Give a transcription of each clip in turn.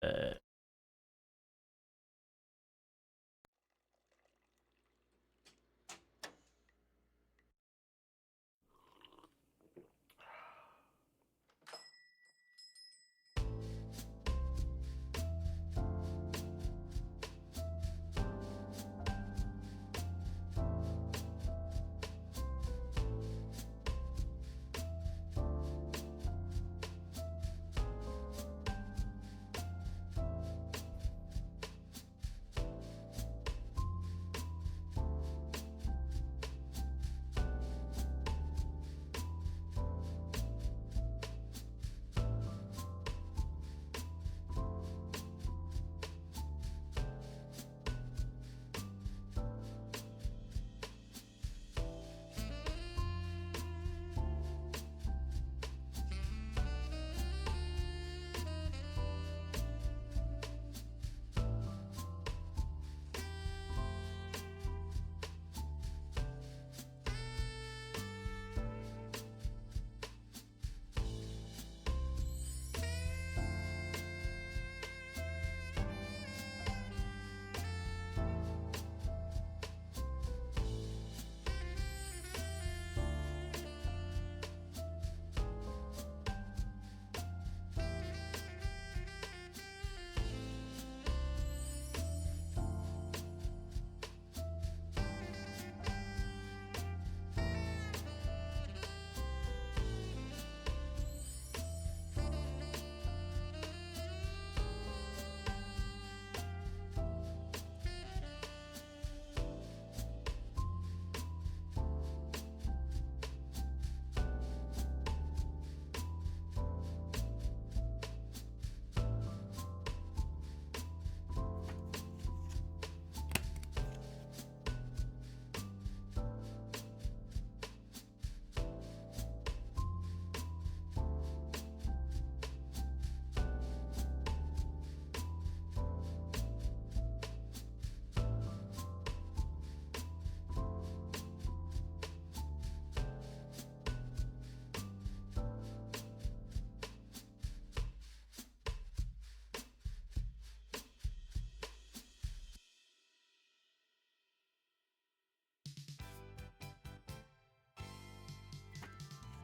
Uh,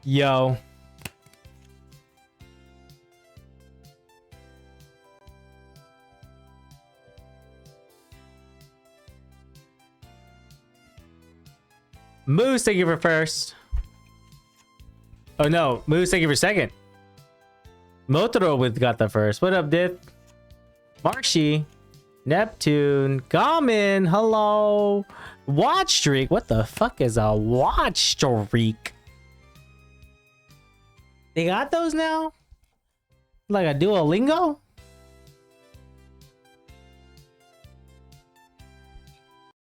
Yo. Moose, thank you for first. Oh no, Moose, thank you for second. Motoro with got the first. What up, Dith? Marshy, Neptune, Gamin, hello. Watch streak. What the fuck is a watch streak? They got those now? Like a Duolingo?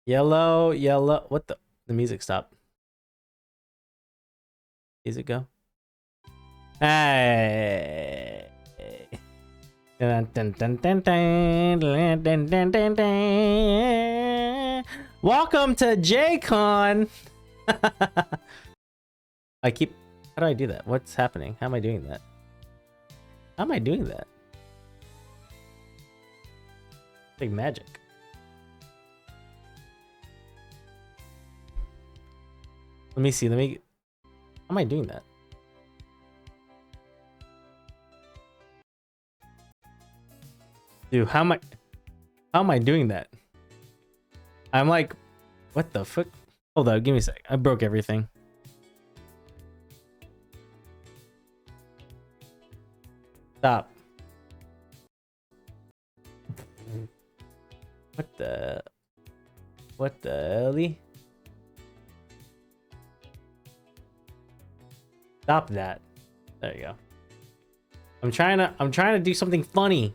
Yellow, yellow. What the? The music stopped. Music go. Hey. Dun, dun, dun, dun, dun, dun, dun, dun, dun, dun. Welcome to JCon. I keep. How do I do that? What's happening? How am I doing that? How am I doing that? Big magic. Let me see. Let me. How am I doing that? Dude, how am I doing that? I'm like, what the fuck? Hold on, give me a sec. I broke everything. Stop. What the hell? Stop that. There you go. I'm trying to do something funny.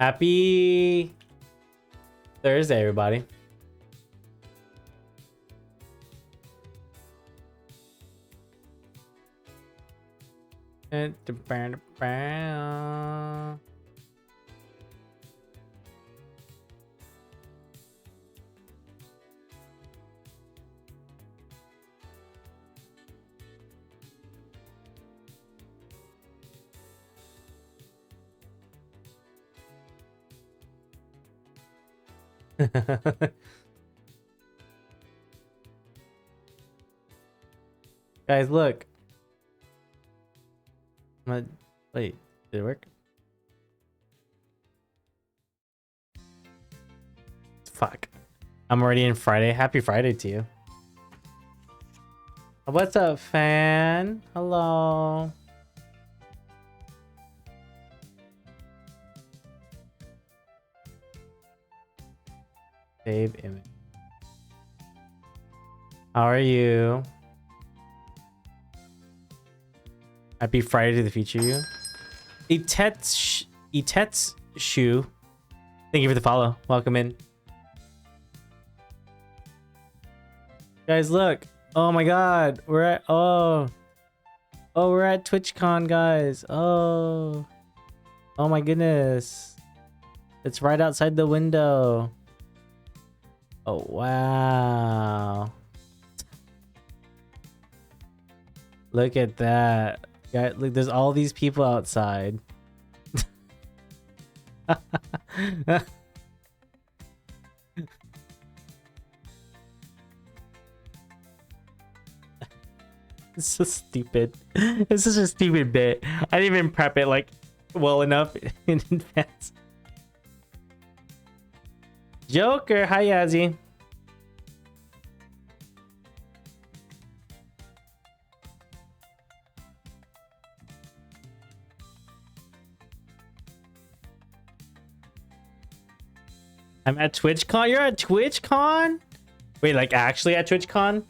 Happy Thursday, everybody. Guys, look. Wait, did it work? Fuck. I'm already in Friday. Happy Friday to you. What's up, fan? Hello. Save image. How are you? Happy Friday to the future you. Etets Shoe. Thank you for the follow. Welcome in. Guys, look. Oh my god. We're at we're at TwitchCon, guys. Oh my goodness. It's right outside the window. Oh wow. Look at that. Guys, look, there's all these people outside. It's so stupid. It's such a stupid bit. I didn't even prep it like well enough in advance. Joker, hi Yazzie. I'm at TwitchCon. You're at TwitchCon? Wait, like actually at TwitchCon?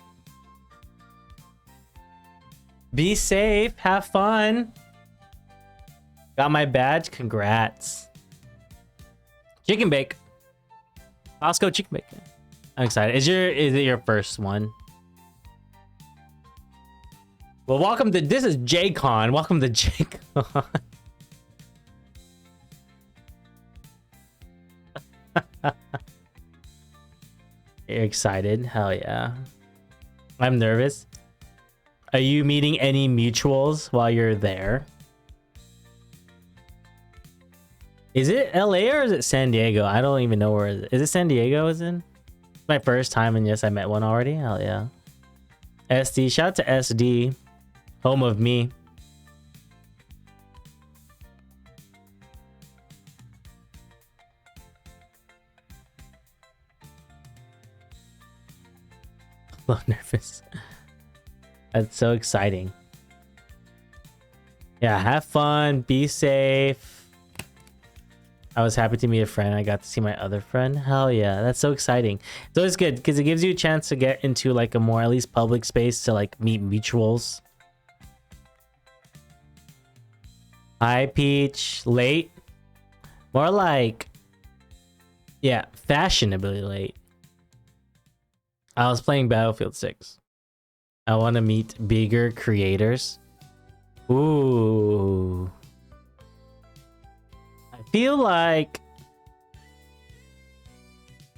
Be safe. Have fun. Got my badge. Congrats. Chicken bake. Costco chicken bake. I'm excited. Is it your first one? Well, welcome to this is JCon. Welcome to JCon. You're excited? Hell yeah. I'm nervous. Are you meeting any mutuals while you're there? Is it LA or is it San Diego? I don't even know where it is. Is it San Diego is in? It's my first time and yes, I met one already. Hell yeah. SD. Shout out to SD. Home of me. A little nervous. That's so exciting. Yeah, have fun. Be safe. I was happy to meet a friend. I got to see my other friend. Hell yeah, that's so exciting. It's always good because it gives you a chance to get into like a more at least public space to like meet mutuals. Hi, Peach. Late? More like, yeah, fashionably late. I was playing Battlefield 6. I want to meet bigger creators. Ooh. I feel like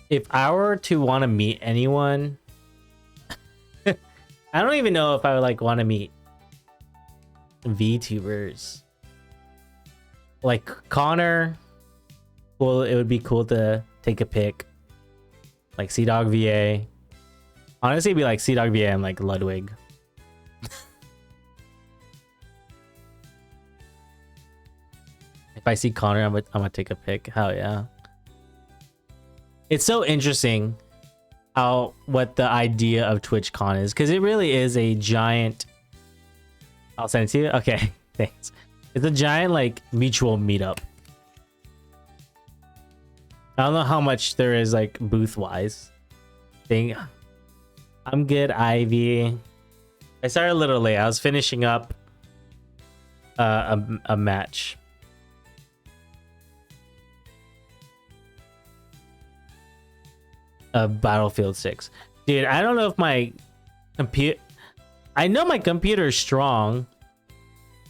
if I were to want to meet anyone, I don't even know if I would like want to meet VTubers. Like Connor, well, it would be cool to take a pic. Like CDawg VA. Honestly, it'd be like CDawg VA and like Ludwig. If I see Connor, I'm gonna take a pic. Hell yeah. It's so interesting what the idea of TwitchCon is, because it really is a giant. I'll send it to you. Okay, thanks. It's a giant like mutual meetup. I don't know how much there is like booth wise. I'm good, Ivy. I started a little late. I was finishing up a match. Battlefield 6. Dude, I don't know if my computer... I know my computer is strong,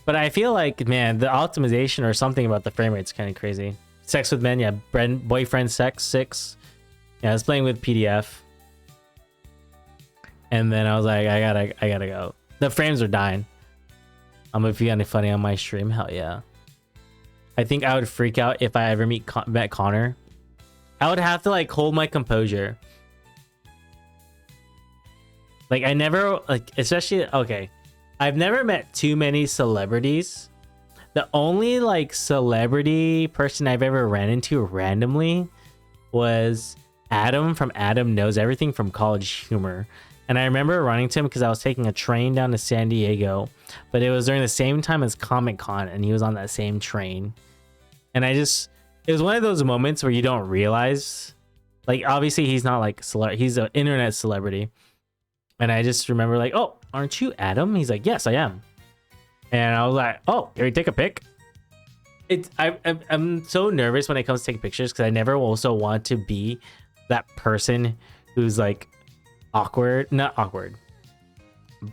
but I feel like, man, the optimization or something about the frame rate's kind of crazy. Sex with Men, yeah. Boyfriend Sex 6. Yeah, I was playing with PDF. And then I was like, I gotta go. The frames are dying. If you got any funny on my stream, hell yeah. I think I would freak out if I ever met Connor. I would have to like hold my composure. Like I never like, especially okay. I've never met too many celebrities. The only like celebrity person I've ever ran into randomly was Adam from Adam Knows Everything from College Humor. And I remember running to him because I was taking a train down to San Diego, but it was during the same time as Comic-Con and he was on that same train. And it was one of those moments where you don't realize, like, obviously he's not like he's an internet celebrity. And I just remember like, oh, aren't you Adam? He's like, yes, I am. And I was like, oh, can we take a pic? I'm so nervous when it comes to taking pictures because I never also want to be that person who's like not awkward,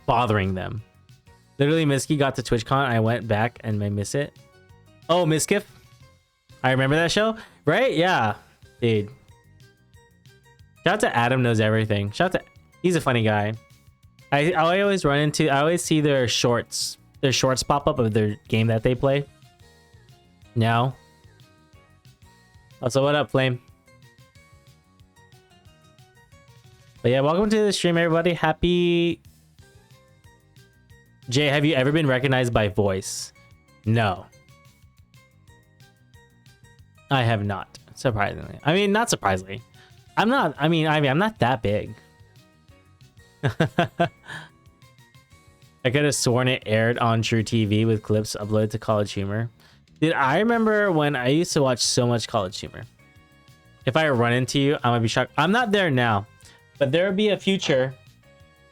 bothering them. Literally, Miski got to TwitchCon. I went back and I miss it. Oh, Miskiff. I remember that show, right? Yeah, dude. Shout out to Adam Knows Everything. He's a funny guy. I always see their shorts pop up of their game that they play. Now. Also, what up, Flame? But yeah, welcome to the stream, everybody. Happy... Jay, have you ever been recognized by voice? No. I have not, surprisingly. I mean, not surprisingly. I'm not that big. I could have sworn it aired on True TV with clips uploaded to College Humor. Dude, I remember when I used to watch so much College Humor. If I run into you, I'm gonna be shocked. I'm not there now, but there will be a future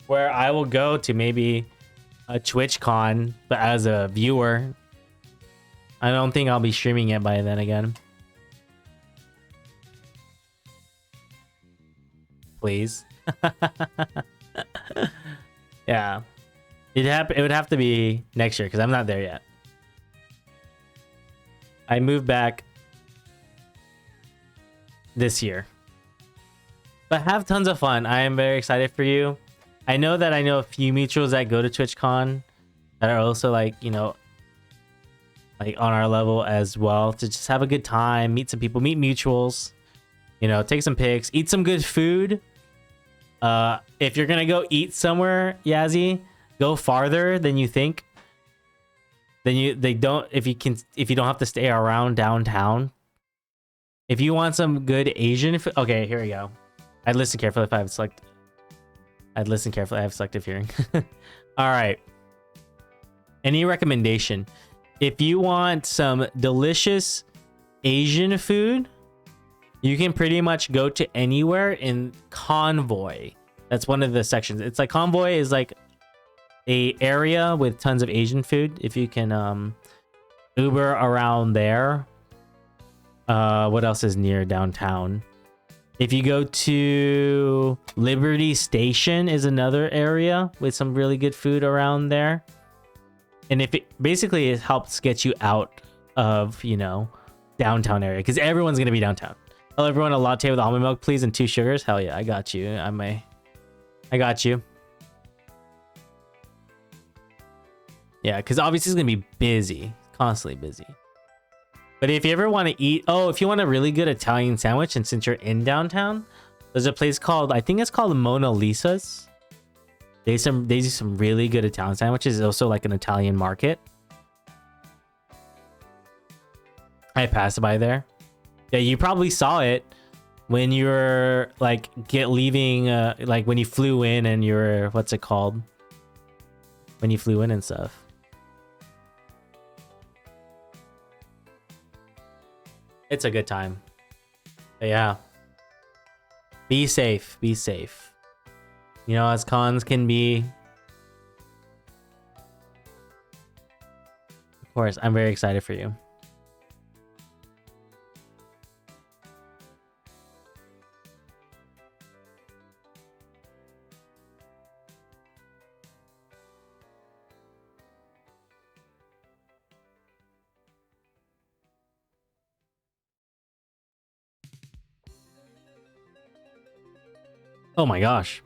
where I will go to maybe a TwitchCon, but as a viewer. I don't think I'll be streaming it by then again. Please. Yeah. It would have to be next year because I'm not there yet. I moved back this year. But have tons of fun. I am very excited for you. I know a few mutuals that go to TwitchCon that are also like, you know, like on our level as well, to just have a good time, meet some people, meet mutuals, you know, take some pics, eat some good food. If you're gonna go eat somewhere, Yazzie, go farther than you think. If you don't have to stay around downtown. If you want some good Asian food, okay, here we go. I'd listen carefully if I have selective hearing. All right. Any recommendation? If you want some delicious Asian food, you can pretty much go to anywhere in Convoy. That's one of the sections. It's like Convoy is like a area with tons of Asian food. If you can Uber around there. What else is near downtown? If you go to Liberty Station is another area with some really good food around there. And if it helps get you out of, you know, downtown area, because everyone's gonna be downtown. Hello everyone, a latte with almond milk, please, and 2 sugars. Hell yeah, I got you. I got you. Yeah, because obviously it's gonna be busy, constantly busy. But if you ever want to eat, if you want a really good Italian sandwich, and since you're in downtown, there's a place called, I think it's called Mona Lisa's. They do some really good Italian sandwiches. It's also like an Italian market. I passed by there. Yeah, you probably saw it when you were like leaving, like when you flew in and you're, what's it called? When you flew in and stuff. It's a good time. But yeah. Be safe. Be safe. You know, as cons can be. Of course, I'm very excited for you. Oh my gosh.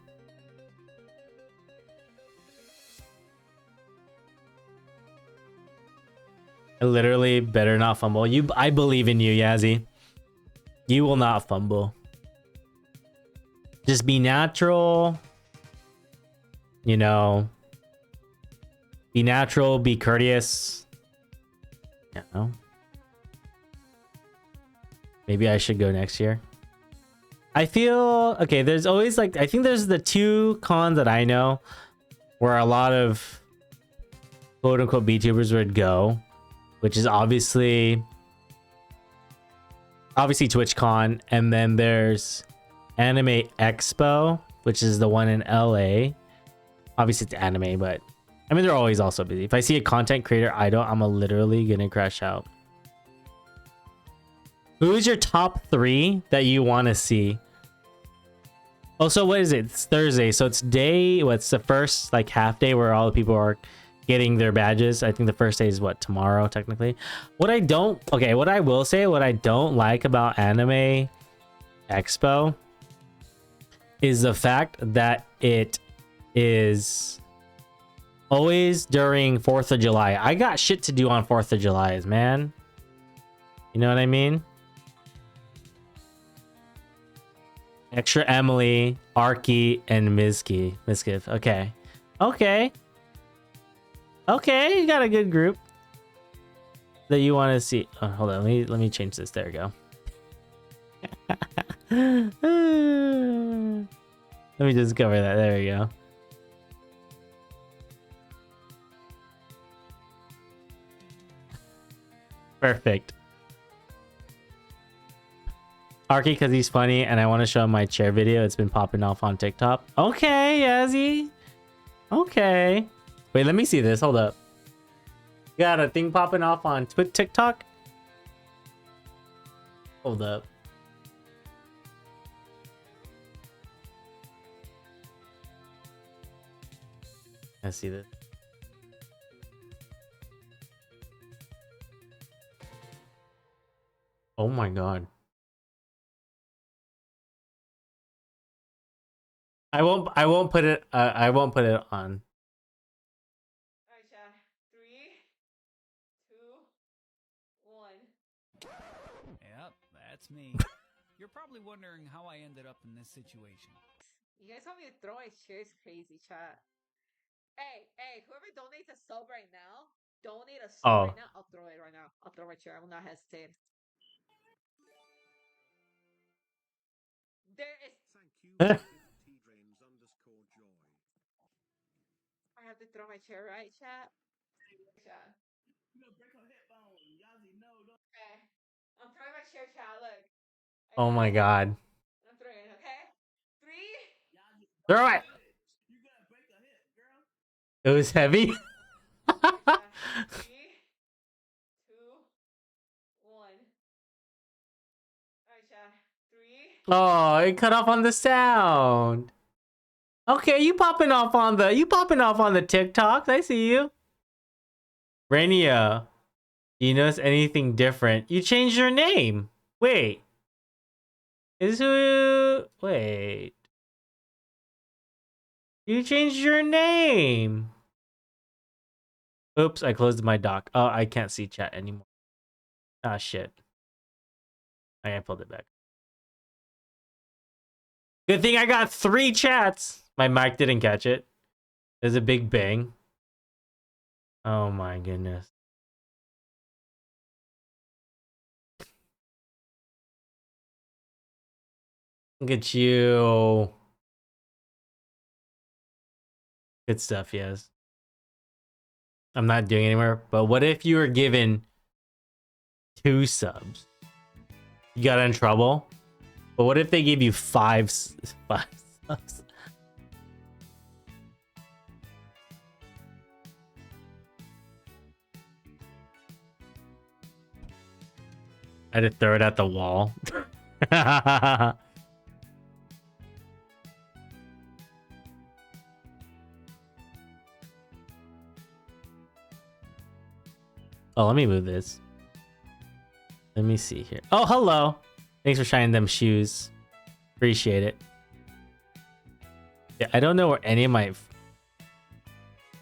I literally better not fumble. I believe in you, Yazzie. You will not fumble. Just be natural. You know, be natural, be courteous. You know, maybe I should go next year. I feel okay. There's always like, I think there's the two cons that I know where a lot of quote unquote VTubers would go, which is obviously TwitchCon, and then there's Anime Expo, which is the one in LA. Obviously it's anime, but I mean they're always also busy. If I see a content creator idol, I'm literally gonna crash out. Who's your top 3 that you want to see? Oh, so what is it? It's Thursday, so it's day, what's the first like half day where all the people are getting their badges. I think the first day is what, tomorrow technically. What I will say, what I don't like about Anime Expo is the fact that it is always during 4th of July. I got shit to do on 4th of July, man. You know what I mean? Extra Emily, Arky, and Miskiv. Okay. Okay, you got a good group that you want to see. Oh, hold on, let me change this. There we go. Let me just cover that. There we go. Perfect. Arky, because he's funny and I want to show him my chair video. It's been popping off on TikTok. Okay, Yazzie. Okay. Wait, let me see this. Hold up. You got a thing popping off on TikTok? Hold up. I see this. Oh my god. I won't put it on. Alright, chat. 3, 2, 1. Yep, that's me. You're probably wondering how I ended up in this situation. You guys want me to throw my chair? Is crazy, chat. Hey, whoever donates a sub right now, donate a sub right now. I'll throw it right now. I'll throw my chair. I will not hesitate. There is. Thank you. _joy. I have to throw my chair, right, chat? Chat. You gonna break her hip bone. Yazzie, no. Okay. I'm throwing my chair, chat. Look. Oh my god. I'm throwing it, okay? 3. Yazzie, Throw it. you gonna break her hip, girl. It was heavy. 3, 2, 1. Alright, chat. 3. Oh, it cut off on the sound. Okay, you popping off on the TikToks. I see you. Rainia, do you notice anything different? You changed your name. Wait. Wait. You changed your name. Oops, I closed my dock. Oh, I can't see chat anymore. Ah, shit. I pulled it back. Good thing I got 3 chats. My mic didn't catch it. There's a big bang. Oh my goodness. Look at you. Good stuff, yes. I'm not doing it anymore, but what if you were given 2 subs? You got in trouble? But what if they gave you 5 subs? I had to throw it at the wall. Oh, let me move this. Let me see here. Oh, hello. Thanks for shining them shoes. Appreciate it. Yeah, I don't know where any of my...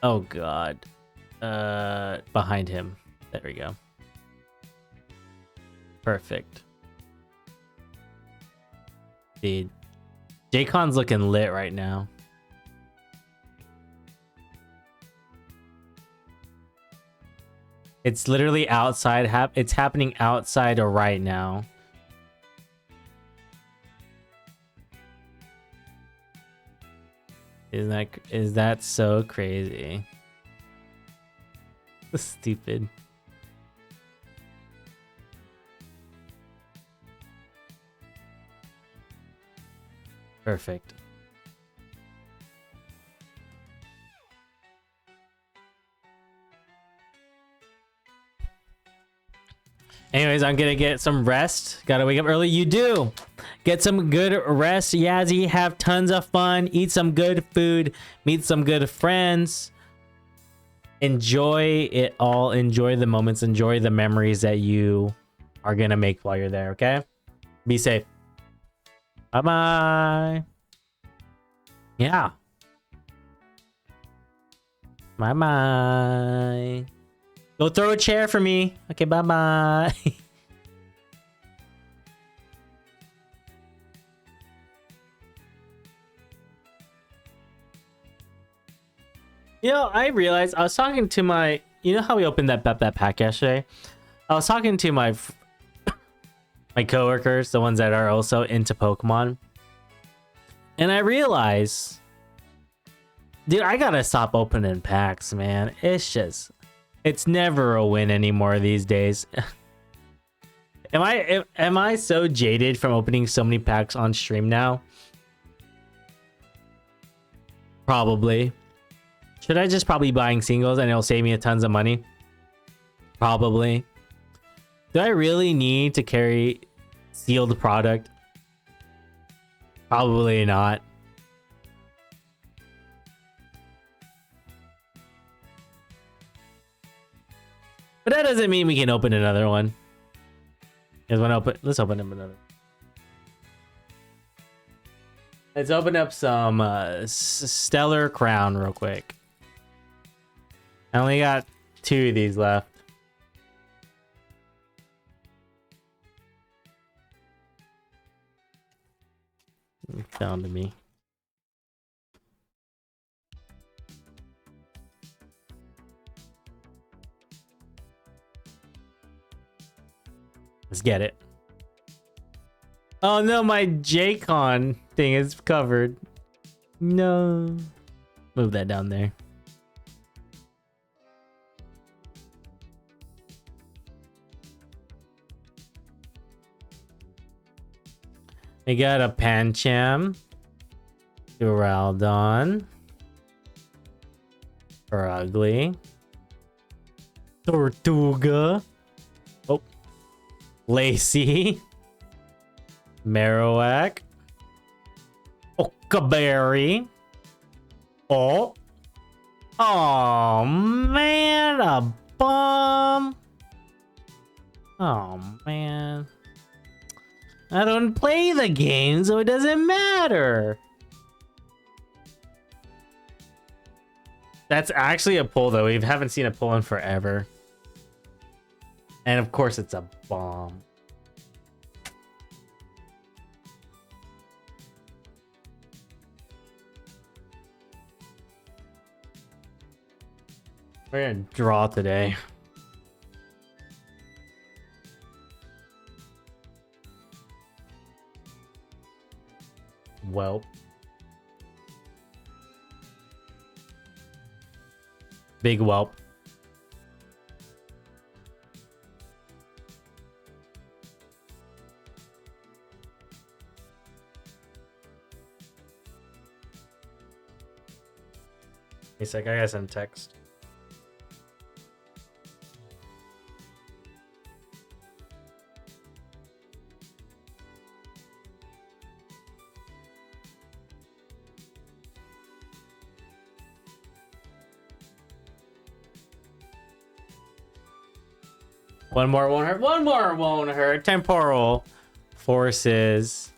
Oh, God. Behind him. There we go. Perfect. Dude, J-Con's looking lit right now. It's literally outside. It's happening outside right now. Is that so crazy? Stupid. Perfect. Anyways, I'm gonna get some rest. Gotta wake up early. You do. Get some good rest, Yazzie. Have tons of fun. Eat some good food. Meet some good friends. Enjoy it all. Enjoy the moments. Enjoy the memories that you are gonna make while you're there, okay? Be safe. Bye-bye. Yeah. Bye-bye. Go throw a chair for me. Okay, bye-bye. You know, I realized I was talking to my... You know how we opened that pack yesterday? I was talking to my coworkers, the ones that are also into Pokemon. And I realized... Dude, I gotta stop opening packs, man. It's just... It's never a win anymore these days. Am I so jaded from opening so many packs on stream now? Probably. Should I just probably buying singles and it'll save me a tons of money? Probably. Do I really need to carry sealed product? Probably not. But that doesn't mean we can open another one. Let's open up another. Let's open up some Stellar Crown real quick. I only got 2 of these left. Down to me. Let's get it. Oh no, my J-Con thing is covered. No. Move that down there. We got a Pancham, Duraldon, Ugly, Tortuga, oh, Lacey, Marowak, Okaberry, oh man, a bomb. Oh man. I don't play the game, so it doesn't matter. That's actually a pull, though. We haven't seen a pull in forever. And of course, it's a bomb. We're gonna draw today. Well, big whelp. Hey, sec, I gotta send text. One more won't hurt. One more won't hurt. Temporal forces.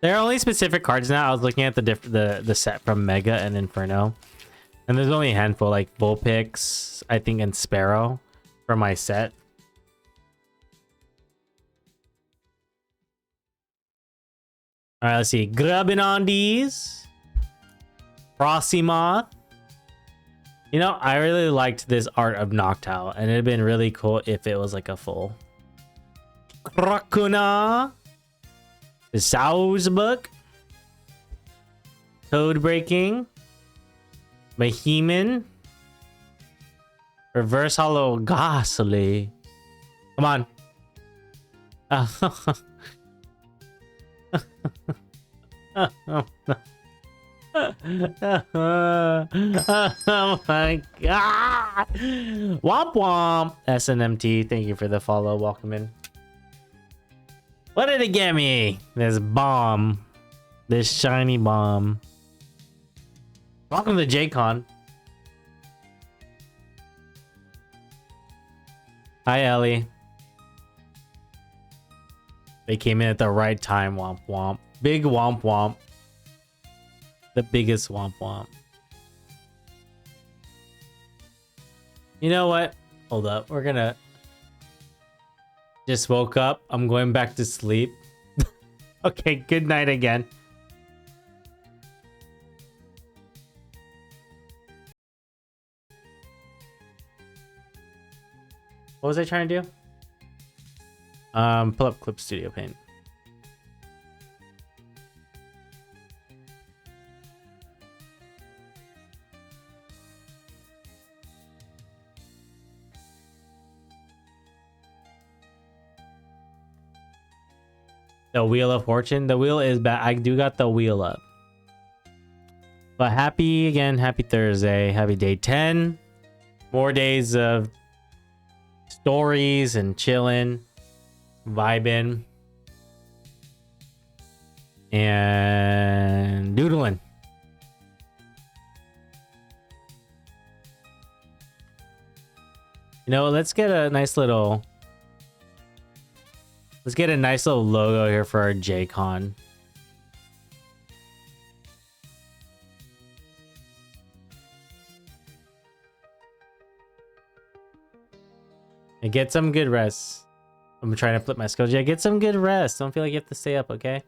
There are only specific cards now. I was looking at the set from Mega and Inferno, and there's only a handful, like Vulpix, I think, and Sparrow for my set. All right, let's see. Grubbing on these. Frosty-Moth. You know, I really liked this art of Noctowl, and it'd been really cool if it was like a full. Krakuna. The Sawsbuck. Code Breaking. Behemoth. Reverse Hollow Ghastly. Come on. Oh my god. Womp womp. SNMT, thank you for the follow. Welcome in. What did it get me? This bomb. This shiny bomb. Welcome to JCon. Hi, Ellie. They came in at the right time. Womp womp. Big womp womp. The biggest womp womp. You know what? Hold up. We're gonna... Just woke up. I'm going back to sleep. Okay, good night again. What was I trying to do? Pull up Clip Studio Paint. The Wheel of Fortune. The wheel is back. I do got the wheel up. But happy again. Happy Thursday. Happy day 10. More days of stories and chilling, vibing, and doodling. You know, let's get a nice little... Let's get a nice little logo here for our JCon. And get some good rest. I'm trying to flip my schedule. Yeah, get some good rest. Don't feel like you have to stay up, okay?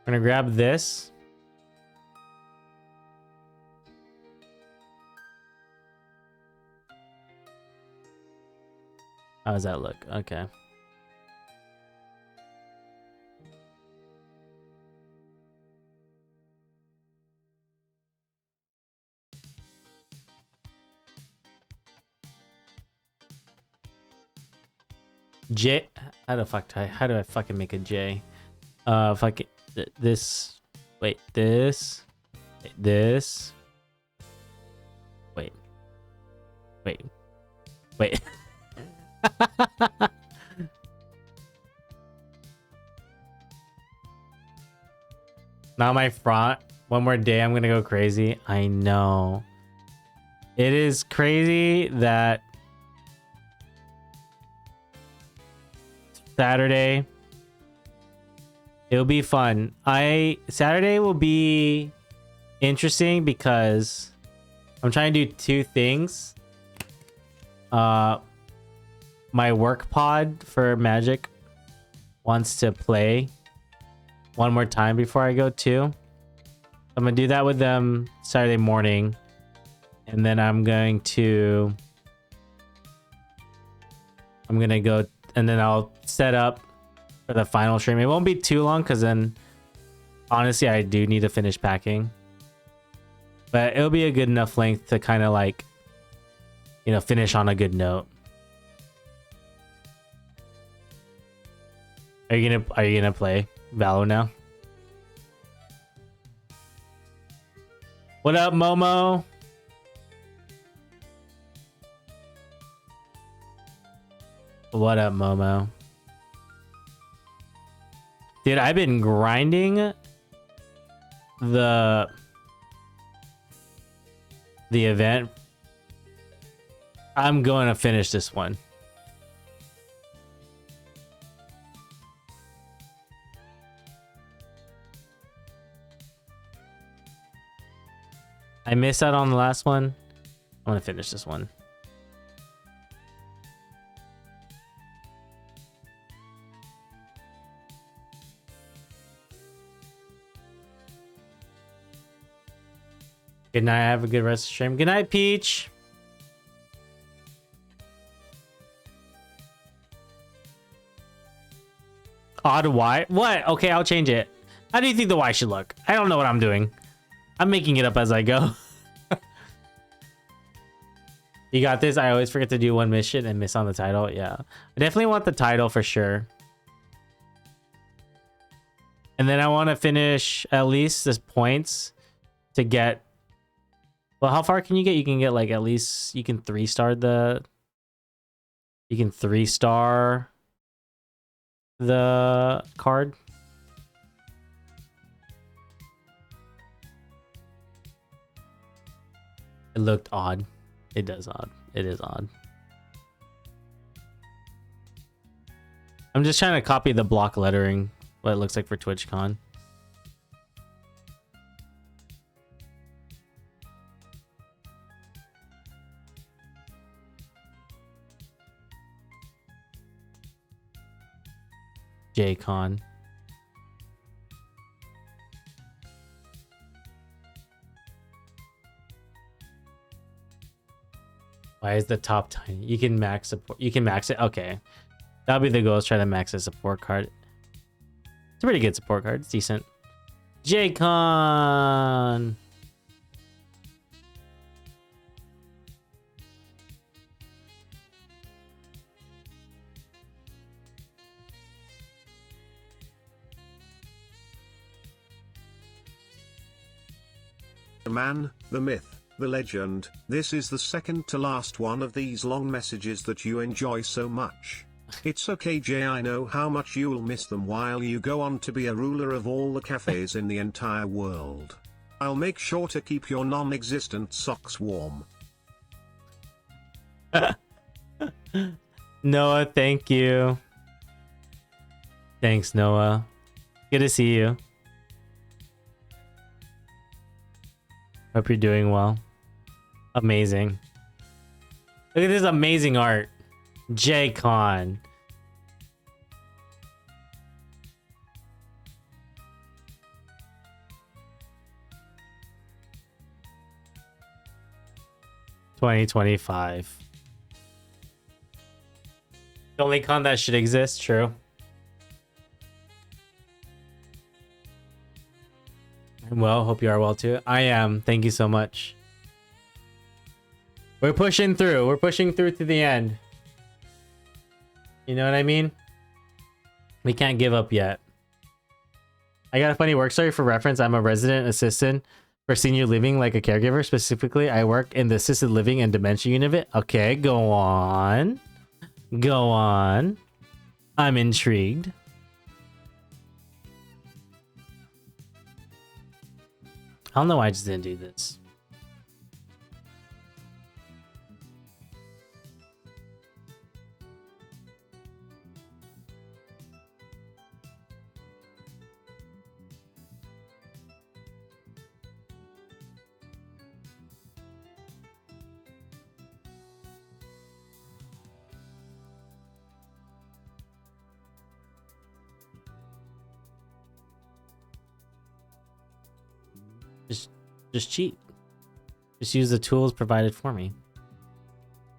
I'm gonna grab this. How does that look? Okay. J. How do I fucking make a J? Fucking this. Wait, this. This. Wait. Wait. Wait. Not my front. One more day, I'm gonna go crazy. I know. It is crazy that Saturday. It'll be fun. Saturday will be interesting because I'm trying to do two things. My work pod for Magic wants to play one more time before I go too. I'm gonna do that with them Saturday morning, and then I'm gonna go, and then I'll set up for the final stream. It won't be too long because then honestly I do need to finish packing, but it'll be a good enough length to kind of like, you know, finish on a good note. Are you gonna play Valo now? What up, Momo? What up, Momo? Dude, I've been grinding the event. I'm going to finish this one. I missed out on the last one. I want to finish this one. Good night. Have a good rest of the stream. Good night, Peach. Odd Y? What? Okay, I'll change it. How do you think the Y should look? I don't know what I'm doing. I'm making it up as I go. You got this. I always forget to do one mission and miss on the title. Yeah. I definitely want the title for sure. And then I want to finish at least this points to get... Well, how far can you get? You can get like at least... You can 3-star the... You can 3-star the card. It looked odd. It does odd. It is odd. I'm just trying to copy the block lettering, what it looks like for TwitchCon. JCon. Why is the top tiny? You can max support. You can max it. Okay, that'll be the goal. Is try to max a support card. It's a pretty good support card. It's decent. JCon. The man, the myth, the legend, this is the second to last one of these long messages that you enjoy so much. It's okay, Jay, I know how much you'll miss them while you go on to be a ruler of all the cafes in the entire world. I'll make sure to keep your non-existent socks warm. Noah, thank you. Thanks, Noah. Good to see you. Hope you're doing well. Amazing. Look at this amazing art. JCon. $2025. The only con that should exist, true. Well, hope you are well too. I am. Thank you so much. We're pushing through. We're pushing through to the end. You know what I mean? We can't give up yet. I got a funny work story for reference. I'm a resident assistant for senior living, like a caregiver. Specifically, I work in the assisted living and dementia unit. Okay, go on. Go on. I'm intrigued. I don't know why I just didn't do this. Just cheat. Just use the tools provided for me.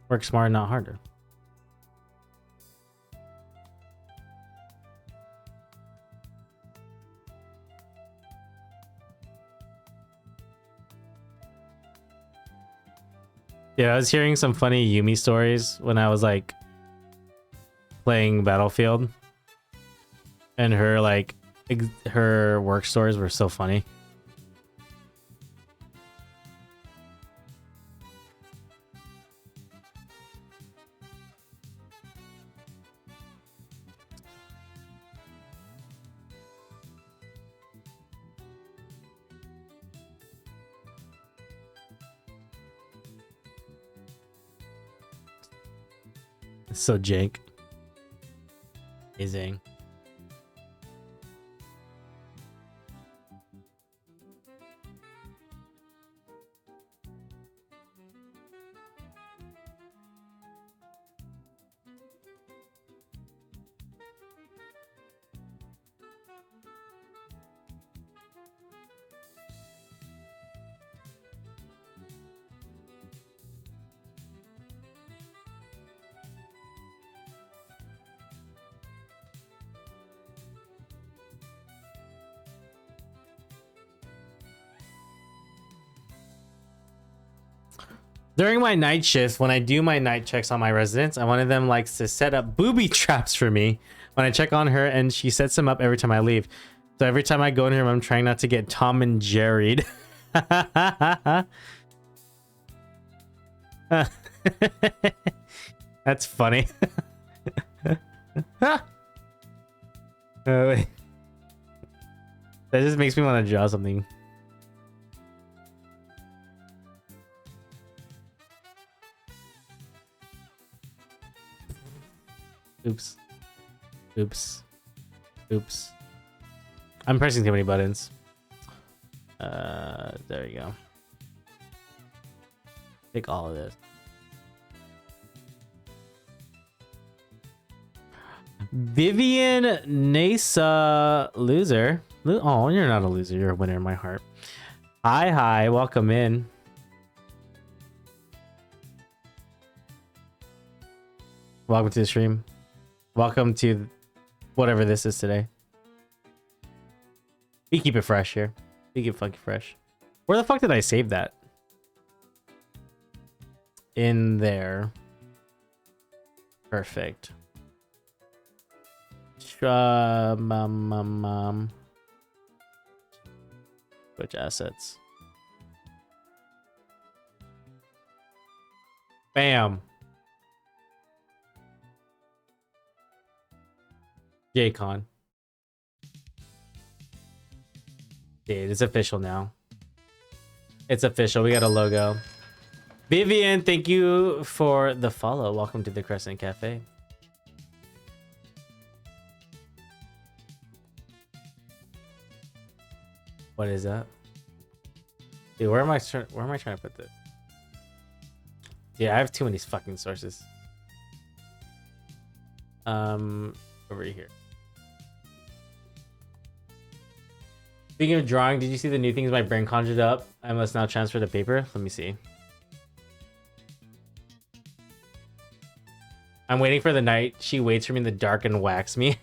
Work smarter, not harder. Yeah, I was hearing some funny Yumi stories when I was like playing Battlefield, and her like her work stories were so funny. So jank. Amazing. During my night shifts, when I do my night checks on my residents, one of them likes to set up booby traps for me when I check on her, and she sets them up every time I leave. So every time I go in her room, I'm trying not to get Tom and Jerry'd. That's funny. Wait. That just makes me want to draw something. Oops. Oops. Oops. I'm pressing too many buttons. There we go. Take all of this. Vivian Nasa loser. Oh, you're not a loser. You're a winner in my heart. Hi, welcome in. Welcome to the stream. Welcome to whatever this is today. We keep it fresh here. We keep it funky fresh. Where the fuck did I save that? In there. Perfect. Which assets? Bam. JCon. Dude, it's official now. It's official. We got a logo. Vivian, thank you for the follow. Welcome to the Crescent Cafe. What is that? Dude, where am I trying to put this? Yeah, I have too many fucking sources. Over here. Speaking of drawing, did you see the new things my brain conjured up? I must now transfer to paper. Let me see. I'm waiting for the night. She waits for me in the dark and whacks me.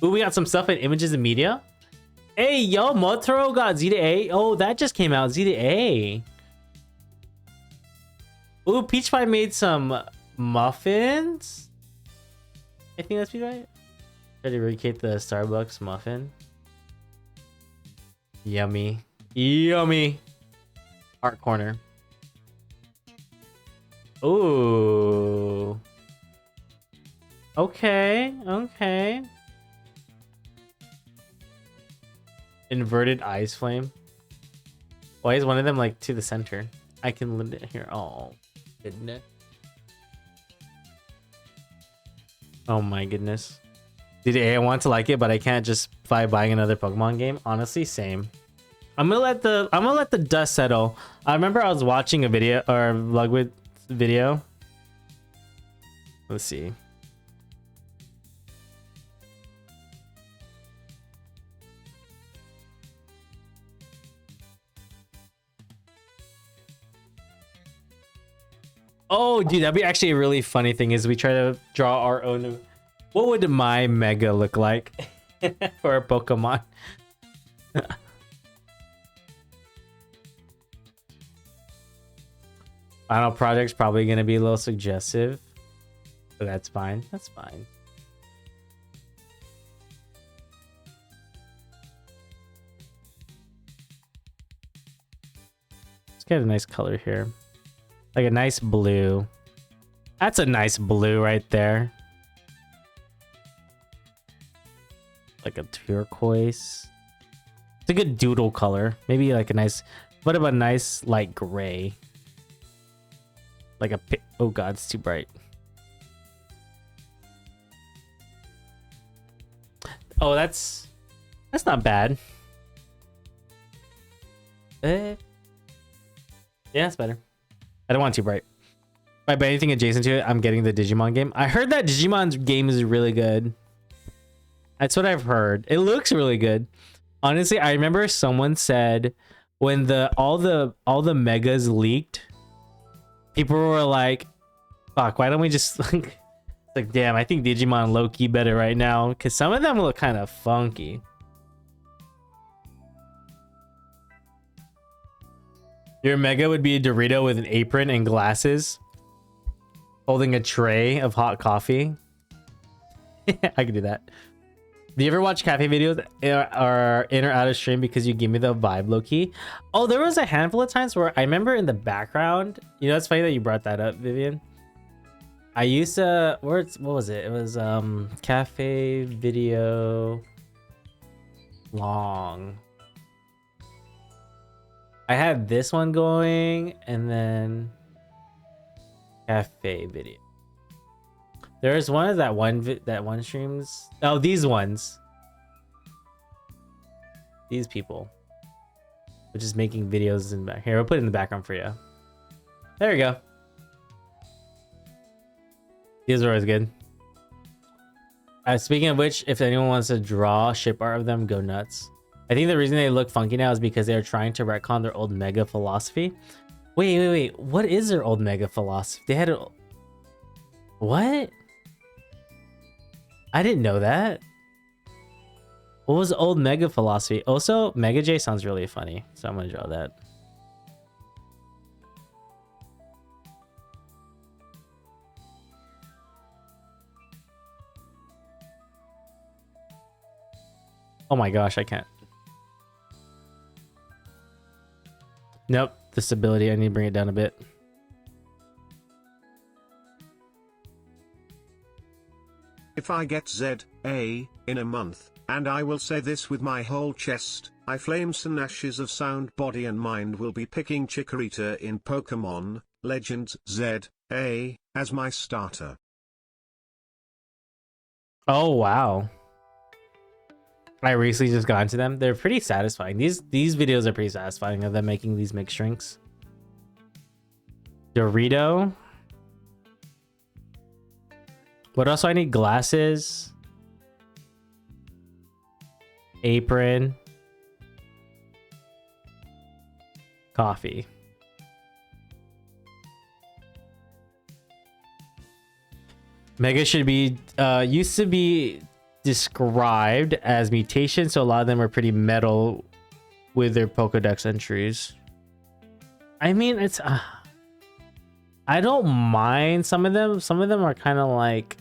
Ooh, we got some stuff in images and media. Hey, yo, Motoro got Z to A. Oh, that just came out. Z to A. Ooh, Peach Pie made some muffins. I think that's right. Try to recreate the Starbucks muffin. Yummy. Yummy. Art corner. Ooh. Okay. Okay. Inverted ice flame. Why is one of them like to the center? I can limit it here. Oh, goodness. Oh my goodness. Dude, I want to like it, but I can't just by buying another Pokemon game. Honestly, same. I'm gonna let the dust settle. I remember I was watching a video or a Vlogwood video. Let's see. Oh, dude, that'd be actually a really funny thing is we try to draw our own. What would my Mega look like for a Pokemon? Final project's probably going to be a little suggestive, but that's fine. That's fine. Let's get a nice color here. Like a nice blue. That's a nice blue right there. Like a turquoise. It's a good doodle color. Maybe like a nice... What about a nice light gray? Like a... Oh god, it's too bright. Oh, that's not bad. Yeah, it's better. I don't want too bright. By anything adjacent to it, I'm getting the Digimon game. I heard that Digimon's game is really good. That's what I've heard. It looks really good. Honestly, I remember someone said when all the megas leaked, people were like, "Fuck, why don't we just like damn, I think Digimon low-key better right now because some of them look kind of funky." Your mega would be a Dorito with an apron and glasses, holding a tray of hot coffee. I could do that. Do you ever watch cafe videos or in or out of stream because you give me the vibe, low-key? Oh, there was a handful of times where I remember in the background. You know, it's funny that you brought that up, Vivian. I used to, what was it? It was cafe video long. I had this one going and then cafe video. There's one of that one streams. Oh, these ones. These people. Which is making videos in the back. Here, we'll put it in the background for you. There you go. These are always good. Speaking of which, if anyone wants to draw ship art of them, go nuts. I think the reason they look funky now is because they're trying to retcon their old mega philosophy. Wait. What is their old mega philosophy? They had a... What? I didn't know that. What was old mega philosophy? Also, Mega J sounds really funny, so I'm gonna draw that. Oh my gosh, I can't. Nope, the stability, I need to bring it down a bit. If I get ZA in a month, and I will say this with my whole chest, I Flames and Ashes of Sound Body and Mind will be picking Chikorita in Pokemon Legends ZA as my starter. Oh wow. I recently just got into them. They're pretty satisfying. These videos are pretty satisfying of them making these mixed drinks. Dorito. What else do I need? Glasses. Apron. Coffee. Mega should be used to be described as mutation, so a lot of them are pretty metal with their Pokedex entries. I mean, it's I don't mind some of them. Some of them are kind of like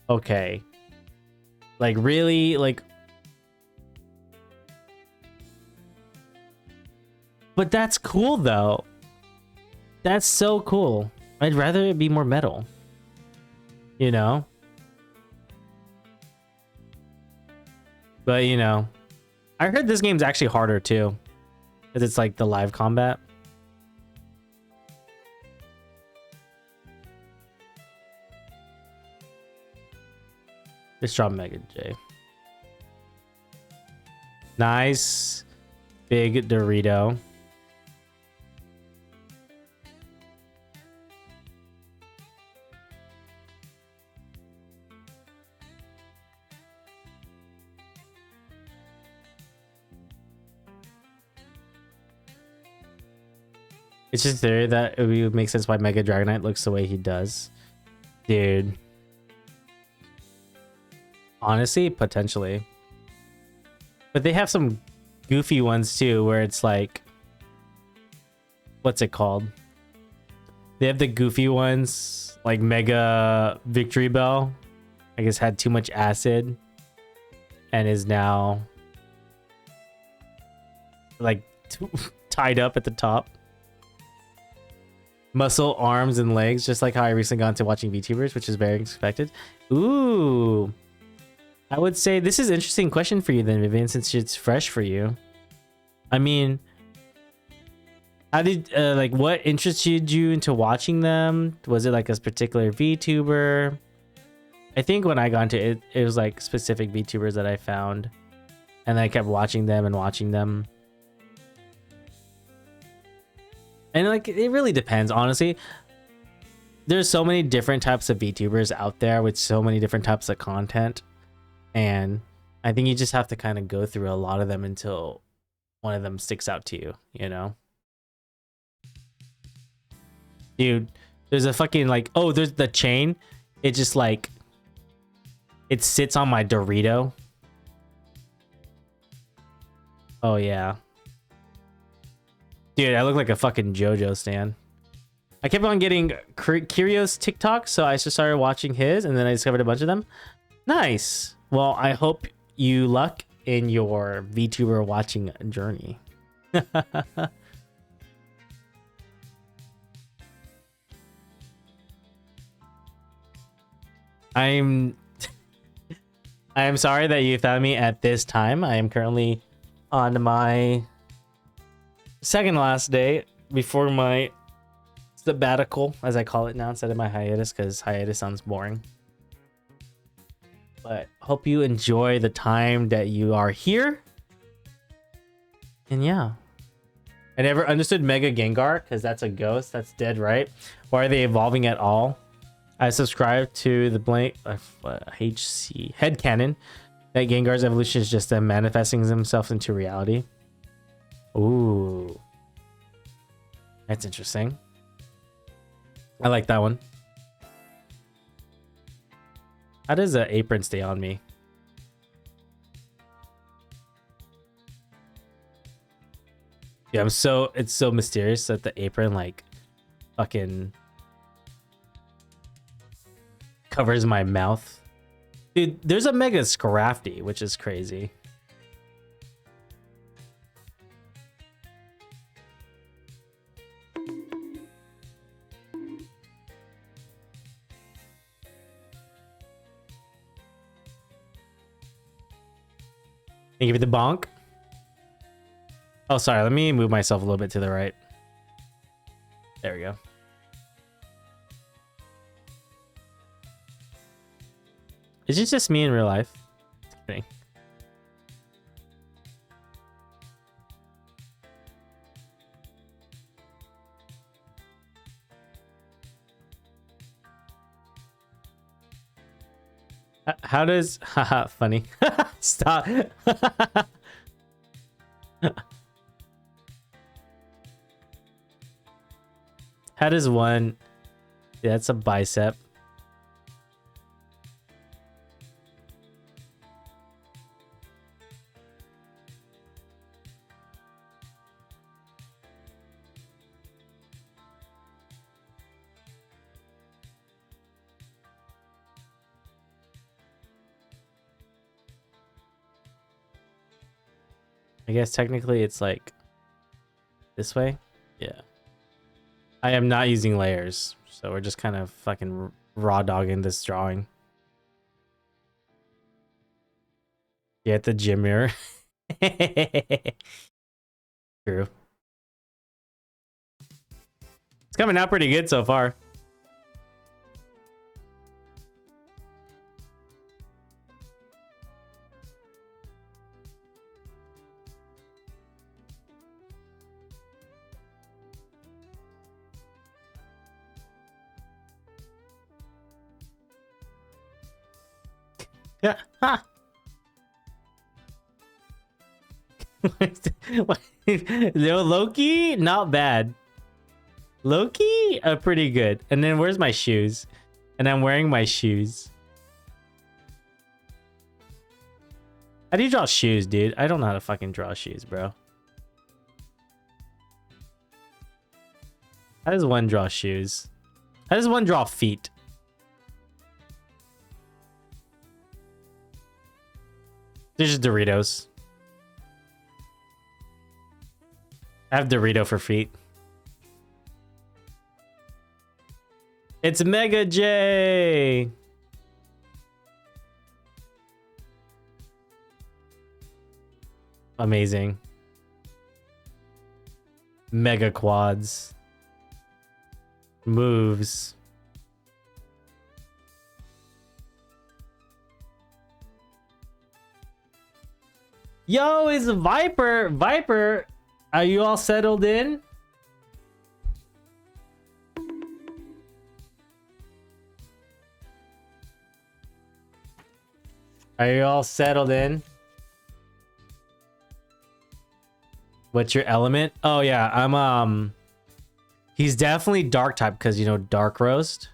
okay, like really like, but that's cool though. That's so cool. I'd rather it be more metal, you know. But you know, I heard this game's actually harder too, because it's like the live combat. Let's draw Mega J. Nice big Dorito. It's just there that it would make sense why Mega Dragonite looks the way he does. Dude. Honestly, potentially. But they have some goofy ones too, where it's like... What's it called? They have the goofy ones, like Mega Victory Bell. I guess had too much acid. And is now... like, tied up at the top. Muscle, arms, and legs, just like how I recently got into watching VTubers, which is very expected. Ooh. I would say this is an interesting question for you then, Vivian, since it's fresh for you. I mean, how did, like, what interested you into watching them? Was it like a particular VTuber? I think when I got into it, it was like specific VTubers that I found. And I kept watching them and watching them. And like, it really depends, honestly. There's so many different types of VTubers out there with so many different types of content. And I think you just have to kind of go through a lot of them until one of them sticks out to you, you know? Dude, there's a fucking like, oh, there's the chain. It just like, it sits on my Dorito. Oh, yeah. Dude, I look like a fucking JoJo stan. I kept on getting Kirio's TikTok, so I just started watching his, and then I discovered a bunch of them. Nice. Well, I hope you luck in your VTuber watching journey. I am sorry that you found me at this time. I am currently on my second last day before my sabbatical, as I call it now, instead of my hiatus, because hiatus sounds boring. But hope you enjoy the time that you are here. And yeah. I never understood Mega Gengar, because that's a ghost. That's dead, right? Why are they evolving at all? I subscribe to the blank HC headcanon that Gengar's evolution is just them manifesting himself into reality. Ooh. That's interesting. I like that one. How does the apron stay on me? Yeah, it's so mysterious that the apron like fucking covers my mouth. Dude, there's a Mega Scrafty, which is crazy. Thank you for the bonk. Oh, sorry. Let me move myself a little bit to the right. There we go. Is it just me in real life? Just kidding. How does haha funny stop. How does one, yeah, that's a bicep. I guess technically it's like this way. Yeah. I am not using layers, so we're just kind of fucking raw dogging this drawing. Yeah, at the gym mirror. True. It's coming out pretty good so far. Yeah. Ha. Loki, not bad. Loki, pretty good. And then where's my shoes? And I'm wearing my shoes. How do you draw shoes, dude? I don't know how to fucking draw shoes, bro. How does one draw shoes? How does one draw feet? There's just Doritos. I have Dorito for feet. It's Mega J. Amazing. Mega quads. Moves. Yo, it's Viper. Viper, are you all settled in? Are you all settled in? What's your element? Oh yeah, I'm he's definitely dark type because you know dark roast.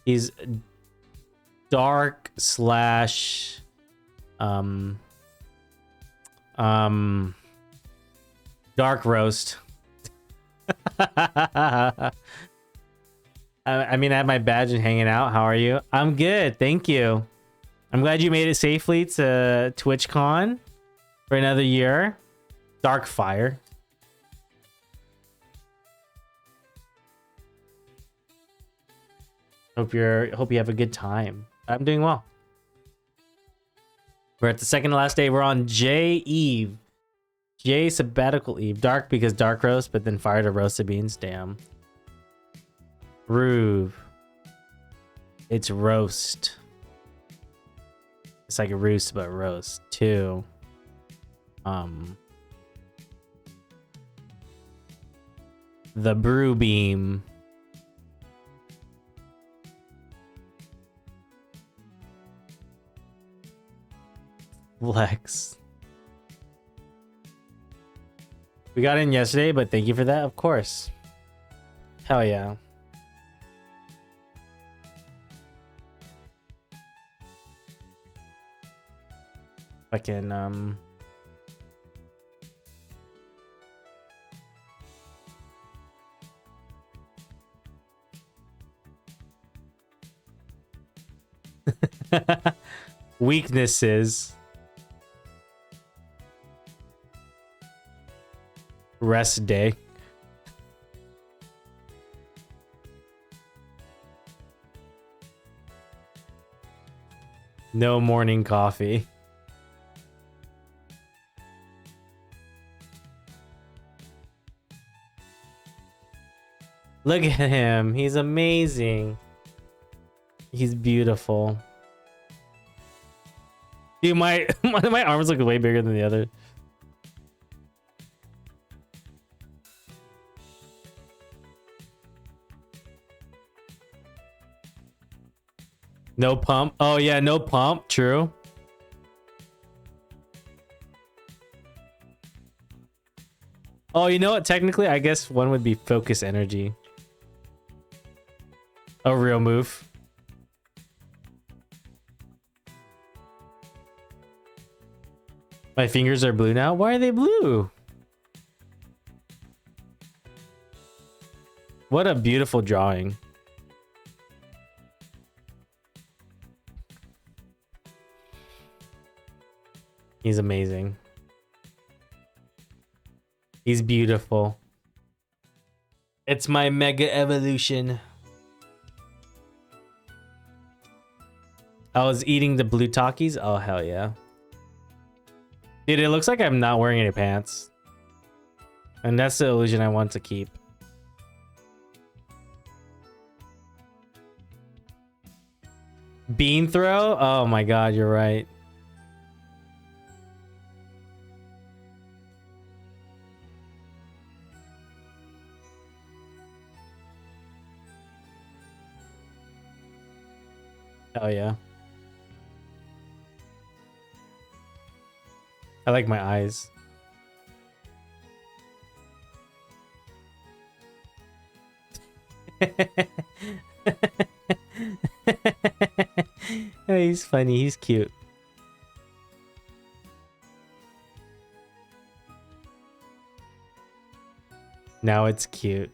He's dark slash dark roast. I mean, I have my badge and hanging out. How are you? I'm good, thank you. I'm glad you made it safely to TwitchCon for another year. Darkfire. Hope you have a good time. I'm doing well. We're at the second to last day. We're on J Eve. J sabbatical Eve. Dark because dark roast, but then fire to roasted beans. Damn. Roove. It's roast. It's like a roost, but roast. 2. The brew beam. Flex. We got in yesterday, but thank you for that, of course. Hell yeah. Fucking weaknesses. Rest day. No morning coffee. Look at him. He's amazing. He's beautiful. Dude, my arms look way bigger than the other. No pump. Oh yeah, no pump. True. Oh, you know what? Technically, I guess one would be focus energy. A real move. My fingers are blue now. Why are they blue? What a beautiful drawing. He's amazing. He's beautiful. It's my mega evolution. I was eating the blue Takis. Oh, hell yeah. Dude, it looks like I'm not wearing any pants. And that's the illusion I want to keep. Bean throw? Oh my god, you're right. Oh yeah. I like my eyes. Oh, he's funny. He's cute. Now it's cute.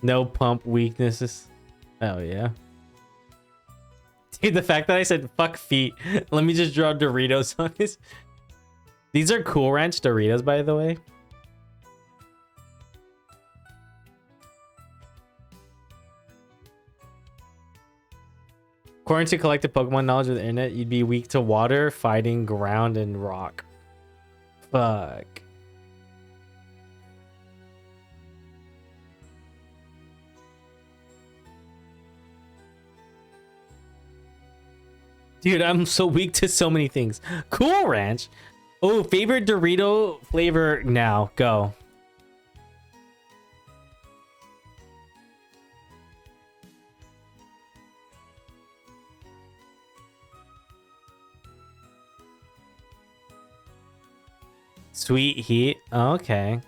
No pump weaknesses. Oh yeah. Dude, the fact that I said fuck feet. Let me just draw Doritos on this. These are Cool Ranch Doritos, by the way. According to collective Pokemon knowledge of the internet, you'd be weak to water, fighting, ground, and rock. Fuck. Dude, I'm so weak to so many things. Cool Ranch. Oh, favorite Dorito flavor now. Go. Sweet Heat. Oh, okay.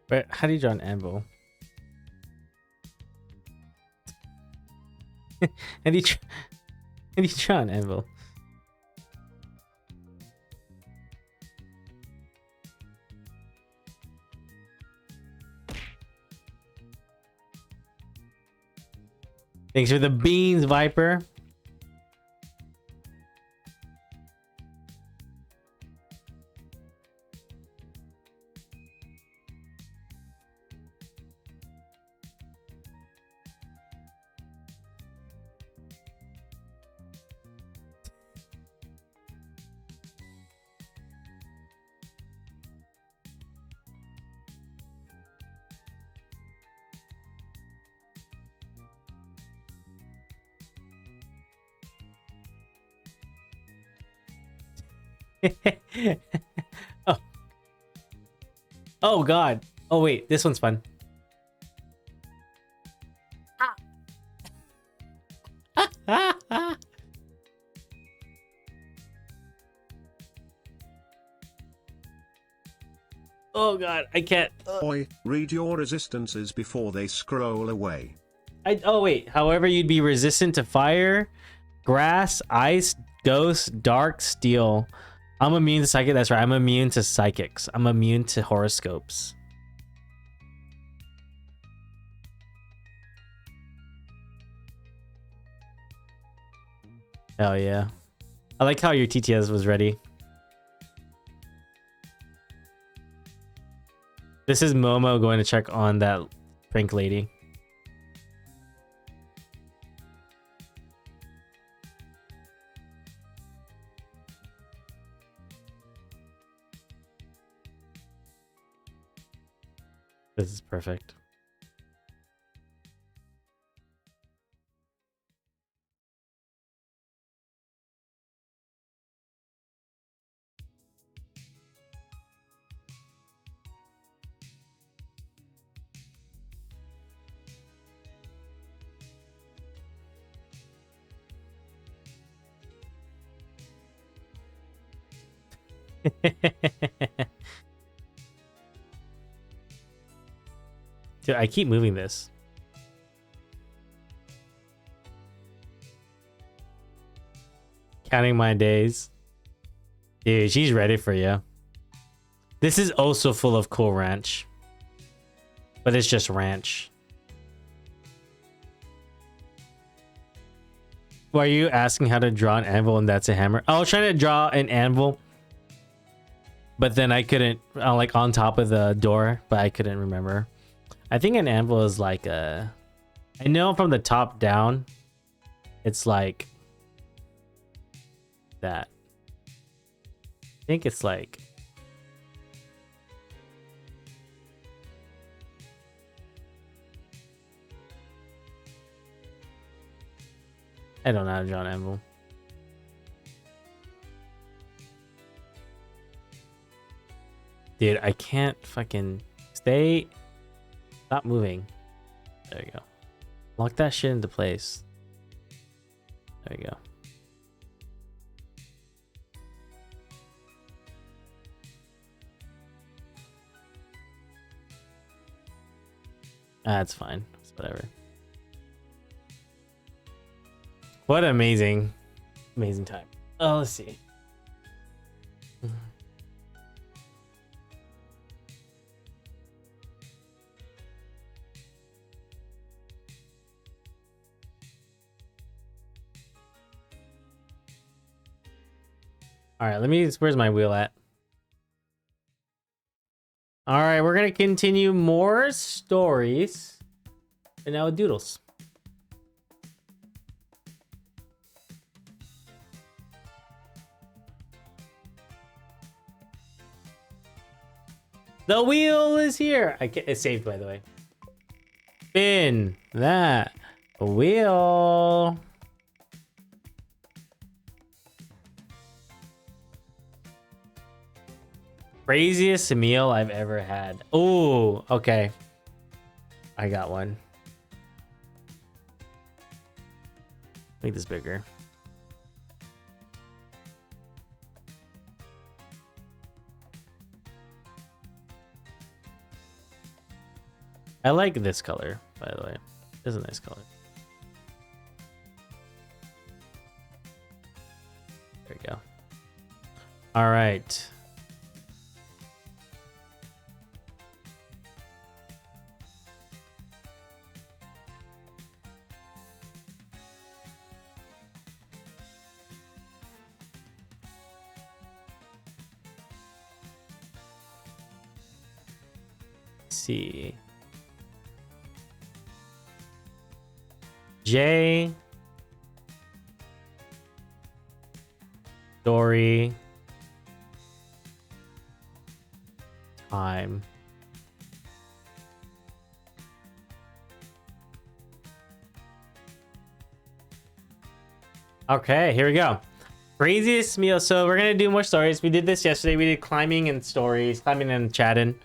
Wait, how do you draw an anvil? how do you draw an anvil? Thanks for the beans, Viper. oh. Oh god. Oh wait, this one's fun. Oh god, I can't. Oi, read your resistances before they scroll away. Oh wait, however you'd be resistant to fire, grass, ice, ghost, dark, steel. I'm immune to psychic. That's right. I'm immune to psychics. I'm immune to horoscopes. Hell yeah. I like how your TTS was ready. This is Momo going to check on that pink lady. This is perfect. Dude, I keep moving this. Counting my days. Dude, she's ready for you. This is also full of cool ranch. But it's just ranch. Why are you asking how to draw an anvil and that's a hammer? I was trying to draw an anvil. But then I couldn't, like on top of the door, but I couldn't remember. I think an anvil is like a... I know from the top down, it's like that. I think it's like... I don't know how to draw an anvil. Dude, I can't fucking stay... Stop moving. There you go. Lock that shit into place. There you go. That's fine. It's whatever. What amazing, amazing time. Oh, let's see. All right, let me. Where's my wheel at? All right, we're gonna continue more stories, and now with doodles. The wheel is here. It's saved, by the way. Spin that wheel. Craziest meal I've ever had. Oh, okay. I got one. Make this bigger. I like this color, by the way. It's a nice color. There we go. All right. See. Jay, Dory, time. Okay, here we go. Craziest meal. So we're gonna do more stories. We did this yesterday. We did climbing and stories, climbing and chatting.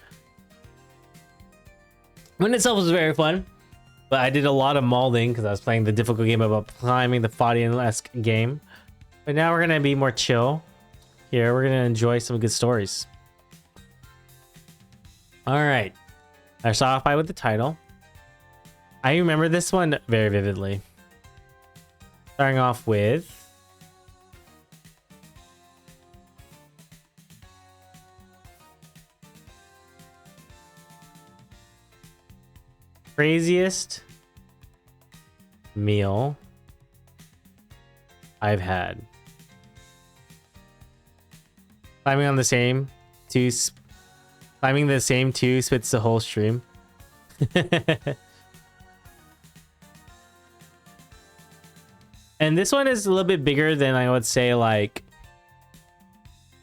One itself was very fun, but I did a lot of molding because I was playing the difficult game about climbing, the Fadian-esque game. But now we're gonna be more chill. Here, we're gonna enjoy some good stories. All right, I start off by with the title. I remember this one very vividly. Starting off with craziest meal I've had. Climbing on the same two, climbing the same two spits the whole stream. And this one is a little bit bigger than I would say, like,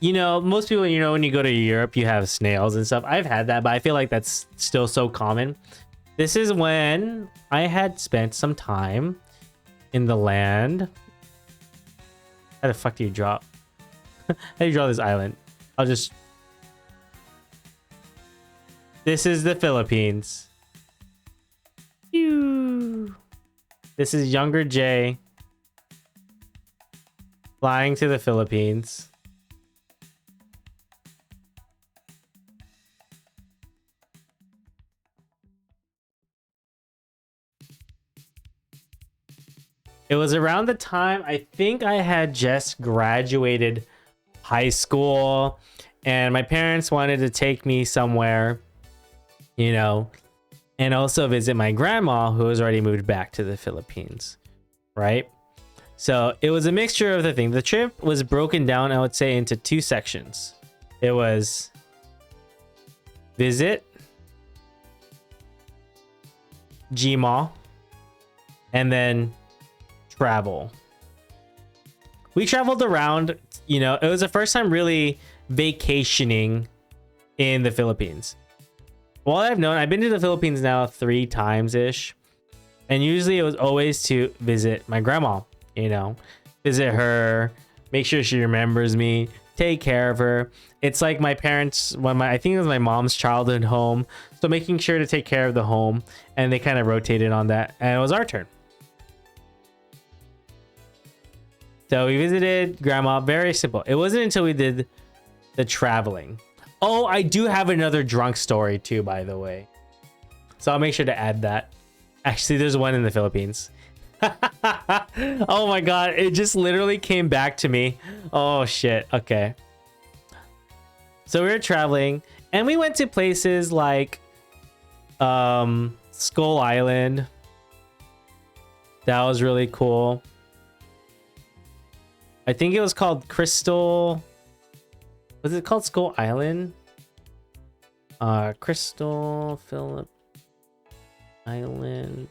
you know, most people, you know, when you go to Europe, you have snails and stuff. I've had that, but I feel like that's still so common. This is when I had spent some time in the land. How the fuck do you drop? How do you draw this island? I'll just... This is the Philippines. Pew. This is younger Jay flying to the Philippines. It was around the time I think I had just graduated high school and my parents wanted to take me somewhere, you know, and also visit my grandma who has already moved back to the Philippines, right? So it was a mixture of the thing. The trip was broken down, I would say, into two sections. It was visit, Gmall, and then travel. We traveled around, you know, it was the first time really vacationing in the Philippines. Well, I've known, I've been to the Philippines now 3 times ish, and usually it was always to visit my grandma, you know, visit her, make sure she remembers me, take care of her. It's like my parents, I think it was my mom's childhood home, so making sure to take care of the home, and they kind of rotated on that, and it was our turn. So we visited grandma, very simple. It wasn't until we did the traveling. Oh, I do have another drunk story too, by the way. So I'll make sure to add that. Actually, there's one in the Philippines. Oh my God, it just literally came back to me. Oh shit, okay. So we were traveling and we went to places like Skull Island. That was really cool. I think it was called Crystal. Was it called Skull Island? Crystal Phillip Island.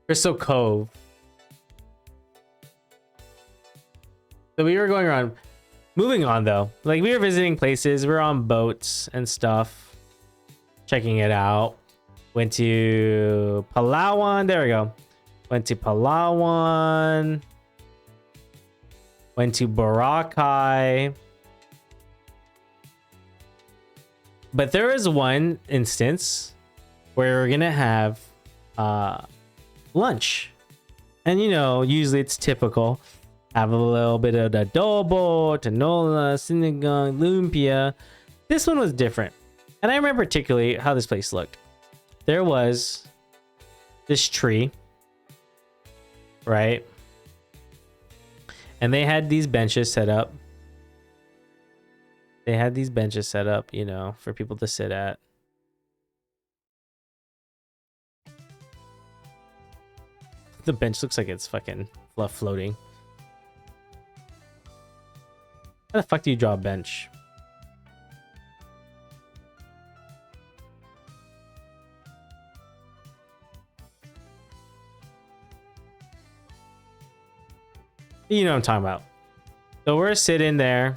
Crystal Cove. So we were going around. Moving on though. Like we were visiting places. We were on boats and stuff. Checking it out. Went to Palawan. There we go. Went to Palawan. Went to Boracay. But there was one instance where we're gonna have lunch. And you know, usually it's typical. Have a little bit of adobo, tinola, sinigang, lumpia. This one was different. And I remember particularly how this place looked. There was this tree, right? And they had these benches set up. They had these benches set up, you know, for people to sit at. The bench looks like it's fucking floating. How the fuck do you draw a bench? You know what I'm talking about. So we're sitting there.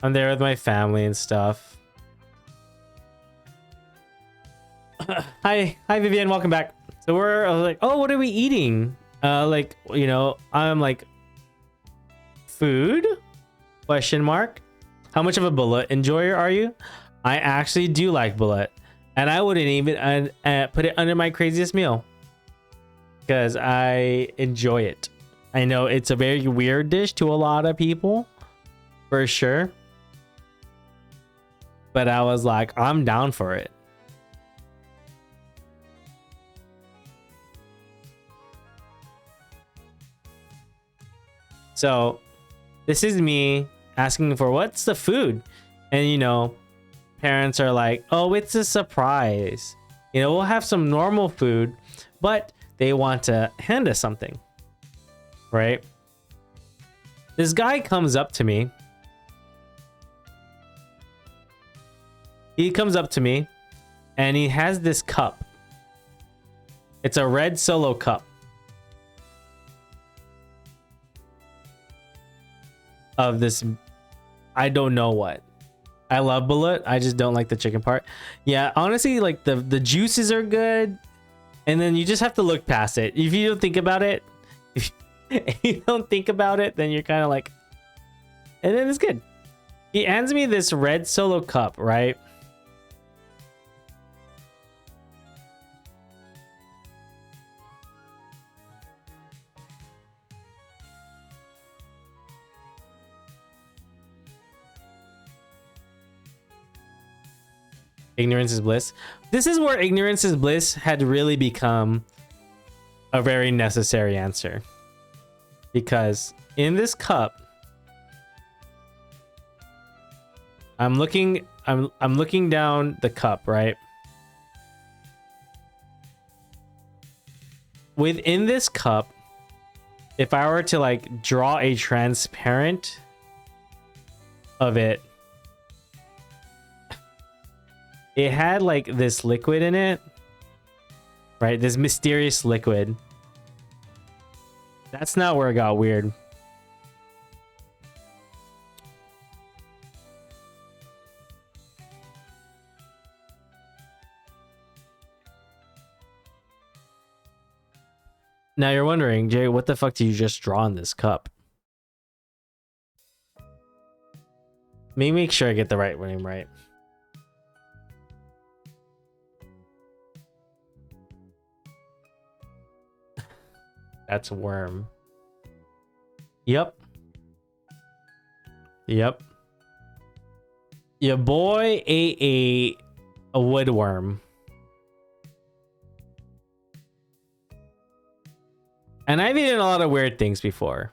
I'm there with my family and stuff. Hi Vivian, welcome back. So we're like, oh, what are we eating? Like, you know, I'm like, food? Question mark. How much of a bullet enjoyer are you? I actually do like bullet, and I wouldn't even put it under my craziest meal because I enjoy it. I know it's a very weird dish to a lot of people, for sure. But I was like, I'm down for it. So this is me asking for what's the food, and you know, parents are like, oh, it's a surprise, you know, we'll have some normal food, but they want to hand us something, right? This guy comes up to me. He comes up to me and he has this cup. It's a red Solo cup of this, I don't know what. I love bullet, I just don't like the chicken part. Yeah, honestly, like the juices are good, and then you just have to look past it. If you don't think about it, if you don't think about it, then you're kind of like, and then it's good. He hands me this red Solo cup, right? Ignorance is bliss. This is where ignorance is bliss had really become a very necessary answer, because in this cup, I'm looking down the cup, right? Within this cup, if I were to like draw a transparent of it, it had like this liquid in it, right? This mysterious liquid. That's not where it got weird. Now you're wondering, Jay, what the fuck did you just draw in this cup? Let me make sure I get the right name right. That's worm. Yep. Yep. Your boy ate a woodworm. And I've eaten a lot of weird things before.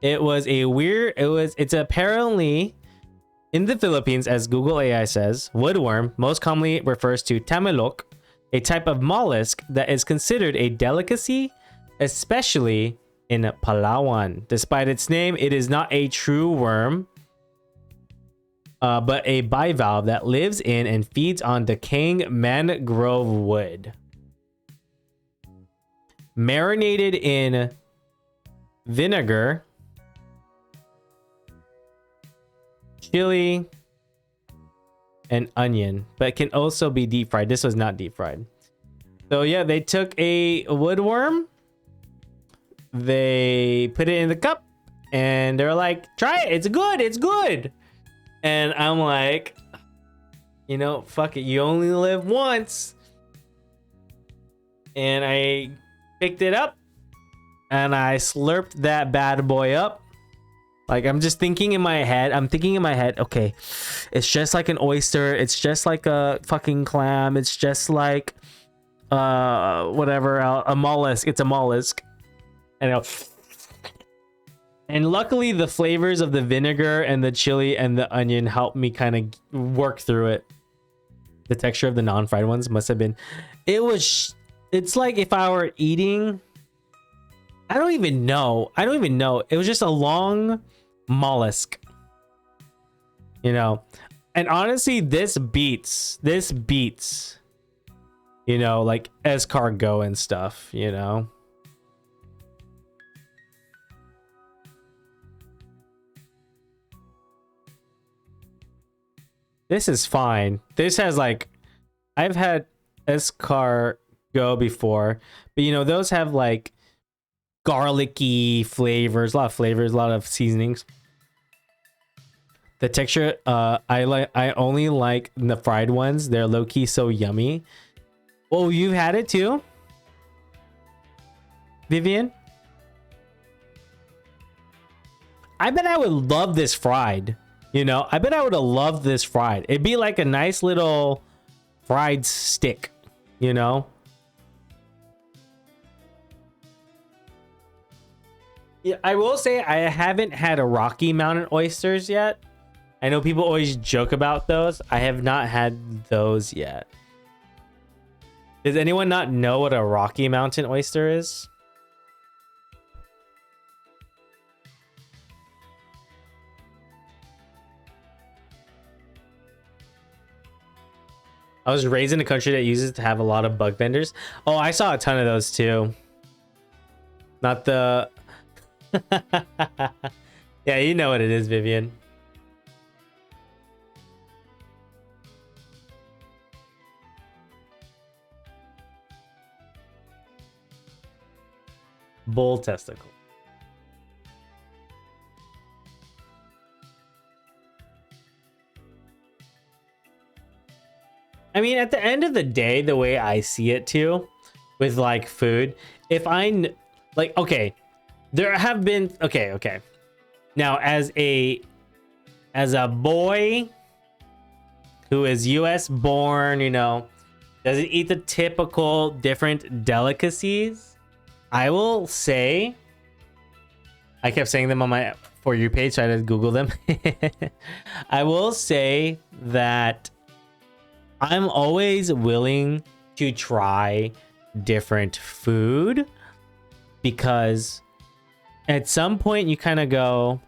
It's apparently in the Philippines, as Google AI says, woodworm most commonly refers to tamilok, a type of mollusk that is considered a delicacy, especially in Palawan. Despite its name, it is not a true worm, but a bivalve that lives in and feeds on decaying mangrove wood. Marinated in vinegar, chili, and onion, but can also be deep fried. This was not deep fried. So yeah, they took a woodworm, they put it in the cup, and they're like, try it, it's good. And I'm like, you know, fuck it, you only live once. And I picked it up and I slurped that bad boy up. Like I'm just thinking in my head. I'm thinking in my head. Okay, it's just like an oyster. It's just like a fucking clam. It's just like whatever a mollusk. It's a mollusk. And luckily the flavors of the vinegar and the chili and the onion helped me kind of work through it. The texture of the non-fried ones must have been, it's like if I were eating, I don't even know. It was just a long mollusk, you know. And honestly, this beats, you know, like escargot and stuff, you know. This is fine. This has like, I've had escargot before, but you know, those have like garlicky flavors, a lot of seasonings. The texture, I only like the fried ones. They're low-key so yummy. Oh, you've had it too, Vivian? I bet I would love this fried. You know, I bet I would have loved this fried. It'd be like a nice little fried stick, you know? Yeah, I will say I haven't had a Rocky Mountain oysters yet. I know people always joke about those. I have not had those yet. Does anyone not know what a Rocky Mountain oyster is? I was raised in a country that uses to have a lot of bug benders. Oh, I saw a ton of those too. Not the... Yeah, you know what it is, Vivian. Bull testicle. I mean, at the end of the day, the way I see it too, with like food, if like, okay, there have been, okay. Now, as a boy who is US born, you know, doesn't eat the typical different delicacies, I will say, I kept saying them on my For You page, so I had to Google them. I will say that I'm always willing to try different food, because at some point you kind of go,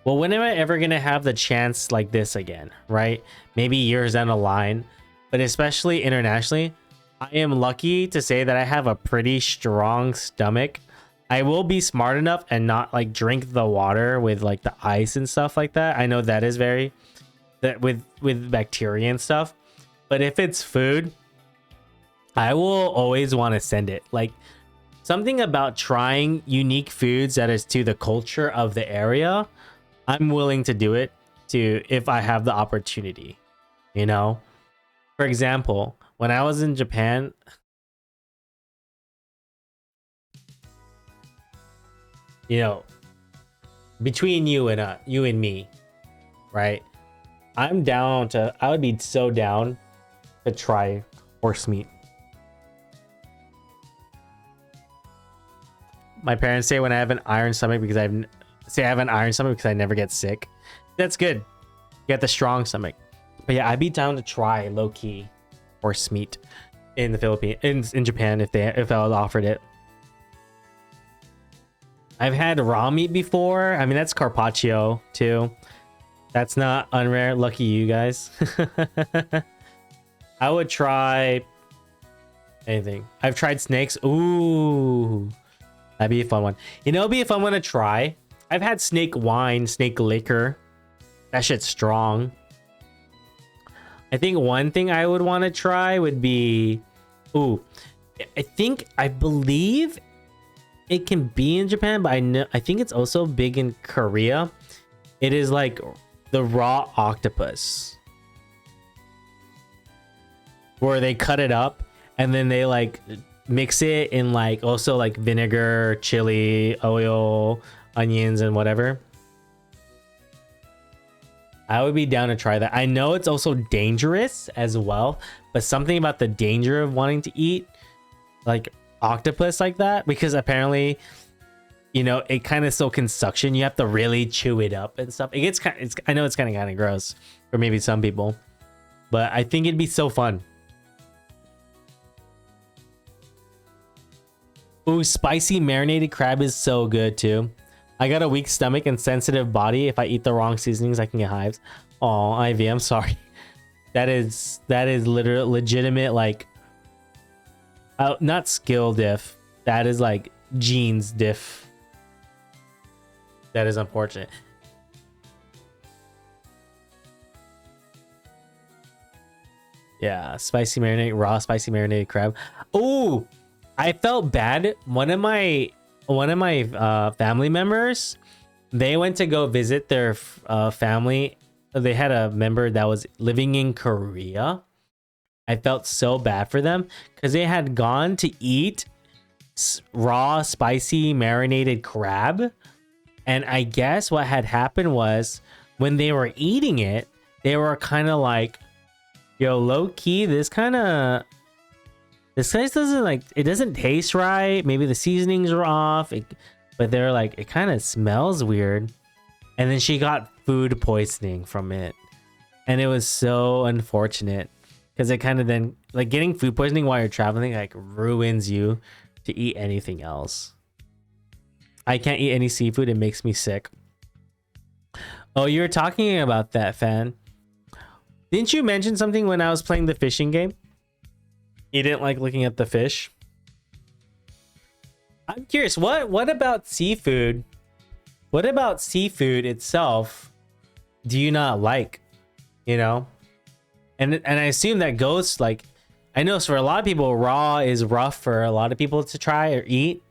well, when am I ever going to have the chance like this again, right? Maybe years down the line, but especially internationally, I am lucky to say that I have a pretty strong stomach. I will be smart enough and not like drink the water with like the ice and stuff like that. I know that is very, that with bacteria and stuff. But if it's food, I will always want to send it. Like something about trying unique foods that is to the culture of the area, I'm willing to do it to if I have the opportunity, you know? For example, when I was in Japan, you know, between you and me, right? I would be so down to try horse meat. My parents say when I have an iron stomach because I never get sick. That's good. You got the strong stomach. But yeah, I'd be down to try low key horse meat in the Philippines, in Japan if I was offered it. I've had raw meat before. I mean, that's carpaccio too. That's not unrare. Lucky you guys. I would try anything. I've tried snakes. Ooh, that'd be a fun one. You know, it'd be a fun one to try. I've had snake wine, snake liquor. That shit's strong. I think one thing I would want to try would be, I believe it can be in Japan, but I think it's also big in Korea. It is like the raw octopus, where they cut it up and then they like mix it in like also like vinegar, chili, oil, onions, and whatever. I would be down to try that. I know it's also dangerous as well, but something about the danger of wanting to eat like octopus like that, because apparently, you know, it kind of still can suction. You have to really chew it up and stuff. It gets kind of, I know it's kind of gross for maybe some people, but I think it'd be so fun. Ooh, spicy marinated crab is so good too. I got a weak stomach and sensitive body. If I eat the wrong seasonings, I can get hives. Oh, Ivy, I'm sorry. That is literally legitimate, like, not skill diff. That is like genes diff. That is unfortunate. Yeah, spicy marinated, raw spicy marinated crab. Oh, I felt bad. One of my family members, they went to go visit their family. They had a member that was living in Korea. I felt so bad for them because they had gone to eat raw spicy marinated crab, and I guess what had happened was when they were eating it, they were kind of like, yo, low key, this place doesn't, like, it doesn't taste right. Maybe the seasonings are off, but they're like, it kind of smells weird. And then she got food poisoning from it. And it was so unfortunate because it kind of then, like, getting food poisoning while you're traveling, like, ruins you to eat anything else. I can't eat any seafood. It makes me sick. Oh, you were talking about that, Fan. Didn't you mention something when I was playing the fishing game? You didn't like looking at the fish? I'm curious, what about seafood? What about seafood itself do you not like? You know? And I assume that goes, like, I know for a lot of people, raw is rough for a lot of people to try or eat.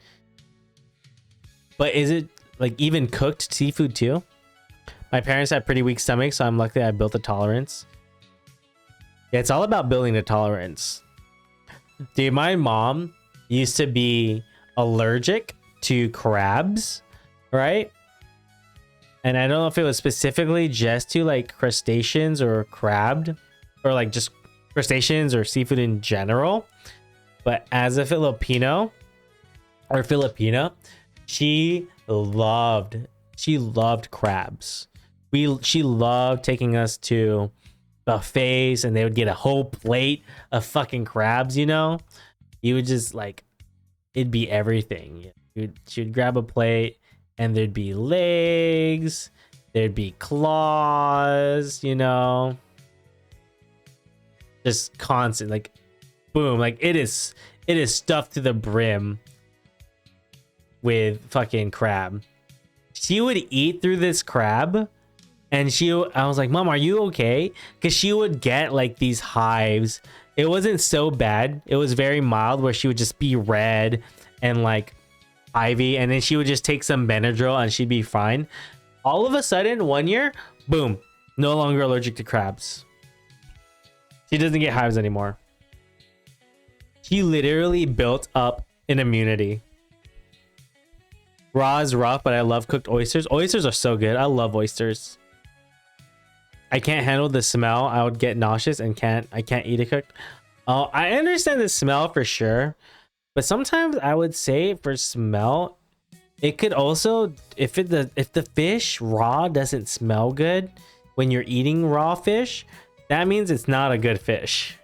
But is it like even cooked seafood too? My parents had pretty weak stomachs, so I'm lucky I built a tolerance. Yeah, it's all about building a tolerance. Dude, my mom used to be allergic to crabs, right? And I don't know if it was specifically just to like crustaceans or crabbed, or like just crustaceans or seafood in general. But as a Filipino, she loved crabs. She loved taking us to buffets, and they would get a whole plate of fucking crabs, you know? You would just, like, it'd be everything. She'd grab a plate, and there'd be legs, there'd be claws, you know? Just constant, like, boom, like, it is stuffed to the brim with fucking crab. She would eat through this crab, and I was like, Mom, are you okay? Because she would get like these hives. It wasn't so bad. It was very mild, where she would just be red and like Ivy, and then she would just take some Benadryl and she'd be fine. All of a sudden, one year, boom, no longer allergic to crabs. She doesn't get hives anymore. She literally built up an immunity. Raw is rough, but I love cooked oysters. Oysters are so good. I love oysters. I can't handle the smell. I would get nauseous and I can't eat it cooked. Oh, I understand the smell for sure, but sometimes I would say for smell, it could also, if the fish raw doesn't smell good when you're eating raw fish, that means it's not a good fish.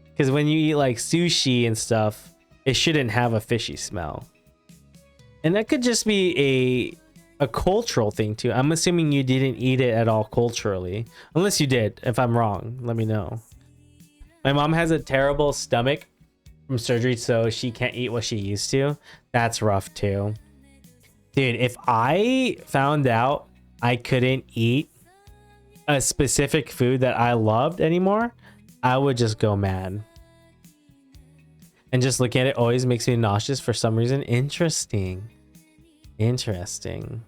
Because when you eat like sushi and stuff, it shouldn't have a fishy smell. And that could just be a cultural thing too. I'm assuming you didn't eat it at all culturally. Unless you did. If I'm wrong, let me know. My mom has a terrible stomach from surgery, so she can't eat what she used to. That's rough too. Dude, if I found out I couldn't eat a specific food that I loved anymore, I would just go mad. And just looking at it always makes me nauseous for some reason. Interesting. Interesting.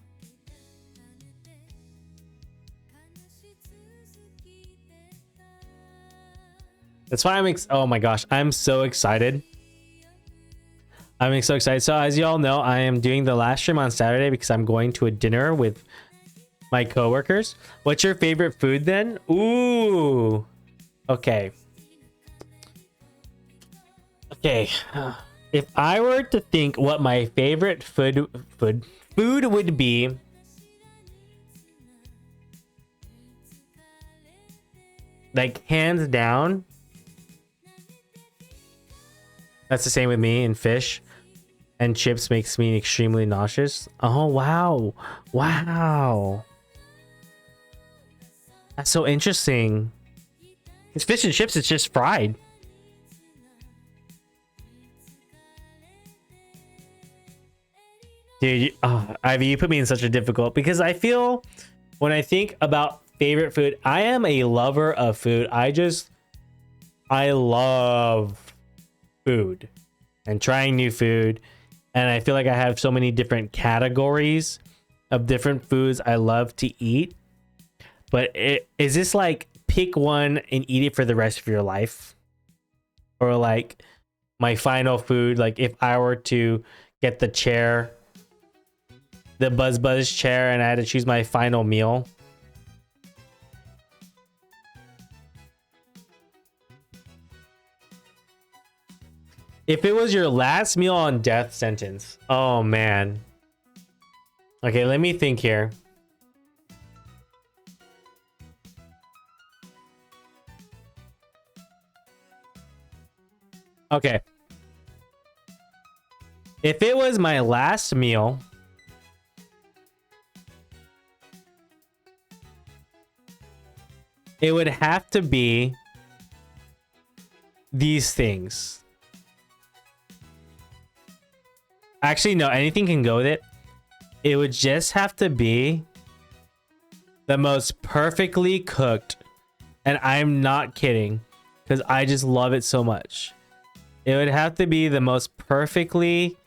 That's why oh my gosh, I'm so excited. I'm so excited. So as you all know, I am doing the last stream on Saturday because I'm going to a dinner with my coworkers. What's your favorite food then? Ooh. Okay. Okay. If I were to think what my favorite food would be, like hands down, that's the same with me, and fish and chips makes me extremely nauseous. Oh wow. Wow. That's so interesting. It's fish and chips, it's just fried. Dude, Ivy, you put me in such a difficult, because I feel when I think about favorite food, I am a lover of food. I love food and trying new food. And I feel like I have so many different categories of different foods I love to eat. But is this like pick one and eat it for the rest of your life? Or like my final food, like if I were to get the chair, the Buzz chair, and I had to choose my final meal. If it was your last meal on death sentence. Oh man. Okay, let me think here. Okay. If it was my last meal, it would have to be these things. Actually, no, anything can go with it. It would just have to be the most perfectly cooked, and I'm not kidding, because I just love it so much. It would have to be the most perfectly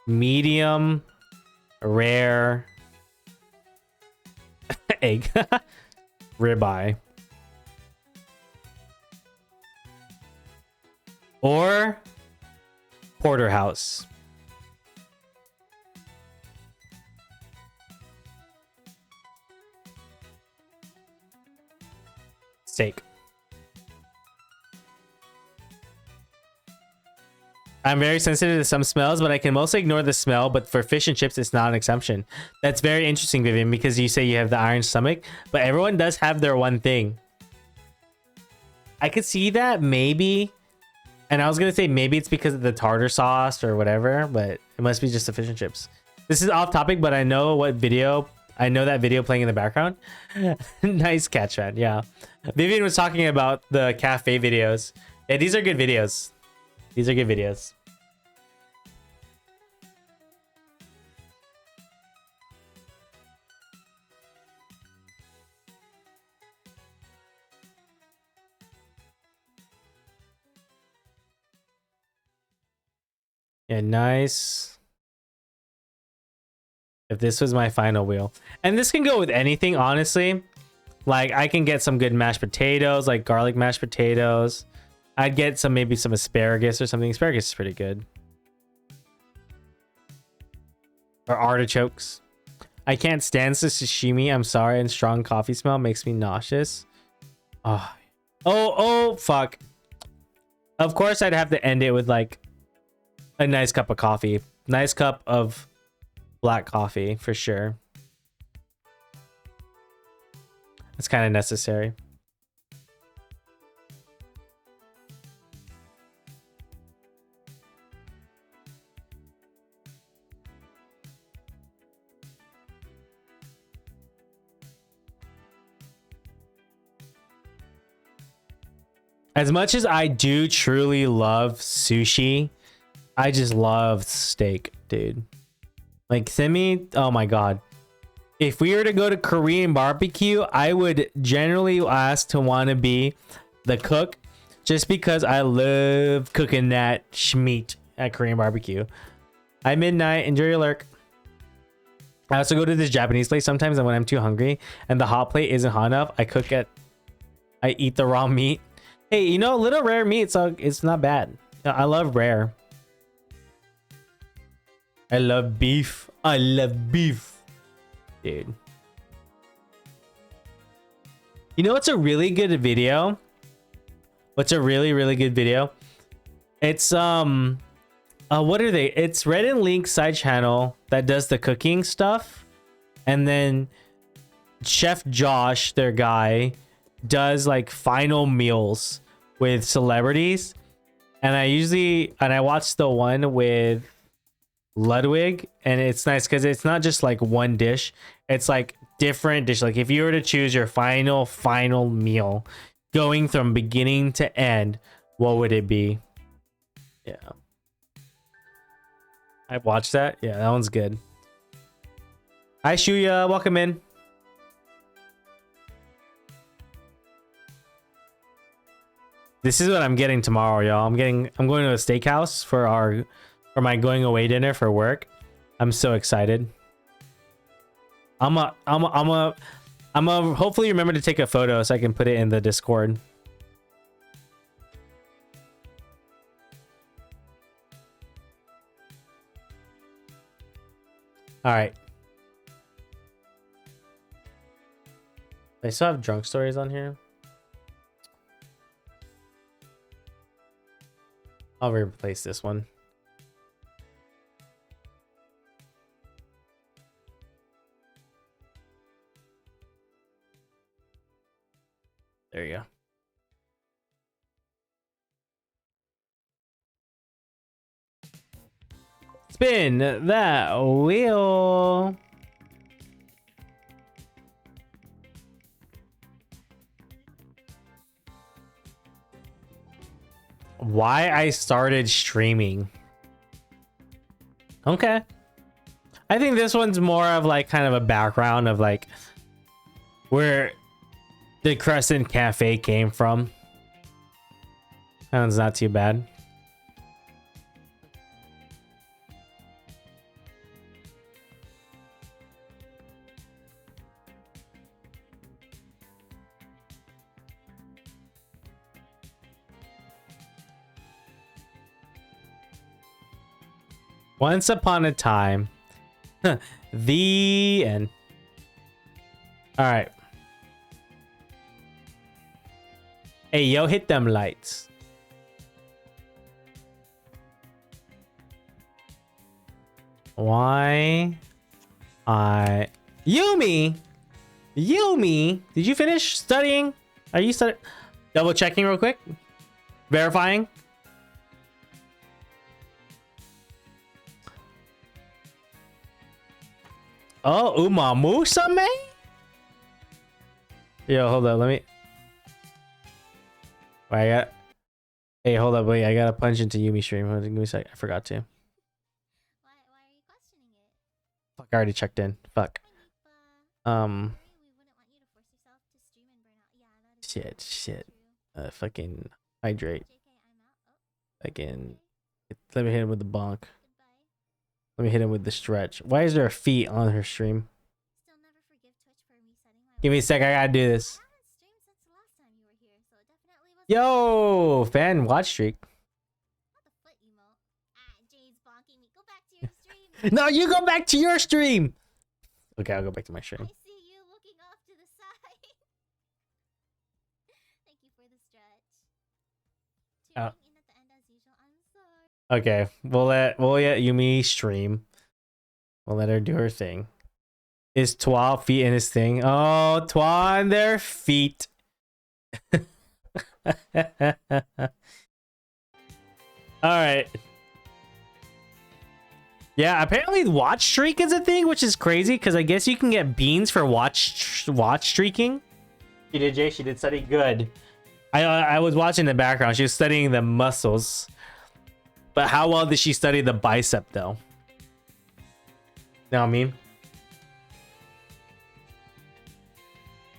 medium rare egg ribeye, or porterhouse steak. I'm very sensitive to some smells, but I can mostly ignore the smell. But for fish and chips, it's not an exception. That's very interesting, Vivian, because you say you have the iron stomach, but everyone does have their one thing. I could see that maybe, and I was gonna say maybe it's because of the tartar sauce or whatever, but it must be just the fish and chips. This is off topic, but I know what video. I know that video playing in the background. Nice catch, man. Yeah, Vivian was talking about the cafe videos. Yeah, these are good videos. These are good videos. Yeah, nice. If this was my final wheel. And this can go with anything, honestly. Like, I can get some good mashed potatoes, like garlic mashed potatoes. I'd get maybe some asparagus or something. Asparagus is pretty good. Or artichokes. I can't stand sashimi. I'm sorry. And strong coffee smell makes me nauseous. Oh, fuck. Of course, I'd have to end it with like a nice cup of coffee. Nice cup of black coffee for sure. It's kind of necessary. As much as I do truly love sushi, I just love steak, dude. Like, semi, oh my god. If we were to go to Korean barbecue, I would generally ask to want to be the cook, just because I love cooking that schmeat at Korean barbecue. Hi, Midnight. Enjoy your lurk. I also go to this Japanese place sometimes, and when I'm too hungry and the hot plate isn't hot enough, I eat the raw meat. Hey, you know, little rare meat, so it's not bad. I love rare. I love beef. I love beef. Dude. You know what's a really good video? What's a really, really good video? It's what are they? It's Red and Link's side channel that does the cooking stuff. And then Chef Josh, their guy, does like final meals with celebrities. And I watch the one with Ludwig, and it's nice because it's not just like one dish. It's like different dish. Like if you were to choose your final meal going from beginning to end, what would it be? Yeah. I watched that. Yeah, that one's good. Hi Shuya, welcome in. This is what I'm getting tomorrow, y'all. I'm going to a steakhouse for my going away dinner for work. I'm so excited. I'm a hopefully remember to take a photo so I can put it in the Discord. All right. I still have drunk stories on here. I'll replace this one. There you go. Spin that wheel. Why I started streaming. Okay. I think this one's more of like kind of a background of like where the Crescent Cafe came from. That one's not too bad. Once upon a time. The end. All right. Hey, yo, hit them lights. Why? Yumi, did you finish studying? Are you double checking real quick? Verifying? Oh, Umamusa-me? Yo, hold up, let me... Wait, hey, hold up, wait, I gotta punch into Yumi stream. Give me a sec, I forgot to. Why are you questioning it? Fuck, I already checked in. Fuck. We wouldn't want you to force yourself to stream and burn out. Yeah, that is Shit. true. Fucking hydrate. JK, I'm out. Oh, Again. Let me hit him with the bonk. goodbye. Let me hit him with the stretch. Why is there a feet on her stream? Still never forgive Twitch for resetting my Give me a sec, I gotta do I this. haven't streamed since the last time you were here, so it definitely was Yo, fan watch streak. not the foot emote. Ah, Jay's bonking me. Go back to your stream. No, you go back to your stream. Okay, I'll go back to my I stream. see you looking off to the side. Thank you for the stretch. Oh. Tuning in at the end as usual. I'm sorry. Okay, we'll let Yumi stream. We'll let her do her thing. Is Twa feet in his thing? Oh, Twa and their feet. All right. Yeah, apparently watch streak is a thing, which is crazy because I guess you can get beans for watch streaking. She did, Jay. She did study good. I was watching the background. She was studying the muscles. But how well did she study the bicep though? Know what I mean?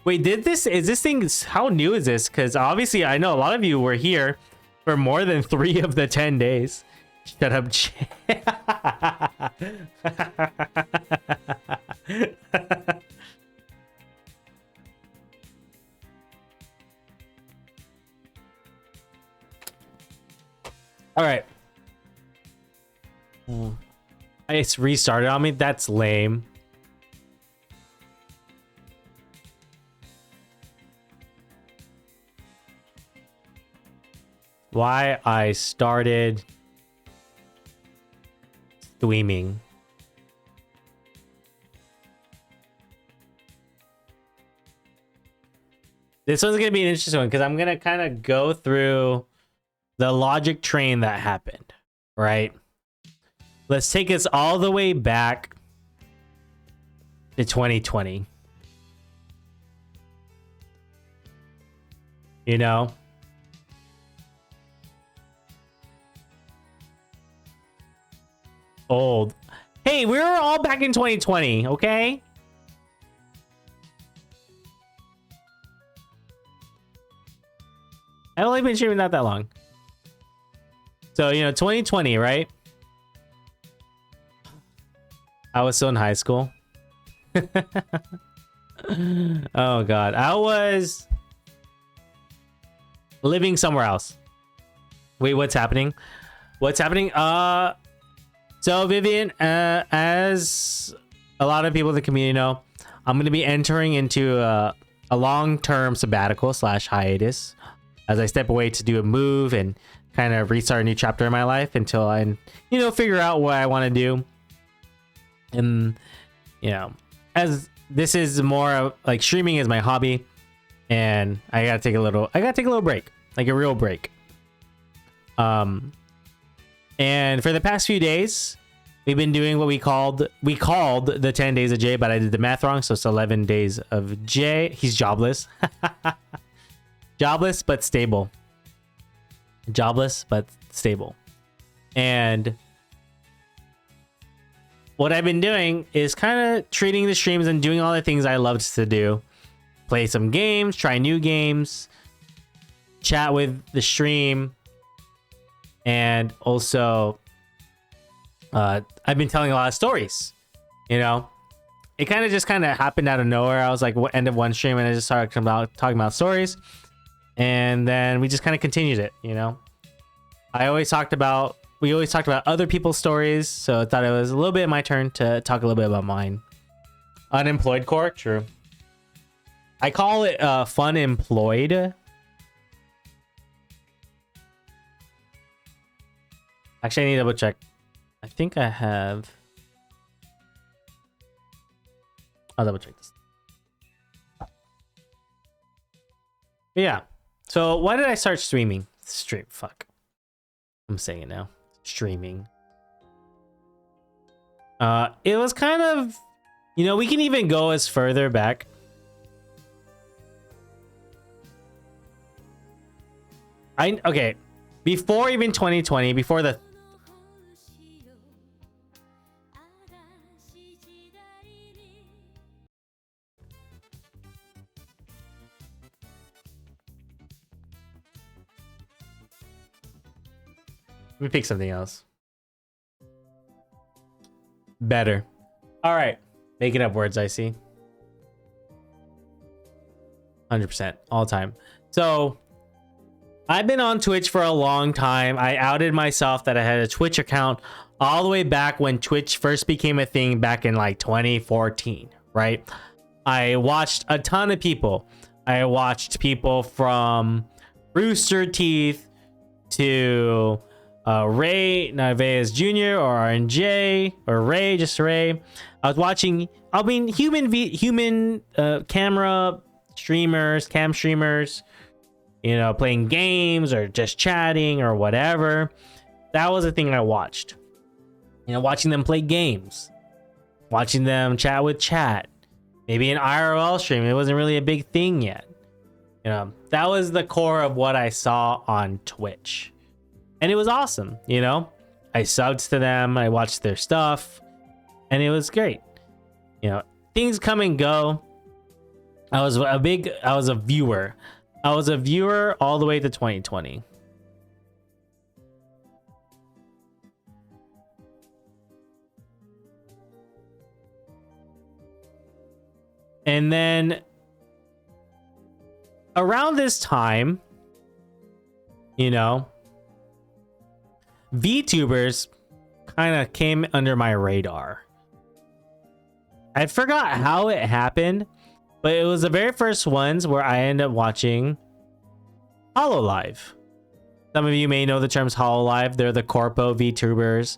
Wait, is this thing, how new is this? Because obviously I know a lot of you were here for more than 3 of the 10 days. Shut up, Jay. All right. It's restarted on me. That's lame. why I started streaming. This one's gonna be an interesting one because I'm gonna kind of go through the logic train that happened, right? Let's take us all the way back to 2020. You know? Old. Hey, we were all back in 2020, okay? I've only been streaming not that long. So, you know, 2020, right? I was still in high school. Oh, God. I was living somewhere else. Wait, what's happening? What's happening? So, Vivian, as a lot of people in the community know, I'm going to be entering into a long-term sabbatical / hiatus as I step away to do a move and kind of restart a new chapter in my life until I, you know, figure out what I want to do. And, you know, as this is more of, like, streaming is my hobby, and I gotta take a little break, like a real break. And for the past few days, we've been doing what we called the 10 days of Jay, but I did the math wrong, so it's 11 days of Jay. He's jobless. Jobless but stable. Jobless but stable. And what I've been doing is kind of treating the streams and doing all the things I loved to do. Play some games, try new games, chat with the stream, and also I've been telling a lot of stories. You know, it kind of happened out of nowhere. I was like, what, end of one stream, and I just started talking about stories, and then we just kind of continued it. You know, we always talked about other people's stories, so I thought it was a little bit my turn to talk a little bit about mine. Unemployed core, true. I call it fun employed. Actually, I need to double check. I think I have. I'll double check this. Yeah. So why did I start streaming? Fuck. I'm saying it now. Streaming. It was kind of, you know, we can even go as further back. Okay, before even 2020, before the let me pick something else. Better. All right. Making up words, I see. 100% all time. So I've been on Twitch for a long time. I outed myself that I had a Twitch account all the way back when Twitch first became a thing back in like 2014, right? I watched a ton of people. I watched people from Rooster Teeth to Ray Narvaez Jr. or RNJ or Ray, just Ray. I was watching, human camera streamers, cam streamers, you know, playing games or just chatting or whatever. That was the thing I watched. You know, watching them play games, watching them chat with chat, maybe an IRL stream. It wasn't really a big thing yet. You know, that was the core of what I saw on Twitch. And it was awesome, you know. I subbed to them, I watched their stuff, and it was great. You know, things come and go. I was a viewer. I was a viewer all the way to 2020. And then around this time, you know, VTubers kind of came under my radar. I forgot how it happened, but it was the very first ones where I ended up watching HoloLive. Some of you may know the terms Hololive. They're the corpo VTubers.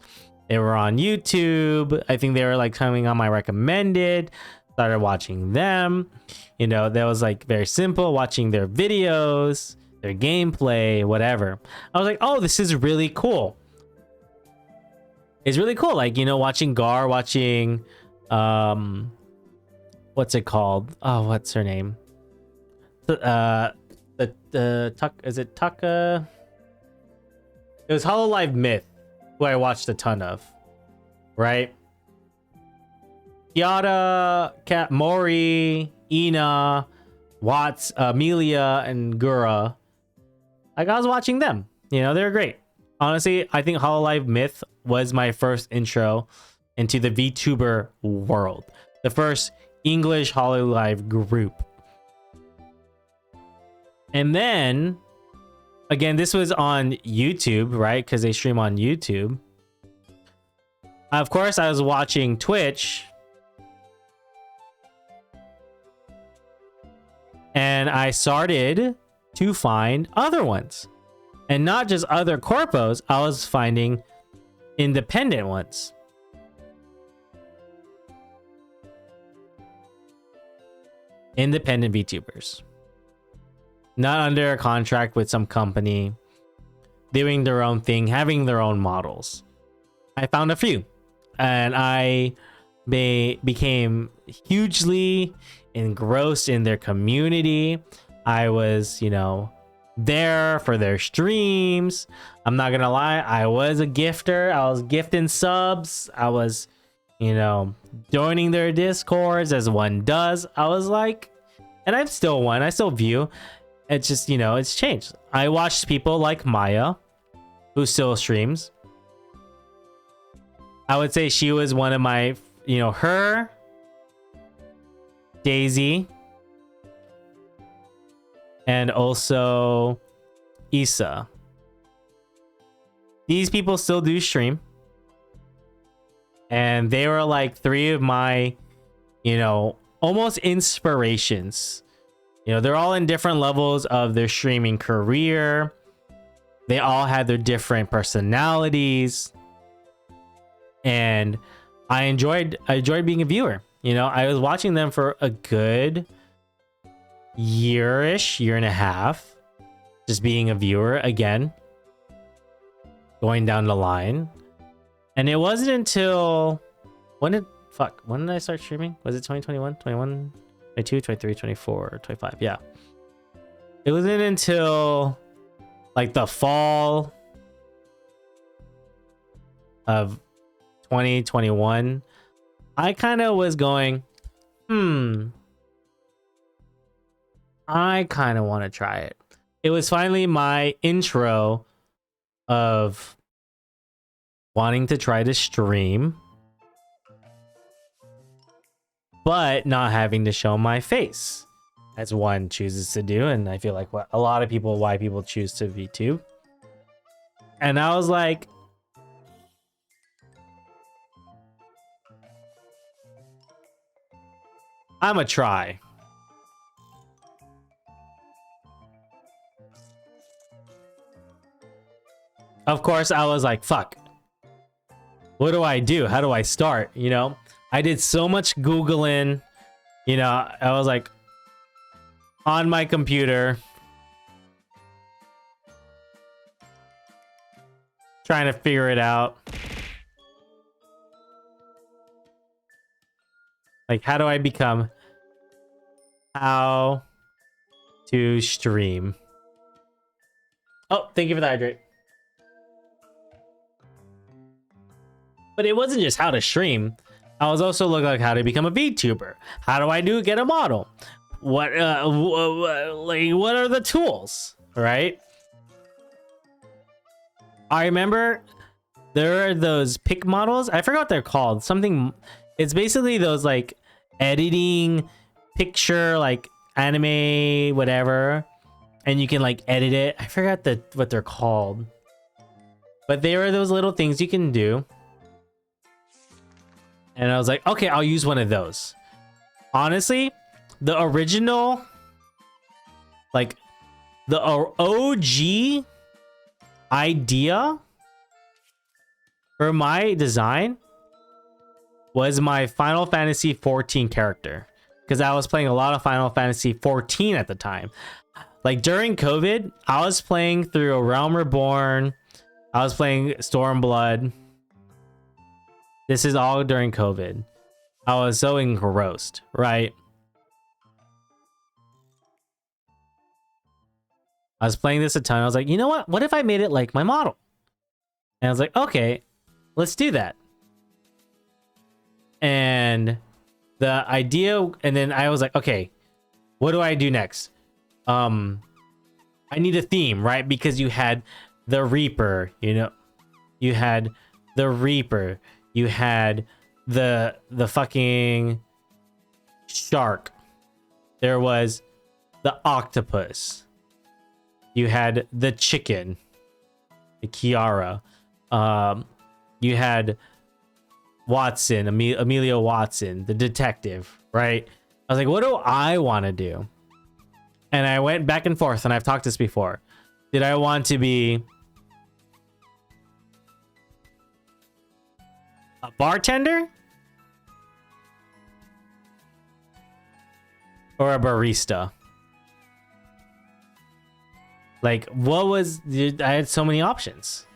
They were on YouTube. I think they were like coming on my recommended. Started watching them. You know, that was like very simple, watching their videos, their gameplay, whatever. I was like, oh, this is really cool. It's really cool. Like, you know, watching Gar, watching, what's it called? Oh, what's her name? The Tuck, is it Tucka? It was Hololive Myth, who I watched a ton of, right? Kiara, Kat, Mori, Ina, Watts, Amelia, and Gura. Like, I was watching them. You know, they're great. Honestly, I think Hololive Myth was my first intro into the VTuber world. The first English Hololive group. And then, again, this was on YouTube, right? Because they stream on YouTube. Of course, I was watching Twitch. And I started to find other ones. And not just other corpos, I was finding independent ones. Independent VTubers. Not under a contract with some company. Doing their own thing, having their own models. I found a few. And I became hugely engrossed in their community. I was, you know, there for their streams. I'm not gonna lie, I was a gifter. I was gifting subs. I was, you know, joining their discords as one does. I was like, and I'm still one. I still view. It's just, you know, it's changed. I watched people like Maya, who still streams. I would say she was one of my, you know, her, Daisy, and also Issa. These people still do stream. And they were like three of my, you know, almost inspirations. You know, they're all in different levels of their streaming career. They all had their different personalities. And I enjoyed being a viewer. You know, I was watching them for a good year and a half. Just being a viewer again. Going down the line. And it wasn't until... When did I start streaming? Was it 2021? 21? 22, 23, 24, 25. Yeah. It wasn't until like the fall of 2021. I kind of was going, I kind of want to try it. It was finally my intro of wanting to try to stream, but not having to show my face, as one chooses to do. And I feel like what a lot of people, why people choose to VTube. And I was like, I'm a try. Of course, I was like, fuck. What do I do? How do I start? You know? I did so much Googling, you know, I was like on my computer trying to figure it out. Like, how do I become how to stream? Oh, thank you for the hydrate. But it wasn't just how to stream. I was also looking like how to become a VTuber. How do I get a model? What what are the tools, right? I remember there are those pick models. I forgot what they're called. Something. It's basically those like editing picture, like anime, whatever, and you can like edit it. I forgot what they're called, but there are those little things you can do. And I was like, okay, I'll use one of those. Honestly, the original, like the OG idea for my design was my Final Fantasy 14 character, because I was playing a lot of Final Fantasy 14 at the time. Like during COVID, I was playing through A Realm Reborn. I was playing Stormblood. This is all during COVID. I was so engrossed, right? I was playing this a ton. I was like, you know what? What if I made it like my model? And I was like, okay, let's do that. And the idea, and then I was like, okay, what do I do next? I need a theme, right? Because you had the Reaper, you know, you had the Reaper, you had the fucking shark, there was the octopus, you had the chicken, the Kiara, you had Watson, Emilio Watson, the detective, right? I was like, what do I want to do? And I went back and forth, and I've talked this before. Did I want to be a bartender? Or a barista? Like, what was... I had so many options.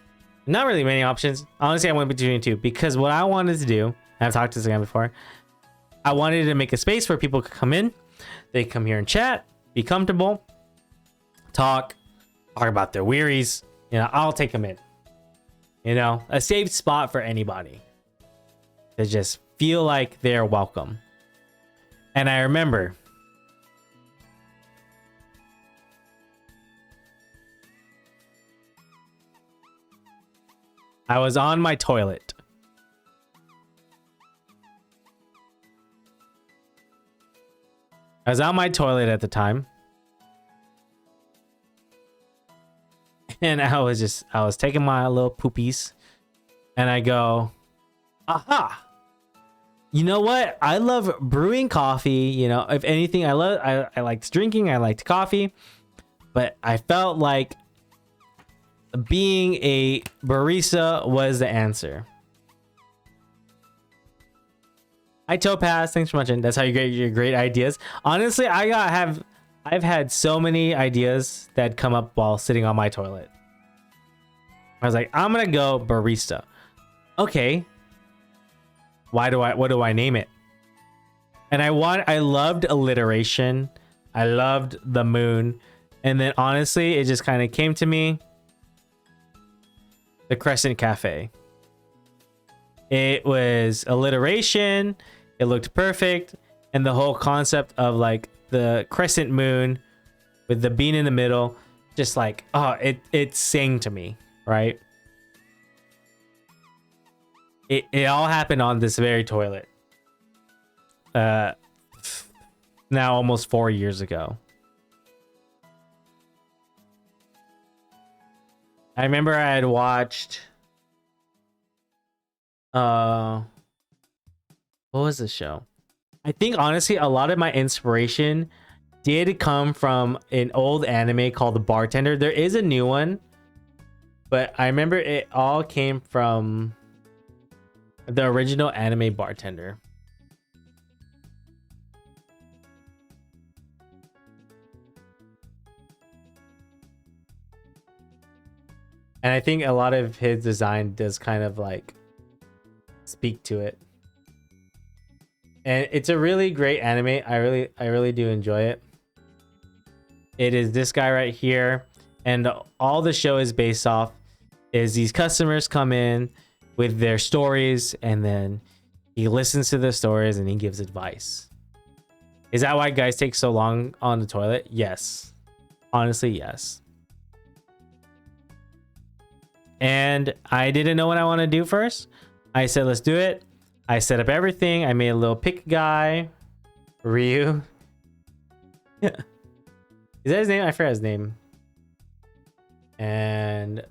Not really many options. Honestly, I went between two. Because what I wanted to do, and I've talked to this again before, I wanted to make a space where people could come in. They come here and chat. Be comfortable, talk about their wearies. You know, I'll take them in. You know, a safe spot for anybody to just feel like they're welcome. And I remember I was on my toilet. I was on my toilet at the time. And I was taking my little poopies. And I go, aha. You know what? I love brewing coffee. You know, if anything, I liked drinking. I liked coffee. But I felt like being a barista was the answer. Hi Topaz, thanks for watching. That's how you get your great ideas. Honestly, I've had so many ideas that come up while sitting on my toilet. I was like, I'm gonna go barista. Okay. What do I name it? And I loved alliteration. I loved the moon. And then honestly, it just kind of came to me. The Crescent Cafe. It was alliteration. It looked perfect. And the whole concept of like the crescent moon with the bean in the middle, just like, oh, it sang to me, right? It all happened on this very toilet. Now almost 4 years ago. I remember I had watched what was the show? I think honestly a lot of my inspiration did come from an old anime called The Bartender. There is a new one, but I remember it all came from the original anime Bartender. And I think a lot of his design does kind of like speak to it. And it's a really great anime. I really do enjoy it. It is this guy right here. And all the show is based off is these customers come in with their stories, and then he listens to the stories and he gives advice. Is that why guys take so long on the toilet? Yes. Honestly, yes. And I didn't know what I want to do first. I said, let's do it. I set up everything. I made a little pick guy. Ryu. Is that his name? I forgot his name. And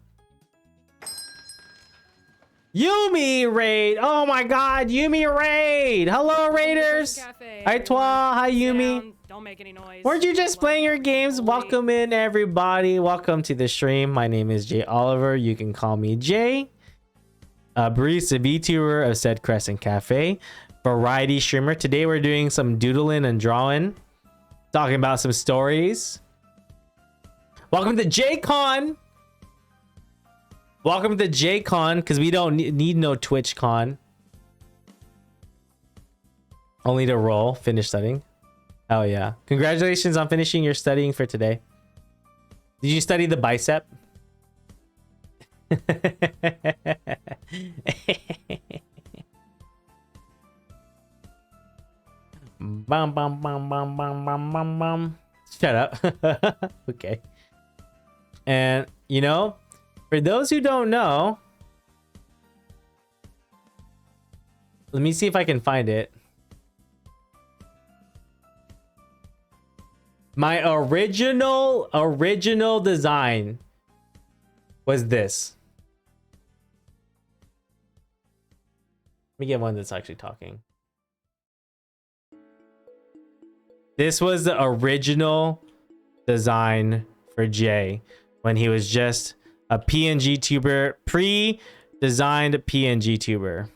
Yumi raid. Oh my god, Yumi raid. Hello, raiders. Hi Twa. Hi Yumi. Don't make any noise. Weren't you just Let playing your everything games? fully- Welcome in, everybody. Welcome to the stream. My name is Jay Oliver. You can call me Jay. Barista VTuber of said Crescent Cafe. Variety streamer. Today we're doing some doodling and drawing. Talking about some stories. Welcome to JCon. Welcome to JCon, because we don't need no TwitchCon. Only to roll. Finish studying. Oh yeah. Congratulations on finishing your studying for today. Did you study the bicep? Bum, bum, bum, bum, bum, bum, bum, bum. Shut up. Okay. And, you know, for those who don't know, let me see if I can find it. My original design was this. Let me get one that's actually talking. This was the original design for Jay when he was just a PNG tuber, pre-designed PNG tuber.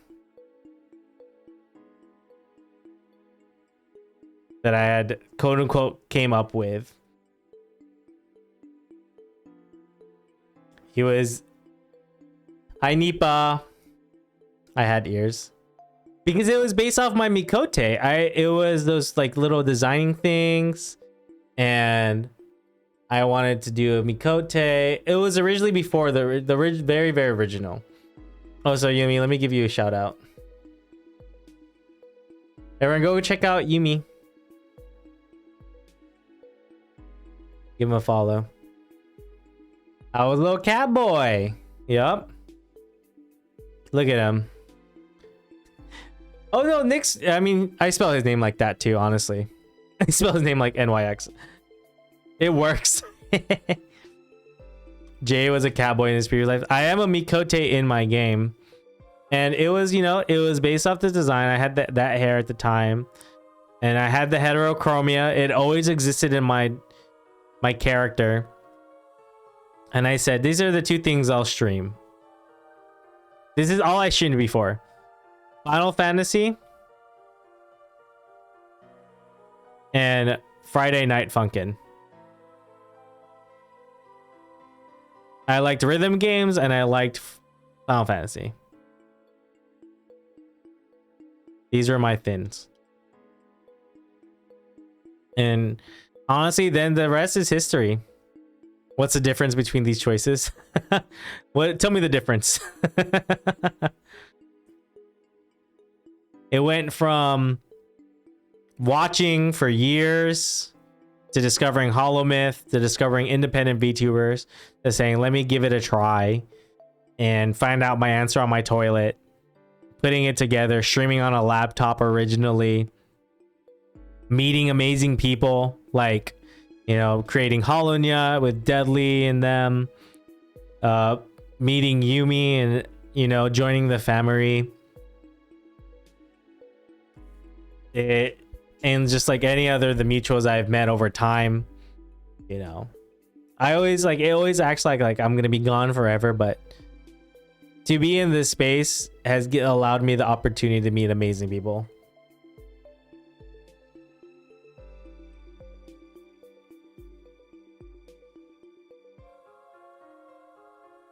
That I had quote unquote came up with. He was Hi Nipa. I had ears. Because it was based off my Mikote. It was those like little designing things. And I wanted to do a Mikote. It was originally before the very, very original. Oh, so Yumi, let me give you a shout out. Everyone go check out Yumi. Give him a follow. I was a little cat boy. Yup. Look at him. Oh no, Nick's. I mean, I spell his name like that too, honestly. I spell his name like NYX. It works. Jay was a cowboy in his previous life. I am a Mikote in my game. And it was, you know, it was based off the design. I had that hair at the time. And I had the heterochromia. It always existed in my character. And I said, these are the two things I'll stream. This is all I streamed before. Final Fantasy and Friday Night Funkin'. I liked rhythm games and I liked Final Fantasy. These are my thins. And honestly, then the rest is history. What's the difference between these choices? Tell me the difference. It went from watching for years to discovering HoloMyth to discovering independent VTubers to saying, let me give it a try and find out my answer on my toilet, putting it together, streaming on a laptop originally, meeting amazing people like, you know, creating Holonya with Deadly and them, meeting Yumi and, you know, joining the family. And just like any other the mutuals I've met over time, you know, I always like it always acts like I'm gonna be gone forever, but to be in this space has allowed me the opportunity to meet amazing people.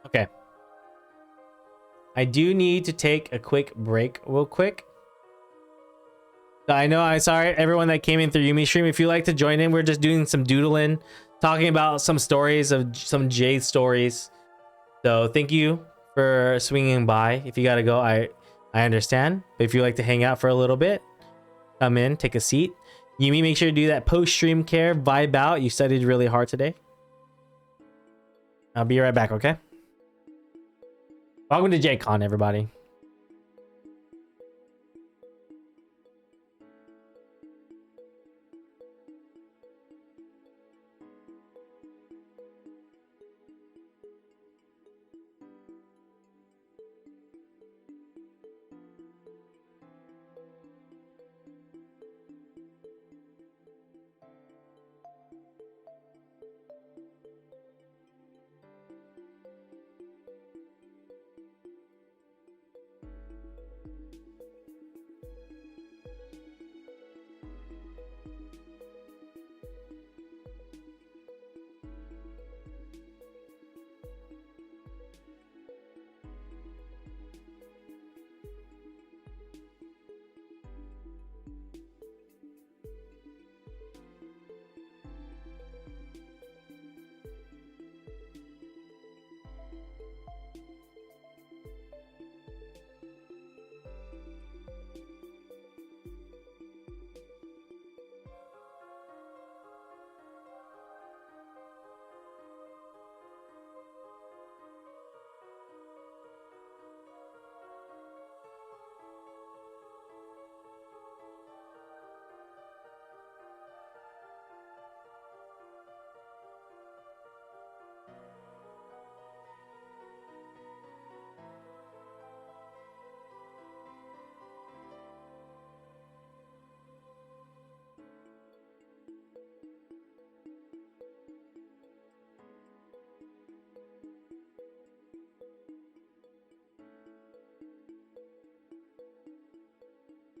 Okay, I do need to take a quick break real quick. I know, I'm sorry everyone that came in through Yumi stream. If you like to join in, we're just doing some doodling, talking about some stories of some Jade stories. So thank you for swinging by. If you gotta go, I understand. But if you like to hang out for a little bit, come in, take a seat. Yumi, make sure to do that post-stream care, vibe out. You studied really hard today. I'll be right back, okay? Welcome to JCon, everybody.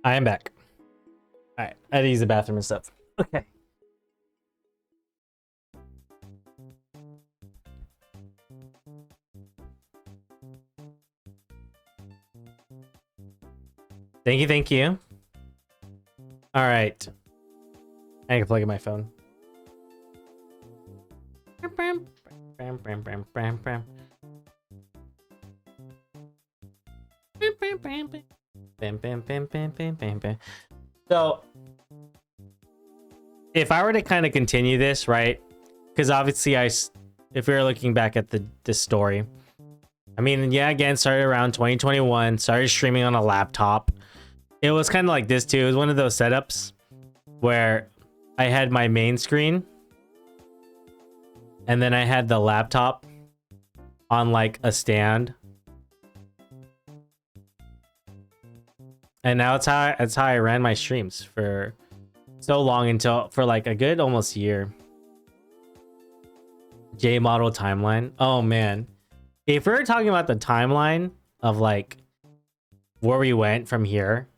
I am back. All right, I had to use the bathroom and stuff. Okay. Thank you, thank you. All right. I can plug in my phone. So, if I were to kind of continue this, right? Because obviously, if we were looking back at this story, I mean, yeah, again, started around 2021, started streaming on a laptop. It was kind of like this too. It was one of those setups where I had my main screen and then I had the laptop on like a stand. And now it's how I ran my streams for so long, for like a good almost year. J model timeline. Oh man. If we're talking about the timeline of like where we went from here.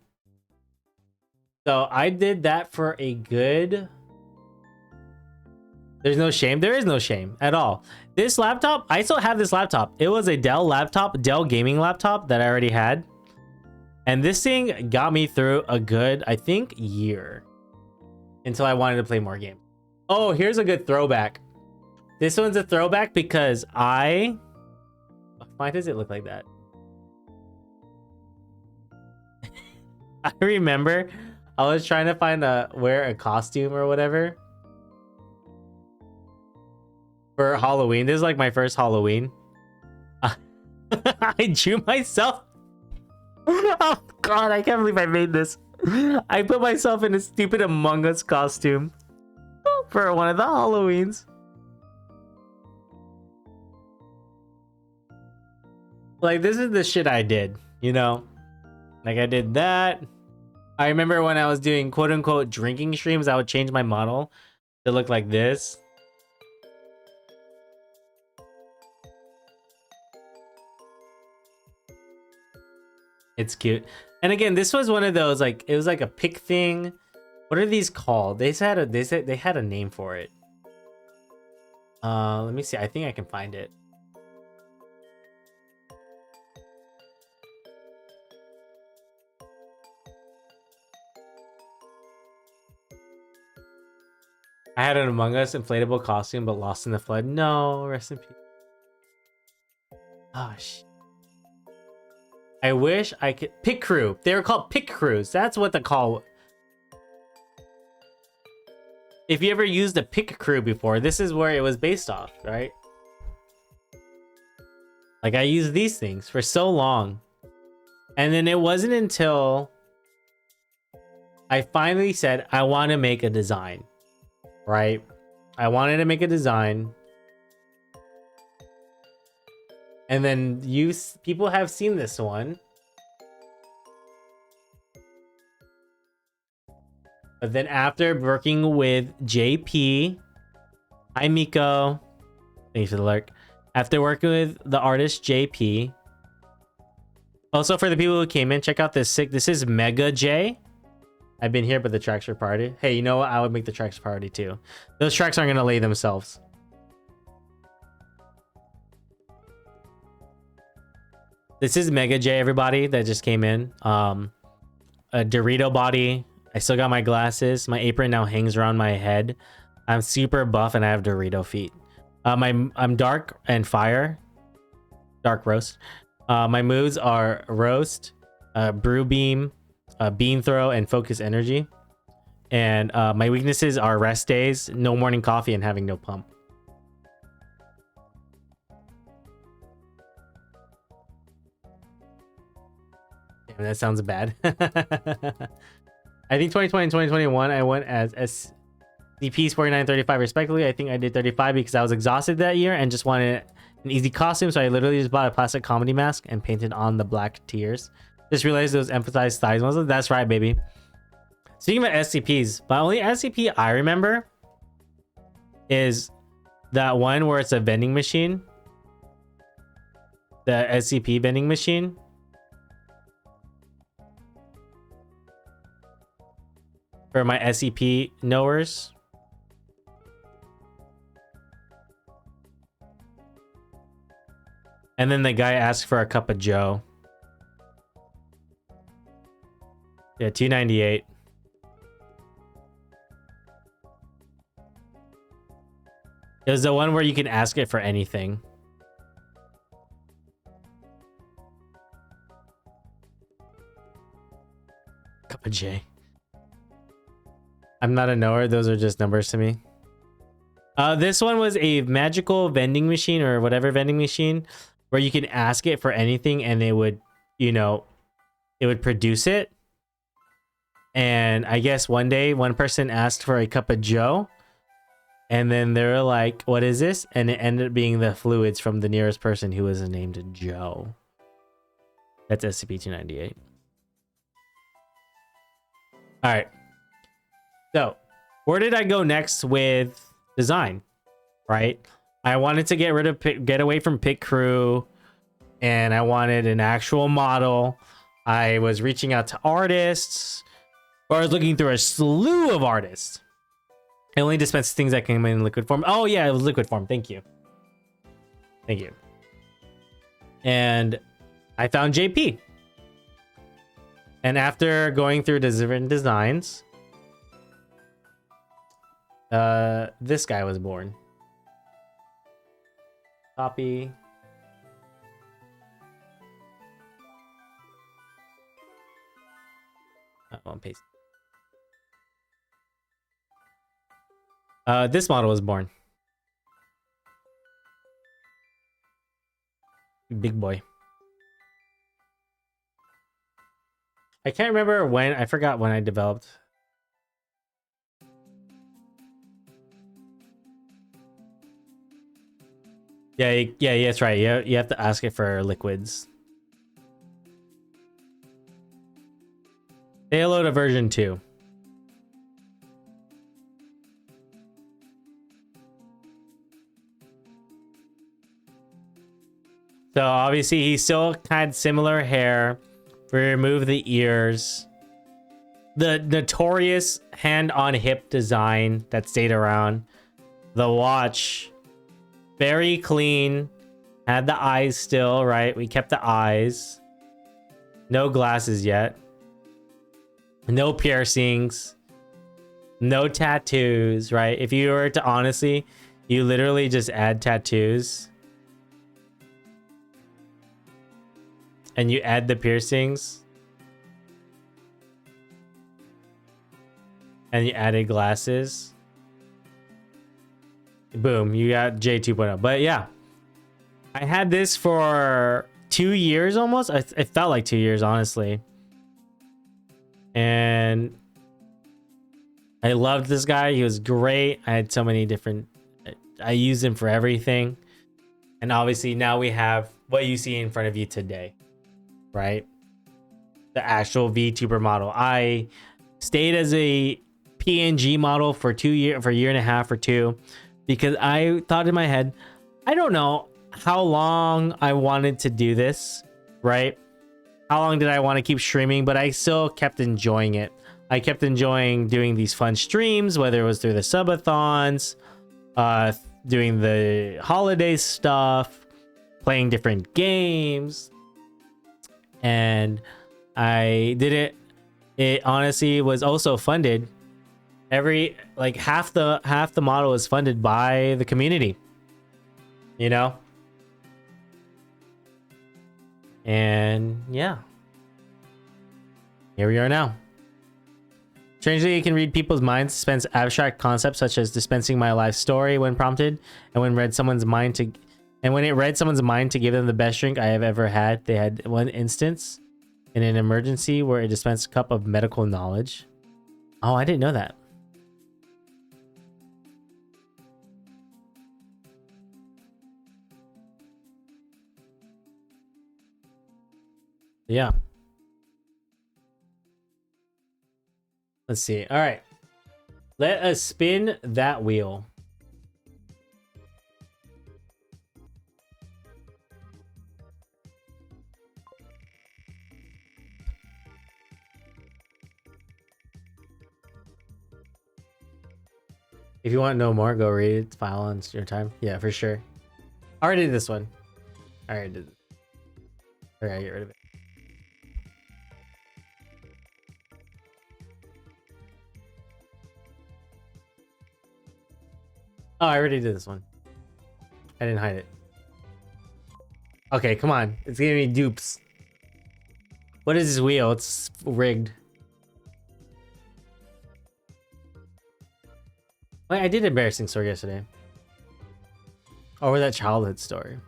So I did that for a good... There's no shame. There is no shame at all. This laptop, I still have this laptop. It was a Dell laptop, Dell gaming laptop that I already had. And this thing got me through a good, I think, year. Until I wanted to play more games. Oh, here's a good throwback. This one's a throwback because why does it look like that? I remember I was trying to wear a costume or whatever for Halloween. This is like my first Halloween. I drew myself. Oh god, I can't believe I made this. I put myself in a stupid Among Us costume for one of the Halloweens. Like, this is the shit I did, you know? Like, I did that. I remember when I was doing quote-unquote drinking streams, I would change my model to look like this. It's cute. And again, this was one of those, like, it was like a pick thing. What are these called? They had a name for it. Let me see. I think I can find it. I had an Among Us inflatable costume, but lost in the flood. No, rest in peace. Oh, shit. I wish I could... Pit Crew. They were called Pit Crews. That's what they call... If you ever used a Pit Crew before, this is where it was based off, right? Like, I used these things for so long. And then it wasn't until I finally said, I want to make a design. Right? I wanted to make a design. And then people have seen this one. But then after working with JP, hi Miko, thanks for the lurk. After working with the artist JP, also for the people who came in, check out this this is Mega J. I've been here, but the tracks are party. Hey, you know what? I would make the tracks party too. Those tracks aren't gonna lay themselves. This is Mega J, everybody that just came in. A Dorito body. I still got my glasses. My apron now hangs around my head. I'm super buff and I have Dorito feet. I'm dark and fire. Dark roast. My moves are roast, brew beam, bean throw, and focus energy. And my weaknesses are rest days, no morning coffee, and having no pump. Damn, that sounds bad. I think 2020 and 2021 I went as SCPs 49 35 respectively. I think I did 35 because I was exhausted that year and just wanted an easy costume, so I literally just bought a plastic comedy mask and painted on the black tears. Just realized those emphasized thighs muscles. That's right, baby. Speaking about SCPs, the only SCP I remember is that one where it's a vending machine. The SCP vending machine. for my SCP knowers. And then the guy asked for a cup of Joe. Yeah, 298. It was the one where you can ask it for anything. Cup of J. I'm not a knower. Those are just numbers to me. This one was a magical vending machine or whatever vending machine where you can ask it for anything and it would, you know, it would produce it. And I guess one day one person asked for a cup of Joe. And then they were like, what is this? And it ended up being the fluids from the nearest person who was named Joe. That's SCP-298. All right. So, where did I go next with design? Right? I wanted to get away from Pit Crew, and I wanted an actual model. I was reaching out to artists, or I was looking through a slew of artists. I only dispense things that came in liquid form. Oh yeah, it was liquid form. Thank you. Thank you. And I found JP. And after going through different designs, this guy was born. Copy. One paste. This model was born. Big boy. I can't remember when. I forgot when I developed. Yeah, that's right. You have to ask it for liquids. Say hello to version 2. So obviously he still had similar hair. We removed the ears. The notorious hand on hip design that stayed around. The watch. Very clean. Had the eyes still, right? We kept the eyes. No glasses yet. No piercings. No tattoos, right? If you were to honestly, you literally just add tattoos. And you add the piercings. And you added glasses. Boom, you got J 2.0. But yeah, I had this for 2 years almost. It felt like 2 years, honestly. And I loved this guy. He was great. I had so many different... I used him for everything. And obviously now we have what you see in front of you today. Right? The actual VTuber model. I stayed as a PNG model for a year and a half or two, because I thought in my head, I don't know how long I wanted to do this, right? How long did I want to keep streaming? But I still kept enjoying it. I kept enjoying doing these fun streams, whether it was through the subathons, doing the holiday stuff, playing different games. And I did it. It honestly was also funded. Half the model is funded by the community. You know? And yeah. Here we are now. Strangely, it can read people's minds, dispense abstract concepts such as dispensing my life story when prompted, and when it read someone's mind to give them the best drink I have ever had. They had one instance in an emergency where it dispensed a cup of medical knowledge. Oh, I didn't know that. Yeah. Let's see. All right. Let us spin that wheel. If you want to know more, go read it. File on your time. Yeah, for sure. I already did this one. I already did it. Okay, get rid of it. Oh, I already did this one. I didn't hide it. Okay, come on. It's giving me dupes. What is this wheel? It's rigged. Wait, I did embarrassing story yesterday. Or was that childhood story?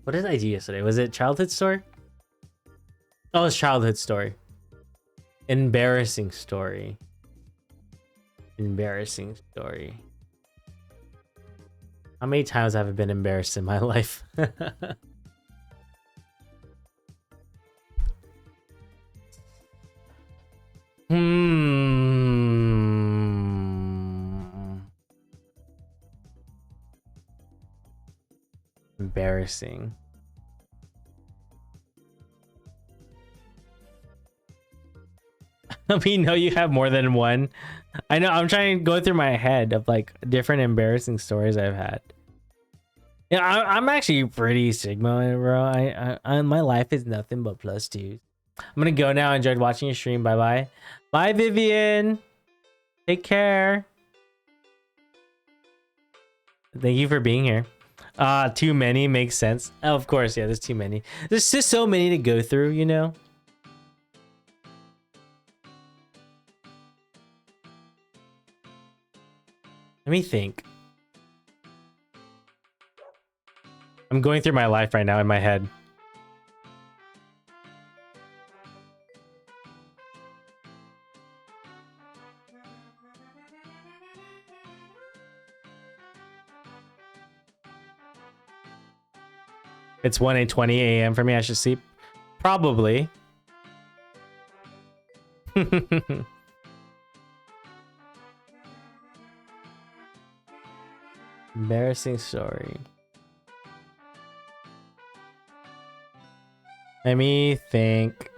What did I do yesterday? Was it childhood story? Oh, it's childhood story. Embarrassing story. Embarrassing story. How many times have I been embarrassed in my life? Embarrassing. We know you have more than one. I know. I'm trying to go through my head of like different embarrassing stories I've had. Yeah, I'm actually pretty Sigma, bro. My life is nothing but plus twos. I'm gonna go now. Enjoyed watching your stream. Bye bye. Bye, Vivian. Take care. Thank you for being here. Too many makes sense. Oh, of course, yeah. There's too many. There's just so many to go through, you know. Let me think. I'm going through my life right now in my head. It's 1:20 a.m. for me. I should sleep. Probably. Embarrassing story. Let me think.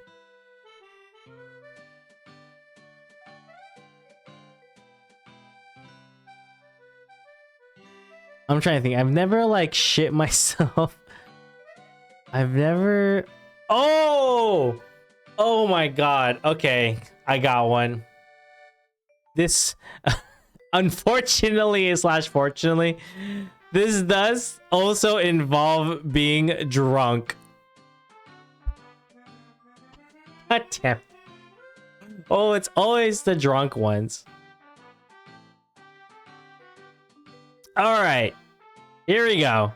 I'm trying to think. I've never like shit myself. I've never. Oh! Oh my god. Okay. I got one. This. Unfortunately / fortunately, this does also involve being drunk. God damn. Oh, it's always the drunk ones. All right. Here we go.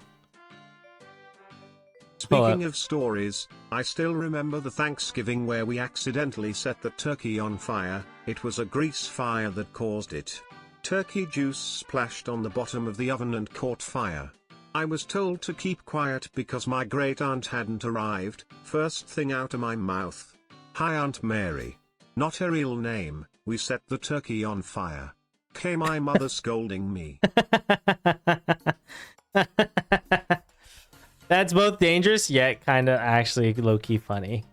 Speaking of stories, I still remember the Thanksgiving where we accidentally set the turkey on fire. It was a grease fire that caused it. Turkey juice splashed on the bottom of the oven and caught fire. I was told to keep quiet because my great aunt hadn't arrived. First thing out of my mouth. Hi Aunt Mary. Not her real name. We set the turkey on fire. Okay, my mother scolding me. That's both dangerous yet kind of actually low-key funny.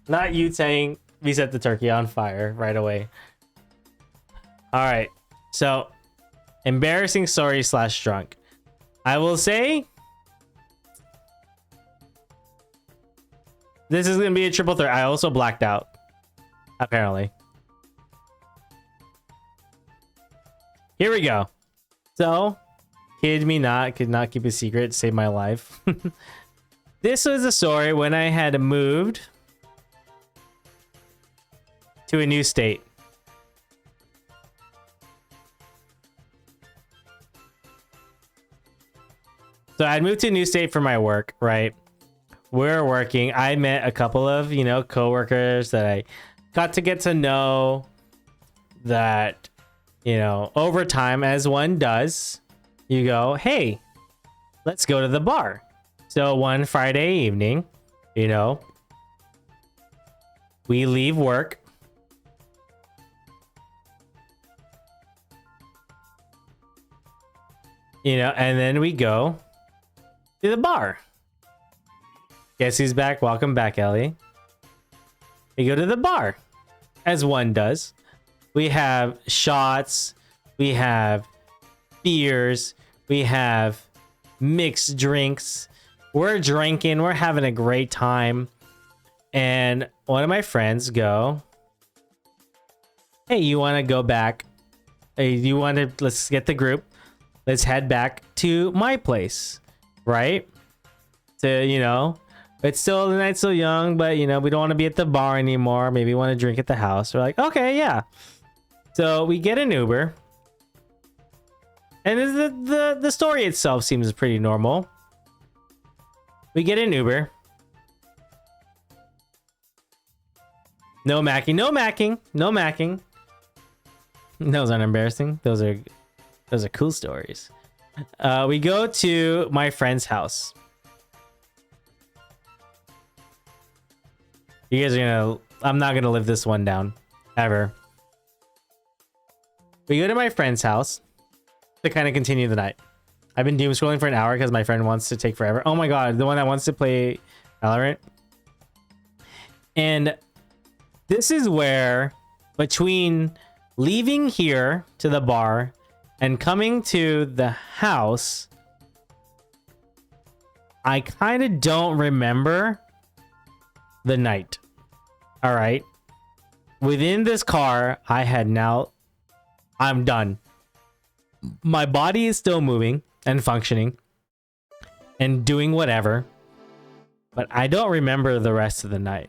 Not you saying we set the turkey on fire right away. All right. So, embarrassing story / drunk. I will say this is going to be a triple threat. I also blacked out. Apparently. Here we go. So, kid me not, could not keep a secret, save my life. This was a story when I had moved to a new state. So I'd moved to a new state for my work, right? We're working. I met a couple of, you know, coworkers that I got to get to know that, you know, over time, as one does, you go, hey, let's go to the bar. So one Friday evening, you know, we leave work. You know, and then we go to the bar. Guess who's back? Welcome back, Ellie. We go to the bar, as one does. We have shots. We have beers. We have mixed drinks. We're drinking. We're having a great time. And one of my friends go, hey, you want to go back? Hey, you want to, let's get the group. Let's head back to my place, right? So, you know, it's still, the night's still young, but, you know, we don't want to be at the bar anymore. Maybe want to drink at the house. We're like, okay, yeah. So we get an Uber. And the story itself seems pretty normal. We get an Uber. No macking, no macking, no macking. Those aren't embarrassing. Those are cool stories. We go to my friend's house. You guys are gonna... I'm not gonna live this one down. Ever. We go to my friend's house to kind of continue the night. I've been doom scrolling for an hour because my friend wants to take forever. Oh my god, the one that wants to play Valorant. And this is where, between leaving here to the bar and coming to the house, I kind of don't remember the night. All right. Within this car, I'm done. My body is still moving and functioning and doing whatever, but I don't remember the rest of the night.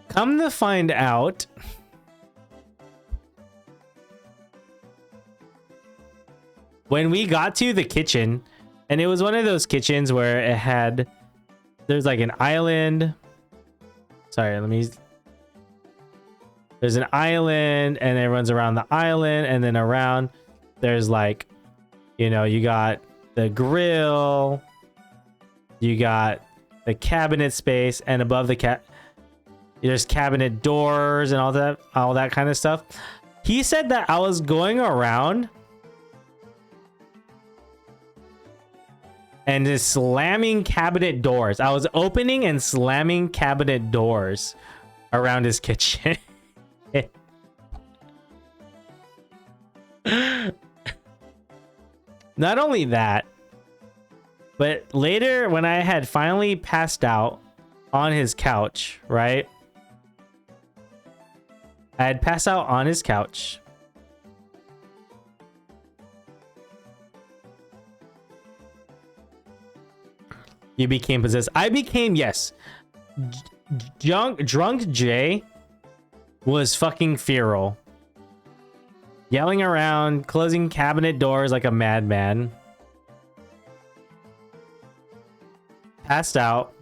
Come to find out, when we got to the kitchen, and it was one of those kitchens where it had, there's like an island. Sorry, there's an island and everyone's around the island, and then around there's like, you know, you got the grill, you got the cabinet space, and above the there's cabinet doors and all that kind of stuff. He said that I was going around and just slamming cabinet doors. I was opening and slamming cabinet doors around his kitchen. Not only that, but later when I had finally passed out on his couch, right? I had passed out on his couch. You became possessed. I became, yes. Drunk Jay was fucking feral. Yelling around, closing cabinet doors like a madman. Passed out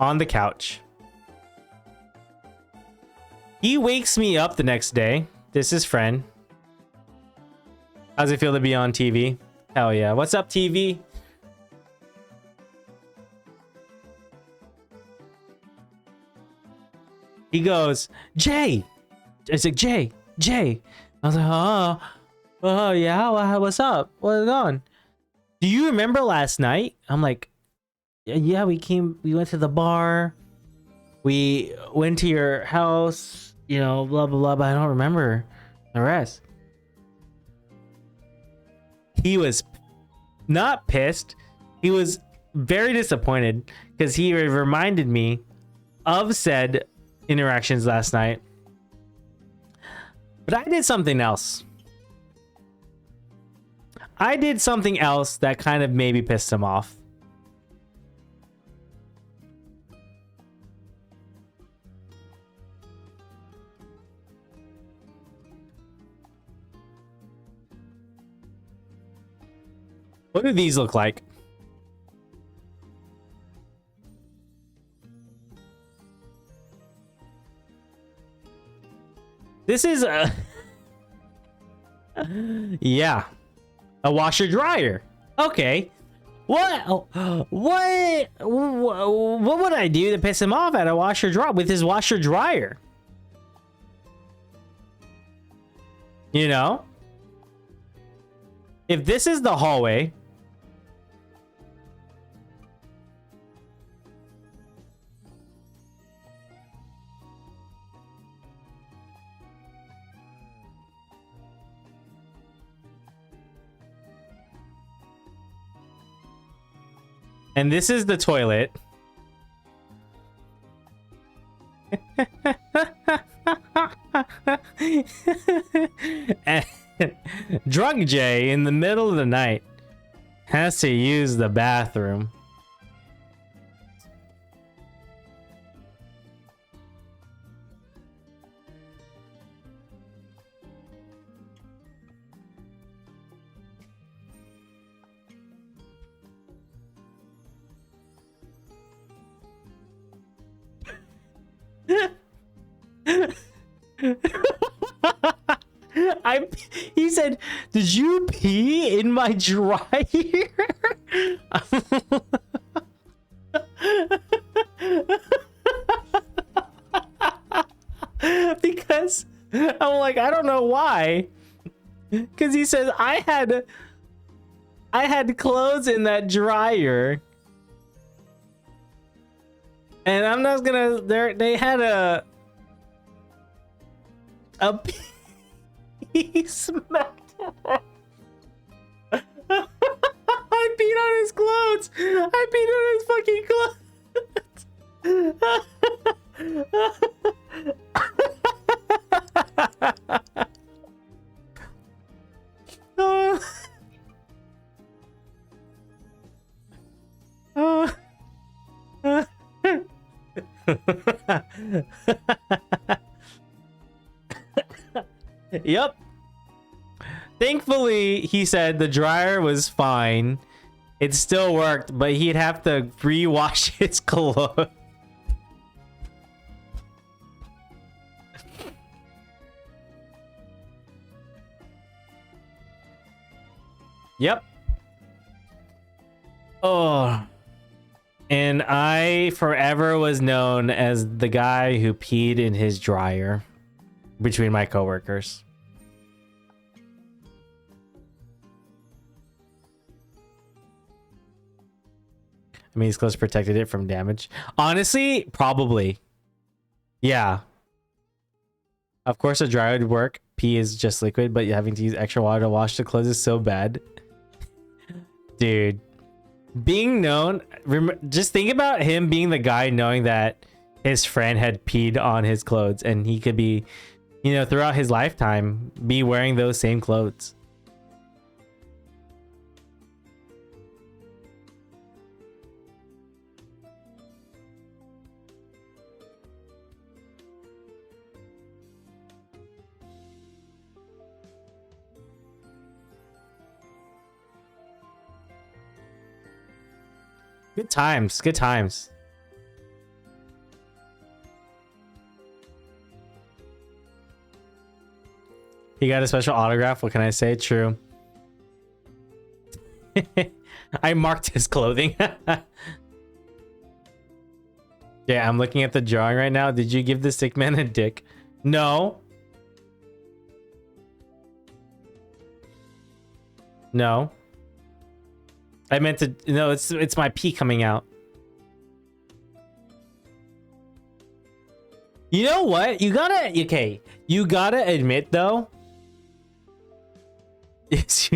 on the couch. He wakes me up the next day. This is friend. How's it feel to be on TV? Hell yeah. What's up, TV? He goes, Jay. I said, Jay. I was like, oh yeah, what's up? What's going on? Do you remember last night? I'm like, yeah, we went to the bar. We went to your house, you know, blah, blah, blah, but I don't remember the rest. He was not pissed. He was very disappointed because he reminded me of said interactions last night. But I did something else. I did something else that kind of maybe pissed him off. What do these look like? This is a... yeah. A washer dryer. Okay. What would I do to piss him off at a washer dryer with his washer dryer? You know? If this is the hallway, And this is the toilet. And Drunk Jay, in the middle of the night, has to use the bathroom. He said, "Did you pee in my dryer?" Because I'm like, I don't know why. Because he says I had clothes in that dryer. And I'm not gonna. They had a pee smacked. I peed on his clothes. I peed on his fucking Yep. Thankfully, he said the dryer was fine. It still worked, but he'd have to re-wash his clothes. Yep. Oh. And I forever was known as the guy who peed in his dryer between my coworkers. I mean, his clothes protected it from damage. Honestly, probably. Yeah. Of course, a dryer would work. Pee is just liquid, but having to use extra water to wash the clothes is so bad. Dude. Being known... just think about him being the guy knowing that his friend had peed on his clothes, and he could be, you know, throughout his lifetime, be wearing those same clothes. Good times, good times. He got a special autograph. What can I say? True. I marked his clothing. Yeah, I'm looking at the drawing right now. Did you give the sick man a dick? No. No. I meant to... No, it's my pee coming out. You know what? You gotta... Okay. You gotta admit, though... Yes,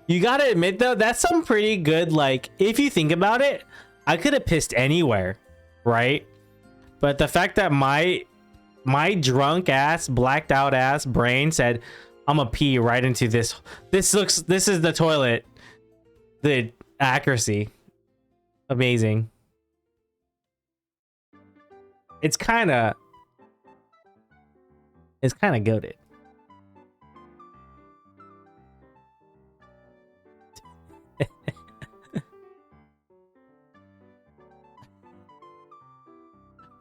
you gotta admit, though, that's some pretty good, like... If you think about it, I could have pissed anywhere, right? But the fact that my drunk ass, blacked out ass brain said, I'm gonna pee right into this. This is the toilet. The accuracy. Amazing. It's kind of goated.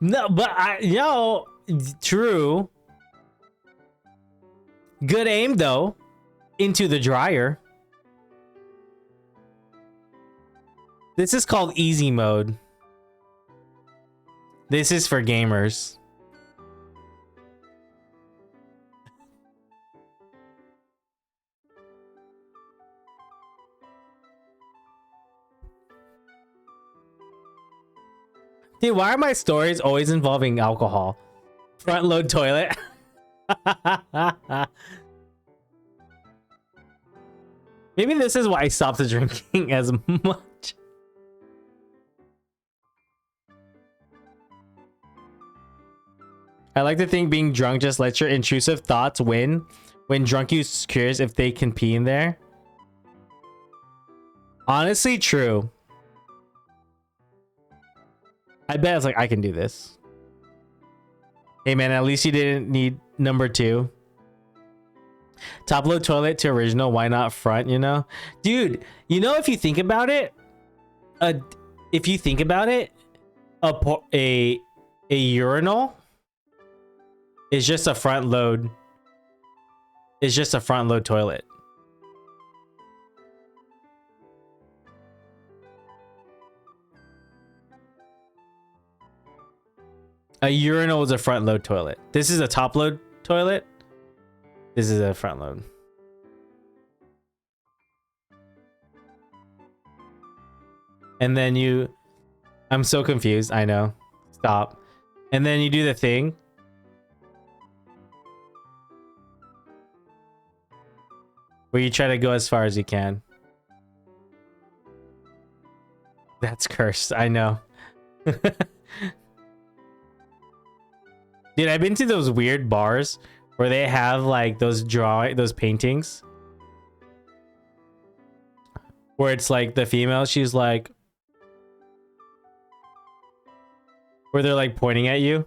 No, but true. Good aim though. Into the dryer. This is called easy mode. This is for gamers. Dude, why are my stories always involving alcohol? Front load toilet. Maybe this is why I stopped drinking as much. I like to think being drunk just lets your intrusive thoughts win. When drunk, you curious if they can pee in there. Honestly, true. I bet it's like, I can do this. Hey man, at least you didn't need number 2. Top load toilet to original, why not front, you know? Dude, you know, if you think about it, a urinal is just a front load. It's just a front load toilet. A urinal is a front load toilet. This is a top load toilet. This is a front load. And then you, I'm so confused. I know. Stop. And then you do the thing. Where you try to go as far as you can. That's cursed. I know. Dude, I've been to those weird bars where they have like those paintings. Where it's like the female, she's like, where they're like pointing at you.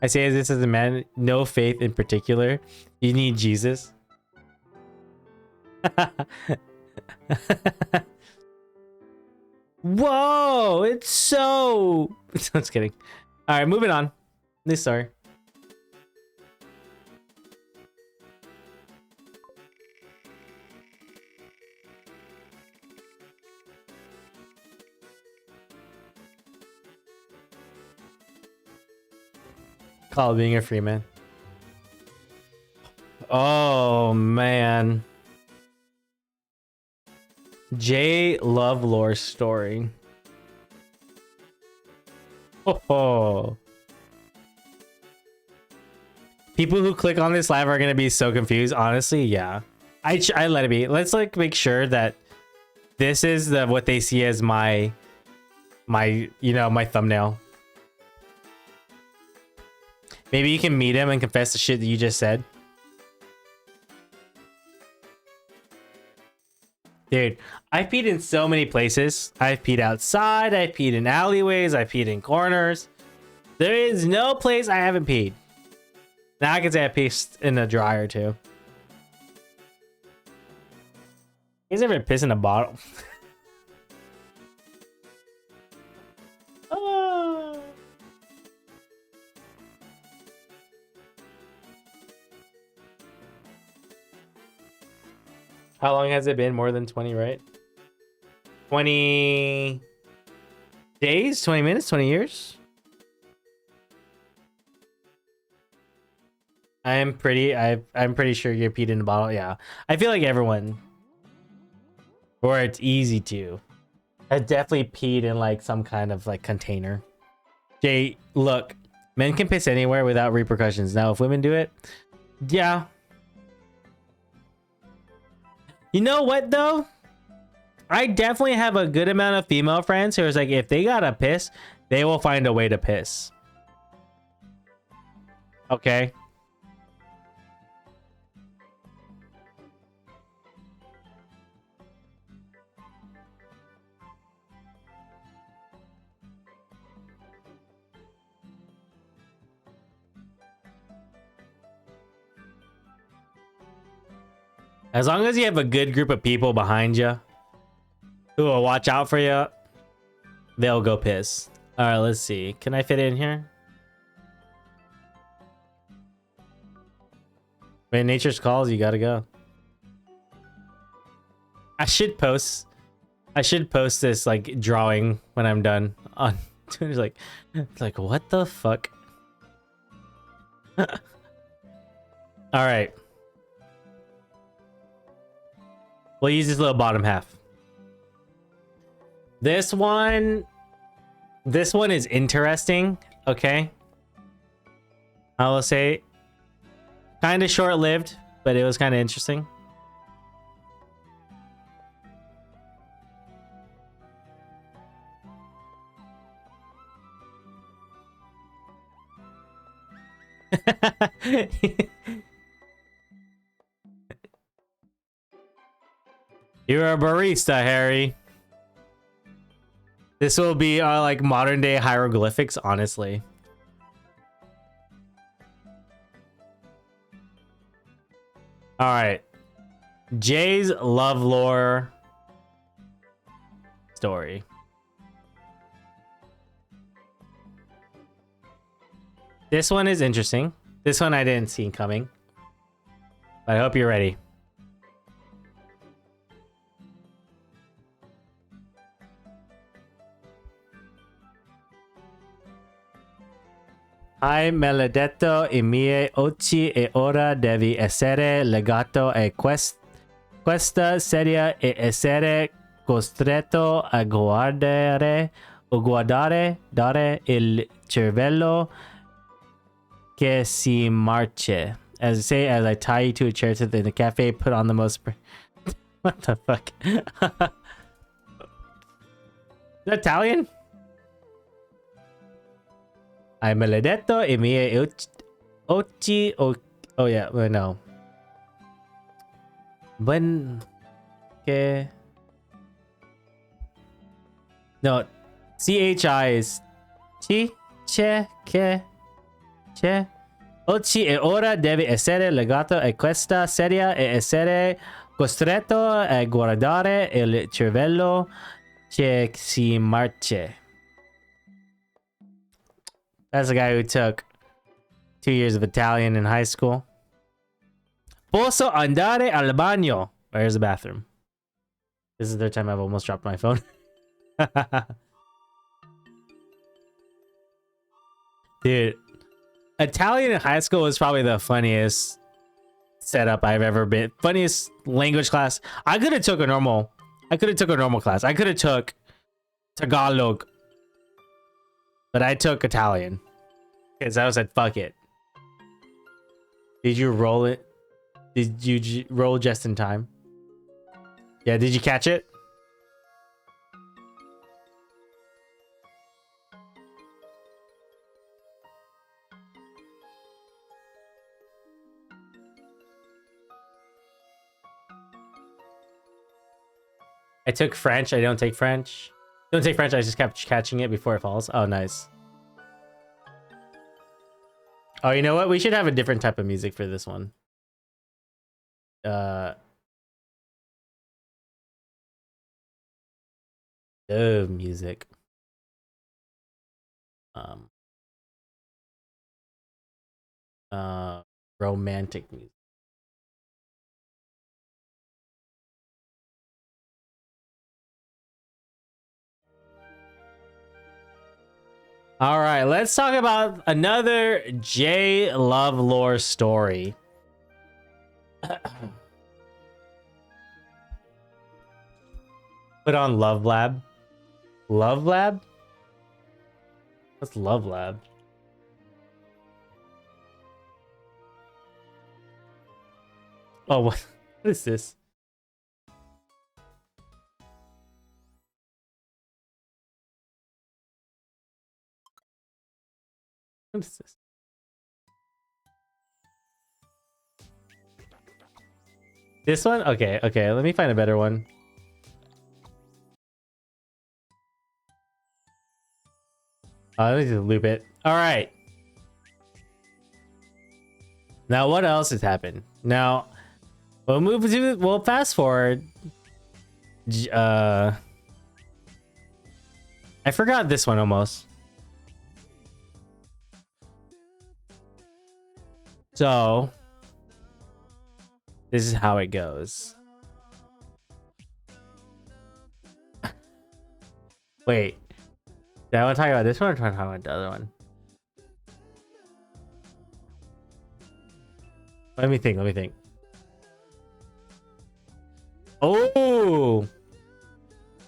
I say this as a man, no faith in particular. You need Jesus. Whoa, it's so... I'm just kidding. All right, moving on. This, sorry. Call it being a free man. Oh, man. J Love Lore story. Oh. People who click on this live are gonna be so confused. Honestly, yeah. I let it be. Let's like make sure that this is what they see as my thumbnail. Maybe you can meet him and confess the shit that you just said. Dude, I've peed in so many places. I've peed outside, I've peed in alleyways, I've peed in corners. There is no place I haven't peed. Now I can say I pissed in a dryer too. You guys ever piss in a bottle? Oh. How long has it been? More than 20, right? 20 days, 20 minutes, 20 years? I'm pretty sure you peed in a bottle. Yeah. I feel like everyone, or it's easy to. I definitely peed in like some kind of like container. Jay, look, men can piss anywhere without repercussions. Now, if women do it, yeah. You know what though? I definitely have a good amount of female friends who is like, if they gotta piss, they will find a way to piss. Okay. As long as you have a good group of people behind you who will watch out for you, they'll go piss. All right, let's see. Can I fit in here? When nature's calls, you gotta go. I should post this like drawing when I'm done on Twitter. It's like what the fuck? All right. We'll use this little bottom half. This one is interesting. Okay. I will say kind of short-lived, but it was kind of interesting. You're a barista, Harry. This will be like modern day hieroglyphics, honestly. All right. Jay's love lore story. This one is interesting. This one I didn't see coming. But I hope you're ready. Hai maledetto I miei occhi e ora devi essere legato a questa sedia e essere costretto a guardare dare il cervello che si marce. As I say, as I tie you to a chair in the cafe, put on the most... What the fuck? Is that Italian? Hai maledetto I miei occhi... Oh yeah, well, no. Que... No, CHI is... Che... Oggi e ora deve essere legato a questa sedia e essere costretto a guardare il cervello che si marce. That's the guy who took 2 years of Italian in high school. Posso andare al bagno? Where's the bathroom? This is the third time I've almost dropped my phone. Dude, Italian in high school was probably the funniest setup I've ever been. Funniest language class. I could have took a normal class. I could have took Tagalog. But I took Italian. Because I said, fuck it. Did you roll it? Did you roll just in time? Yeah, did you catch it? I took French. I don't take French. Don't take French. I just kept catching it before it falls. Oh, nice. Oh, you know what? We should have a different type of music for this one. Music. Romantic music. All right, let's talk about another J love lore story. Put on Love Lab. Love Lab? What's Love Lab? Oh, what is this? What is this? This one? Okay, okay. Let me find a better one. Let me just loop it. All right. Now, what else has happened? Now, we'll fast forward. I forgot this one almost. So, this is how it goes. Wait. Do I want to talk about this one or try to talk about the other one? Let me think. Oh!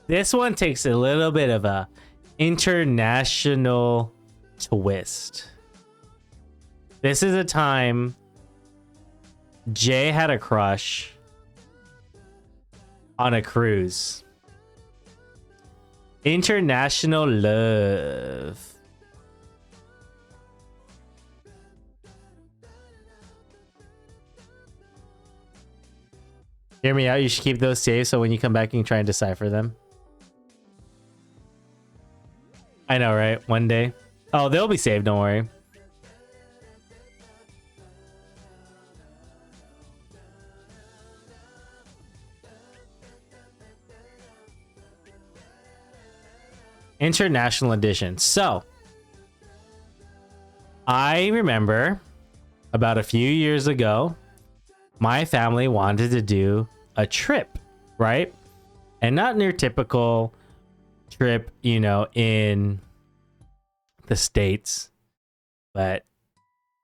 This one takes a little bit of a international twist. This is a time Jay had a crush on a cruise. International love. Hear me out. You should keep those safe so when you come back, you can try and decipher them. I know, right? One day. Oh, they'll be saved. Don't worry. International edition. So, I remember about a few years ago, my family wanted to do a trip, right? And not your typical trip, you know, in the States, but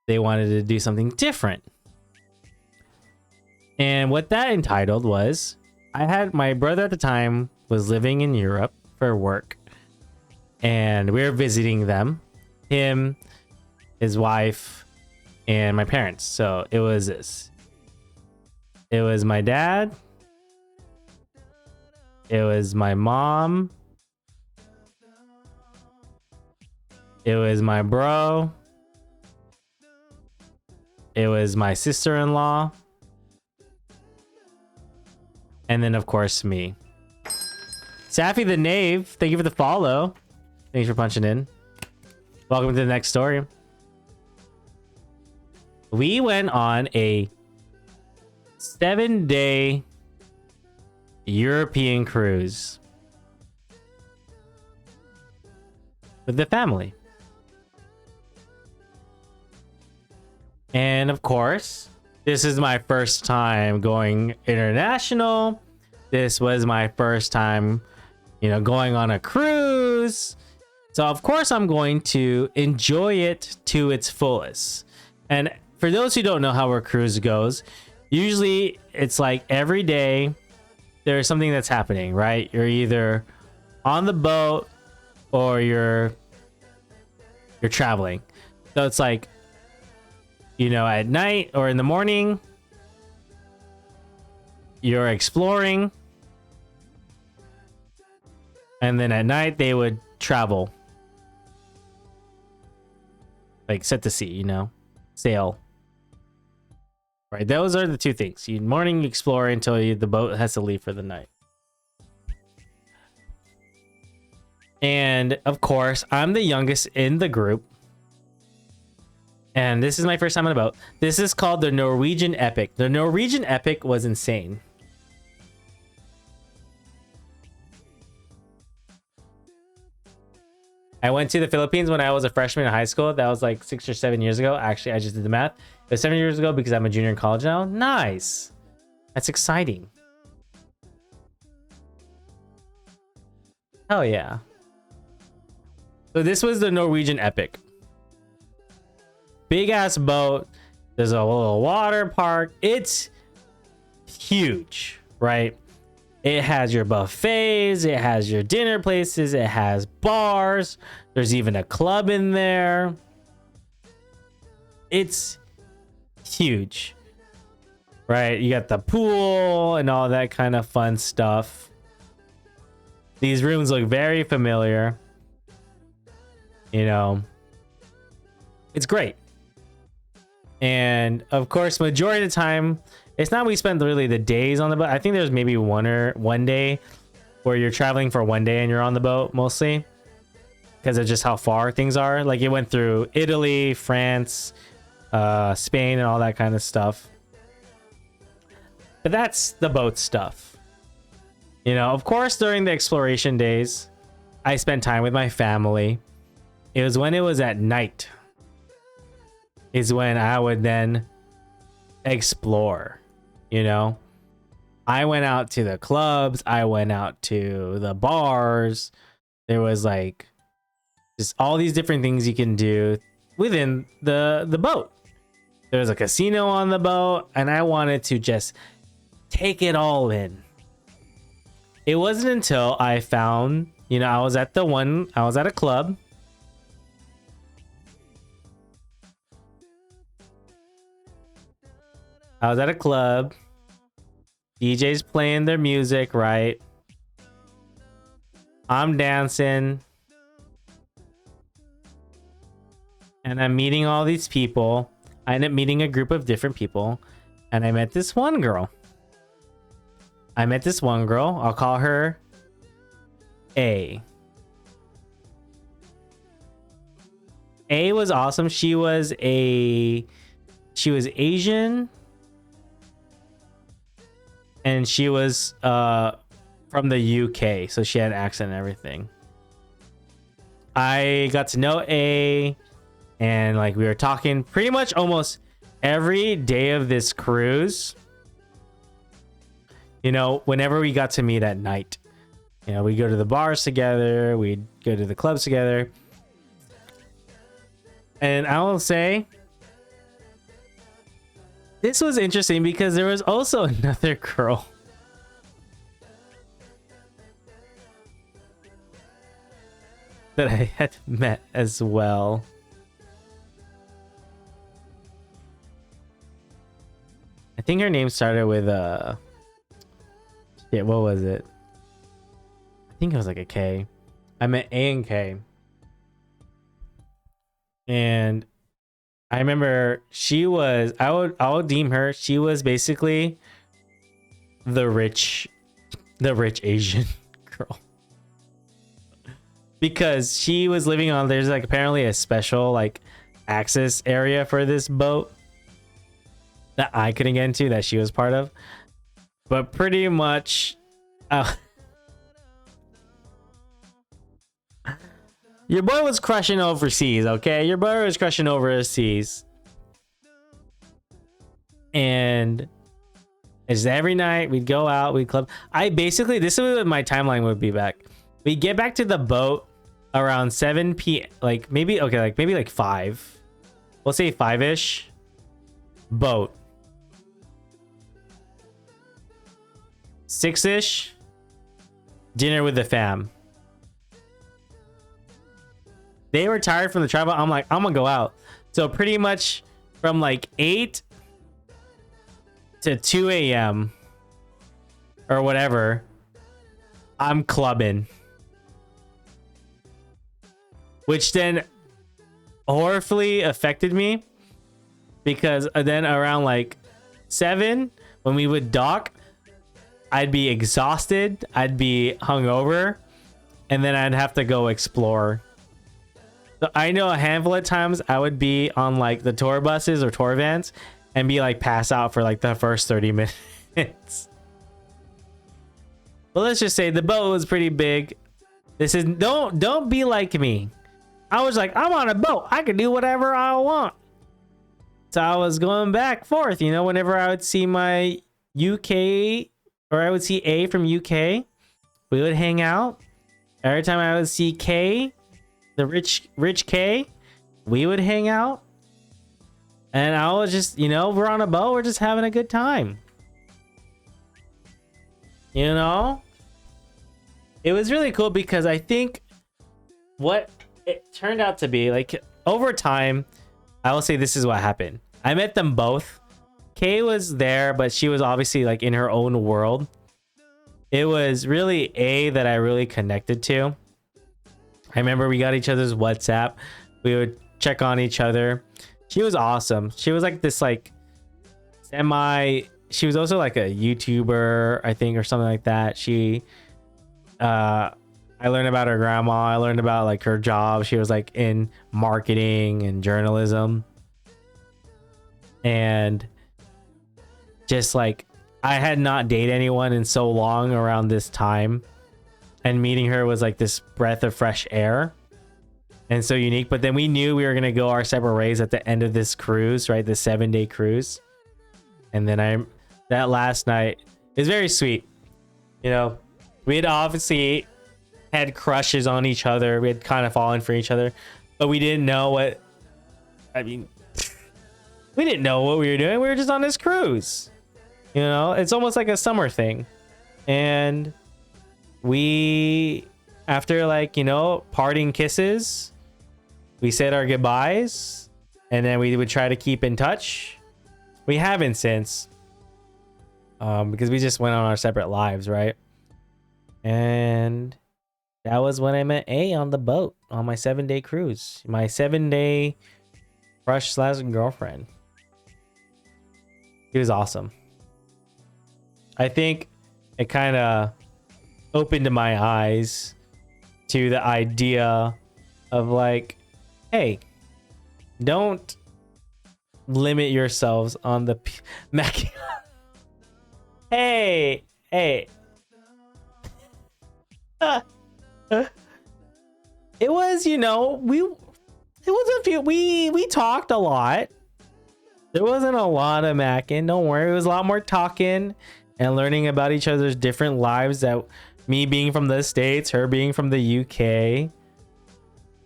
they wanted to do something different. And what that entitled was, I had my brother at the time was living in Europe for work, and we were visiting them, him, his wife, and my parents. So it was this. It was my dad. It was my mom. It was my bro. It was my sister-in-law. And then, of course, me. Safi the Knave, thank you for the follow. Thanks for punching in. Welcome to the next story. We went on a 7-day European cruise with the family. And of course, this is my first time going international. This was my first time, you know, going on a cruise. So of course I'm going to enjoy it to its fullest. And for those who don't know how a cruise goes, usually it's like every day there's something that's happening, right? You're either on the boat or you're traveling. So it's like, you know, at night or in the morning, you're exploring. And then at night they would travel. Like set to sea, you know, sail. Right, those are the two things. You morning explore until the boat has to leave for the night. And of course, I'm the youngest in the group. And this is my first time on a boat. This is called the Norwegian Epic. The Norwegian Epic was insane. I went to the Philippines when I was a freshman in high school. That was like 6 or 7 years ago. Actually, I just did the math. It was 7 years ago because I'm a junior in college now. Nice. That's exciting. Hell yeah. So this was the Norwegian Epic. Big ass boat. There's a little water park. It's huge, right? It has your buffets, it has your dinner places, it has bars. There's even a club in there. It's huge, right? You got the pool and all that kind of fun stuff. These rooms look very familiar. You know, it's great. And of course, majority of the time, it's not we spend really the days on the boat. I think there's maybe one day where you're traveling for one day and you're on the boat mostly because of just how far things are. Like it went through Italy, France, Spain, and all that kind of stuff. But that's the boat stuff. You know, of course, during the exploration days, I spent time with my family. It was when it was at night is when I would then explore. You know, I went out to the clubs, I went out to the bars. There was like just all these different things you can do within the boat. There was a casino on the boat, and I wanted to just take it all in. It wasn't until I found, you know, I was at a club. I was at a club. DJ's playing their music, right? I'm dancing. And I'm meeting all these people. I ended up meeting a group of different people. And I met this one girl. I met this one girl. I'll call her A. A was awesome. She was Asian, and she was from the UK, so she had an accent and everything. I got to know A, and like we were talking pretty much almost every day of this cruise. You know, whenever we got to meet at night, you know, we go to the bars together, we'd go to the clubs together. And I will say, this was interesting because there was also another girl that I had met as well. I think her name started with shit, what was it? I think it was like a K. I met A and K. And I remember she was, I would deem her, she was basically the rich Asian girl. Because she was living on, there's like apparently a special like access area for this boat that I couldn't get into, that she was part of. But pretty much your boy was crushing overseas, okay? Your boy was crushing overseas. And it's every night we'd go out, we'd club. I basically, this is what my timeline would be back. We get back to the boat around 7 p.m. Like maybe, okay, like maybe like 5. We'll say 5-ish. Boat. 6-ish. Dinner with the fam. They were tired from the travel. I'm like, I'm gonna go out. So pretty much from like 8 to 2 a.m. or whatever, I'm clubbing. Which then horribly affected me, because then around like 7, when we would dock, I'd be exhausted, I'd be hungover, and then I'd have to go explore. So I know a handful of times I would be on like the tour buses or tour vans and be like pass out for like the first 30 minutes. Well, let's just say the boat was pretty big. This is, don't be like me. I was like, I'm on a boat, I can do whatever I want. So I was going back forth, you know, whenever I would see my UK, or I would see A from UK, we would hang out. Every time I would see K, the rich K, we would hang out. And I was just, you know, we're on a boat, we're just having a good time. You know? It was really cool because I think what it turned out to be, like, over time, I will say this is what happened. I met them both. Kay was there, but she was obviously like in her own world. It was really A that I really connected to. I remember we got each other's WhatsApp. We would check on each other. She was awesome. She was like this like she was also like a YouTuber, I think, or something like that. I learned about her grandma. I learned about like her job. She was like in marketing and journalism. And just like, I had not dated anyone in so long around this time. And meeting her was like this breath of fresh air. And so unique. But then we knew we were going to go our separate ways at the end of this cruise, right? The 7-day cruise. And then that last night is very sweet. You know, we had obviously had crushes on each other. We had kind of fallen for each other, but we didn't know what, I mean, we didn't know what we were doing. We were just on this cruise. You know, it's almost like a summer thing. And we, after like, you know, parting kisses, we said our goodbyes, and then we would try to keep in touch. We haven't since, because we just went on our separate lives, right? And that was when I met A on the boat on my 7-day cruise. My 7-day crush / girlfriend. She was awesome. I think it kind of opened my eyes to the idea of like, hey, don't limit yourselves on the Mac. Hey, hey. It was, you know, it was a few, we talked a lot. There wasn't a lot of macking, don't worry. It was a lot more talking and learning about each other's different lives, that me being from the States, her being from the UK.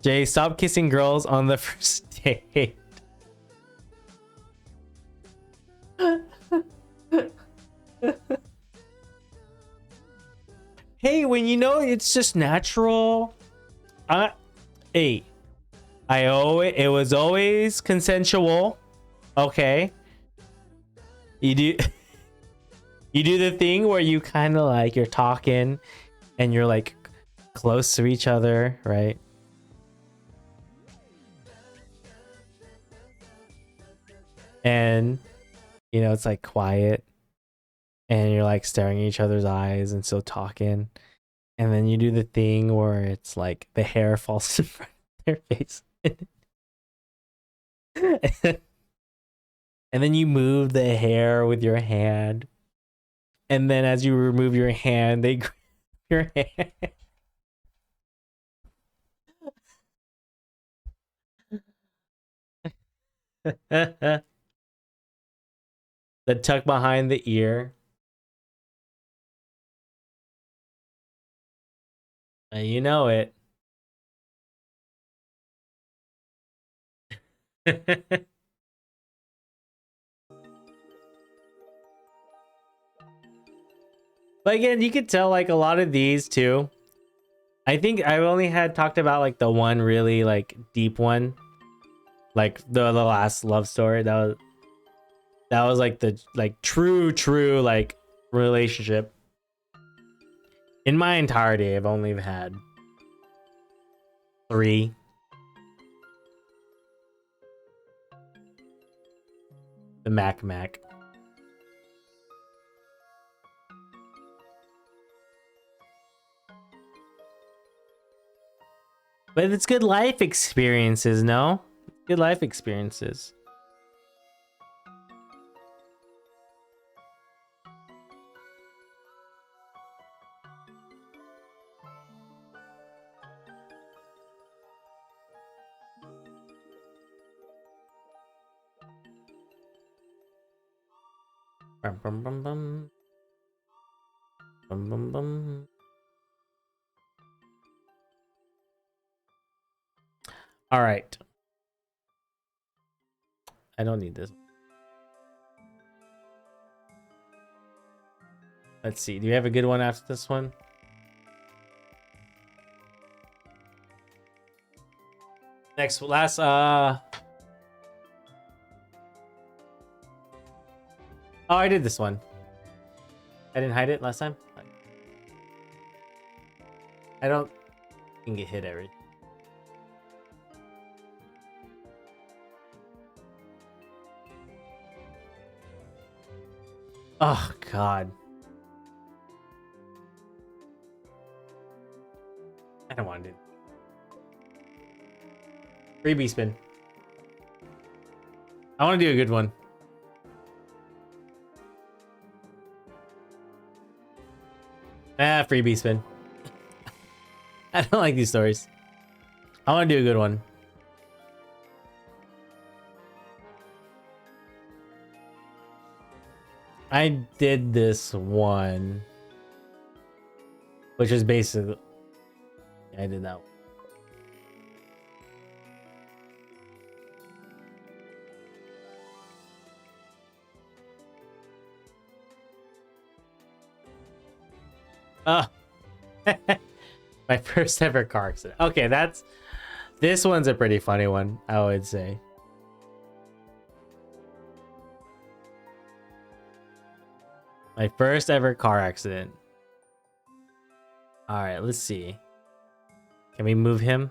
Jay, stop kissing girls on the first date. Hey, when you know it's just natural. Hey, it was always consensual. Okay. You do you do the thing where you kind of like, you're talking and you're like close to each other, right? And you know, it's like quiet and you're like staring at each other's eyes and still talking. And then you do the thing where it's like the hair falls in front of their face. And then you move the hair with your hand. And then as you remove your hand, they grab your hand. The tuck behind the ear. You know it. But again, you could tell like a lot of these too. I think I've only had talked about like the one really like deep one, like the last love story. That was like the like true like relationship. In my entirety, I've only had 3. The Mac. But it's good life experiences, no? Good life experiences. Bum, bum, bum, bum. Bum, bum, bum. All right. I don't need this. Let's see. Do you have a good one after this one? Last oh, I did this one. I didn't hide it last time. I don't can get hit every. Oh God. I don't want to do. Freebie spin. I want to do a good one. Freebie spin. I don't like these stories. I want to do a good one. I did this one, which is basically, I did that one. Oh, my first ever car accident. Okay, this one's a pretty funny one, I would say. My first ever car accident. All right, let's see. Can we move him?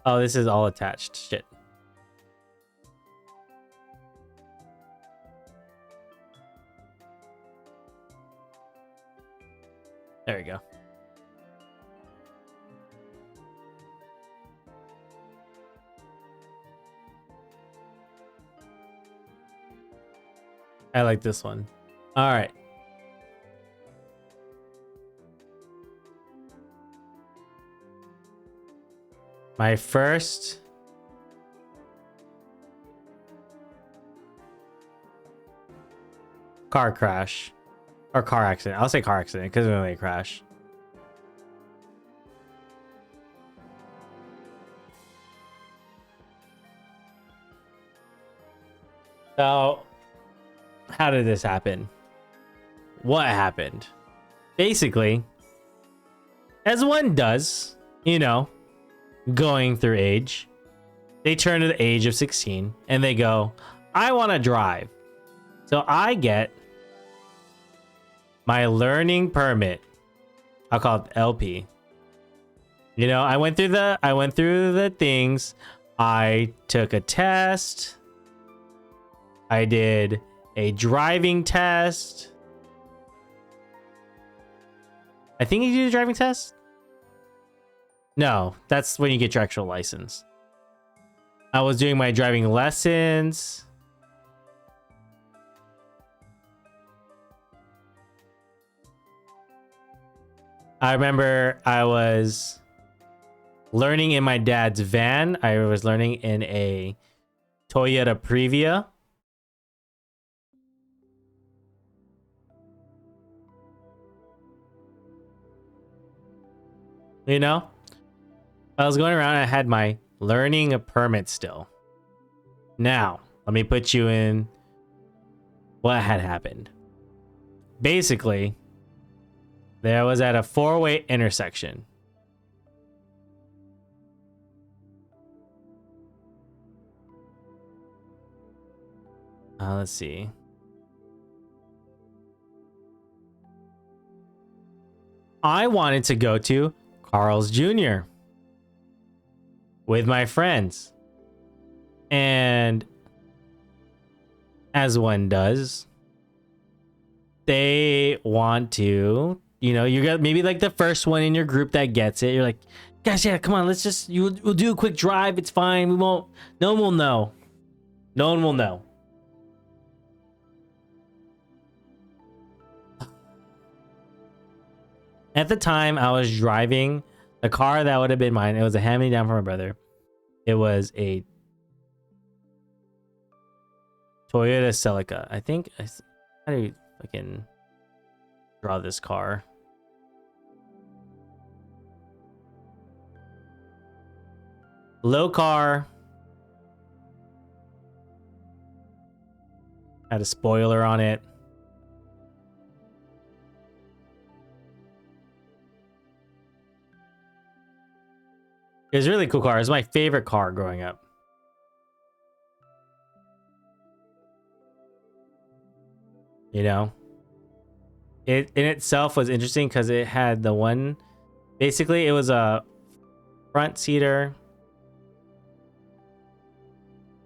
Oh, this is all attached. Shit. There we go. I like this one. All right. My first car crash or car accident. I'll say car accident because it was really a crash. So, how did this happen? What happened? Basically, as one does, you know, going through age, they turn to the age of 16 and they go, I want to drive. So I get my learning permit. I'll call it LP. You know, I went through the things. I took a test. I did a driving test. I think you do the driving test. No, that's when you get your actual license. I was doing my driving lessons. I remember I was learning in my dad's van. I was learning in a Toyota Previa. You know, I was going around. I had my learning permit still. Now, let me put you in what had happened. Basically, there was at a four-way intersection. Let's see. I wanted to go to Carl's Jr. with my friends. And as one does, they want to, you know, you got maybe like the first one in your group that gets it. You're like, guys, yeah, come on, let's just, we'll do a quick drive. It's fine. We won't, no one will know. No one will know. At the time, I was driving the car that would have been mine. It was a hand-me-down from my brother. It was a Toyota Celica. I think. How do you fucking draw this car? Low car. Had a spoiler on it. It was a really cool car. It was my favorite car growing up. You know? It in itself was interesting because it had the one... Basically, it was a front seater.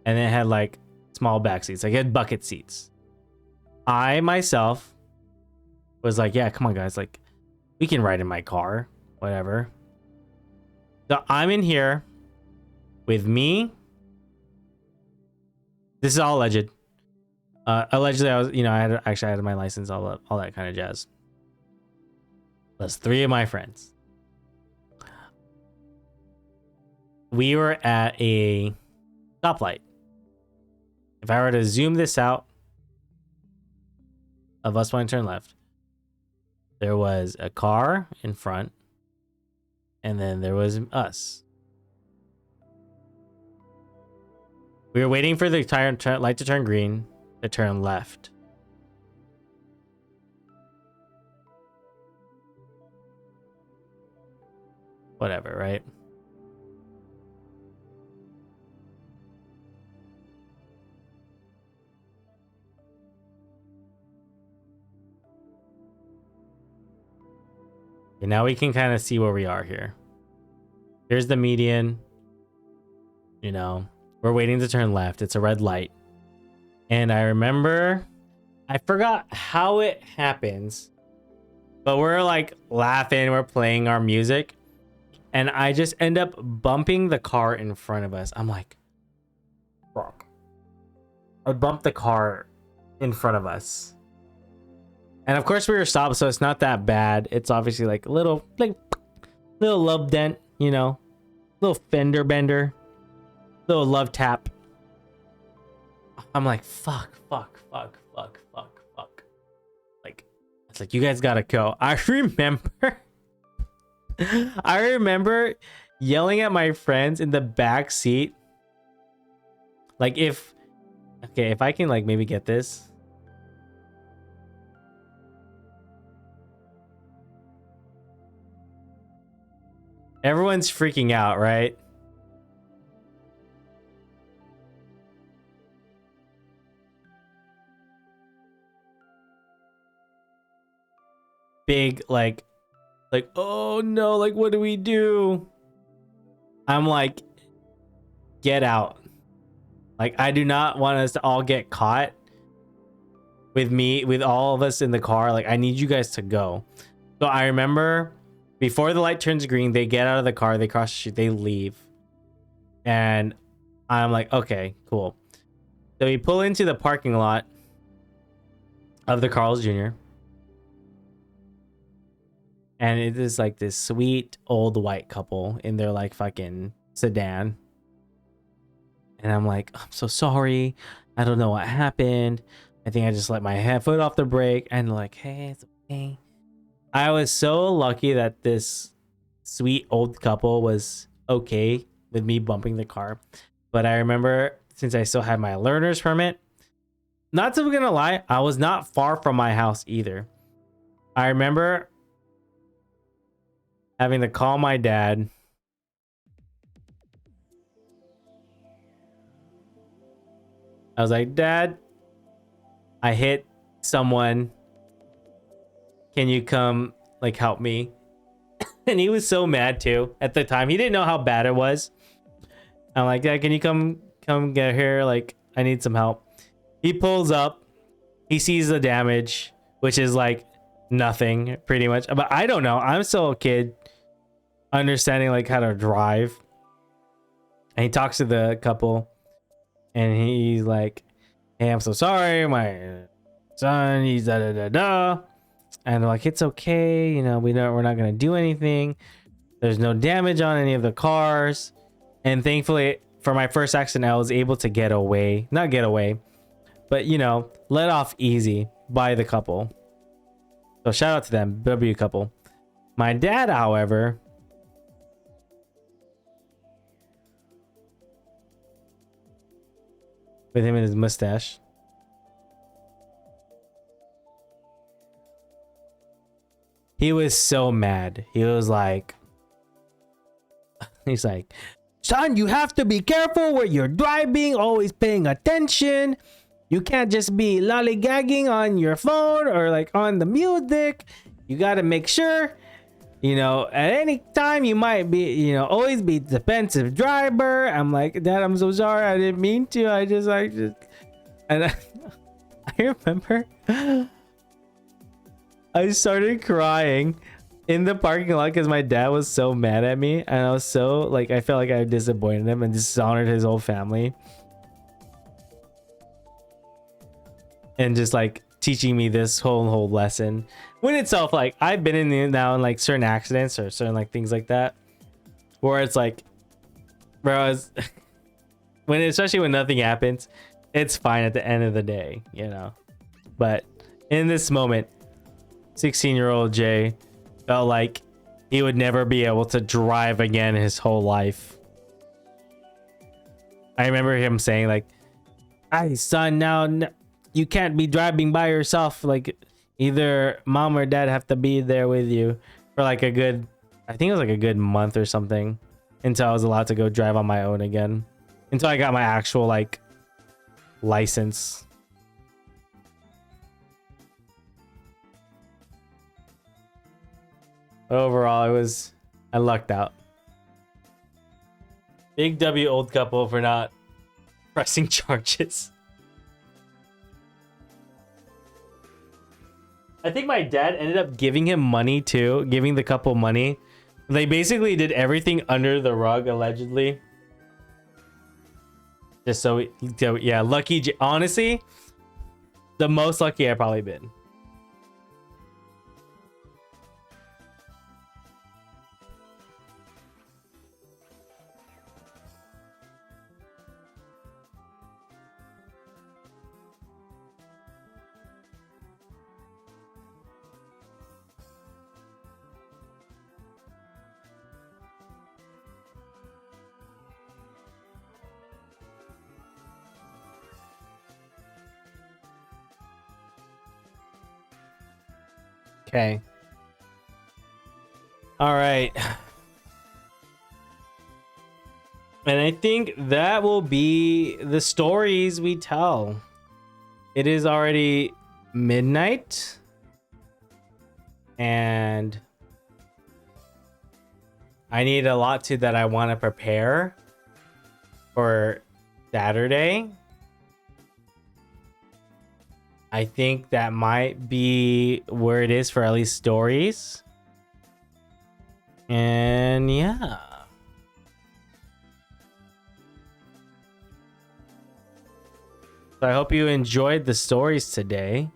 And it had like small back seats. Like it had bucket seats. I myself was like, yeah, come on guys. Like, we can ride in my car. Whatever. So I'm in here with me. This is all alleged. Allegedly, I was, you know, I had my license, all that kind of jazz. Plus 3 of my friends. We were at a stoplight. If I were to zoom this out of us wanting to turn left, there was a car in front. And then there was us. We were waiting for the light to turn green to turn left. Whatever, right? And now we can kind of see where we are here. Here's the median. You know, we're waiting to turn left. It's a red light. And I remember, I forgot how it happens, But we're like laughing, we're playing our music, and I just end up bumping the car in front of us. I'm like, fuck. I bumped the car in front of us. And of course we were stopped, so it's not that bad. It's obviously like a little love dent, you know, little fender bender, little love tap. I'm like, fuck. Like, it's like, you guys gotta go. I remember yelling at my friends in the back seat. Like, if I can like maybe get this. Everyone's freaking out, right? Big like oh no, like what do we do? I'm like, get out. Like, I do not want us to all get caught with all of us in the car. Like, I need you guys to go. So I remember before the light turns green, they get out of the car, they cross the street, they leave. And I'm like, okay, cool. So we pull into the parking lot of the Carl's Jr. And it is like this sweet old white couple in their like fucking sedan. And I'm like, I'm so sorry. I don't know what happened. I think I just let my foot off the brake. And like, hey, it's okay. I was so lucky that this sweet old couple was okay with me bumping the car. But I remember, since I still had my learner's permit, not to be gonna lie, I was not far from my house either. I remember having to call my dad. I was like, Dad, I hit someone. Can you come like help me? And he was so mad too at the time. He didn't know how bad it was. I'm like, Dad, can you come get here? Like, I need some help. He pulls up. He sees the damage, which is like nothing pretty much. But I don't know. I'm still a kid understanding like how to drive. And he talks to the couple. And he's like, hey, I'm so sorry. My son, he's da da da da. And they're like, it's okay. You know, we're not going to do anything. There's no damage on any of the cars. And thankfully, for my first accident, I was able to get away. Not get away, but, you know, let off easy by the couple. So shout out to them, W couple. My dad, however, with him and his mustache, he was so mad. He was like, he's like, son, you have to be careful where you're driving, always paying attention. You can't just be lollygagging on your phone or like on the music. You got to make sure, you know, at any time you might be, you know, always be defensive driver. I'm like, Dad, I'm so sorry. I didn't mean to. I just. And I remember I started crying in the parking lot because my dad was so mad at me. And I was so like, I felt like I disappointed him and dishonored his whole family. And just like teaching me this whole lesson. When itself, like, I've been in now in like certain accidents or certain like things like that, where it's like, bro, especially when nothing happens, it's fine at the end of the day, you know. But in this moment, 16-year-old Jay felt like he would never be able to drive again his whole life. I remember him saying like, "Hey, son, now you can't be driving by yourself. Like, either mom or dad have to be there with you for like a good, I think it was like a good month or something, until I was allowed to go drive on my own again, until I got my actual like license." Overall, I lucked out. Big W old couple for not pressing charges. I think my dad ended up giving him money too, giving the couple money. They basically did everything under the rug, allegedly. Just so yeah, lucky. Honestly, the most lucky I've probably been. Okay. All right. And I think that will be the stories we tell. It is already midnight. And I need a lot that I want to prepare for Saturday. I think that might be where it is for at least stories. And yeah. So I hope you enjoyed the stories today.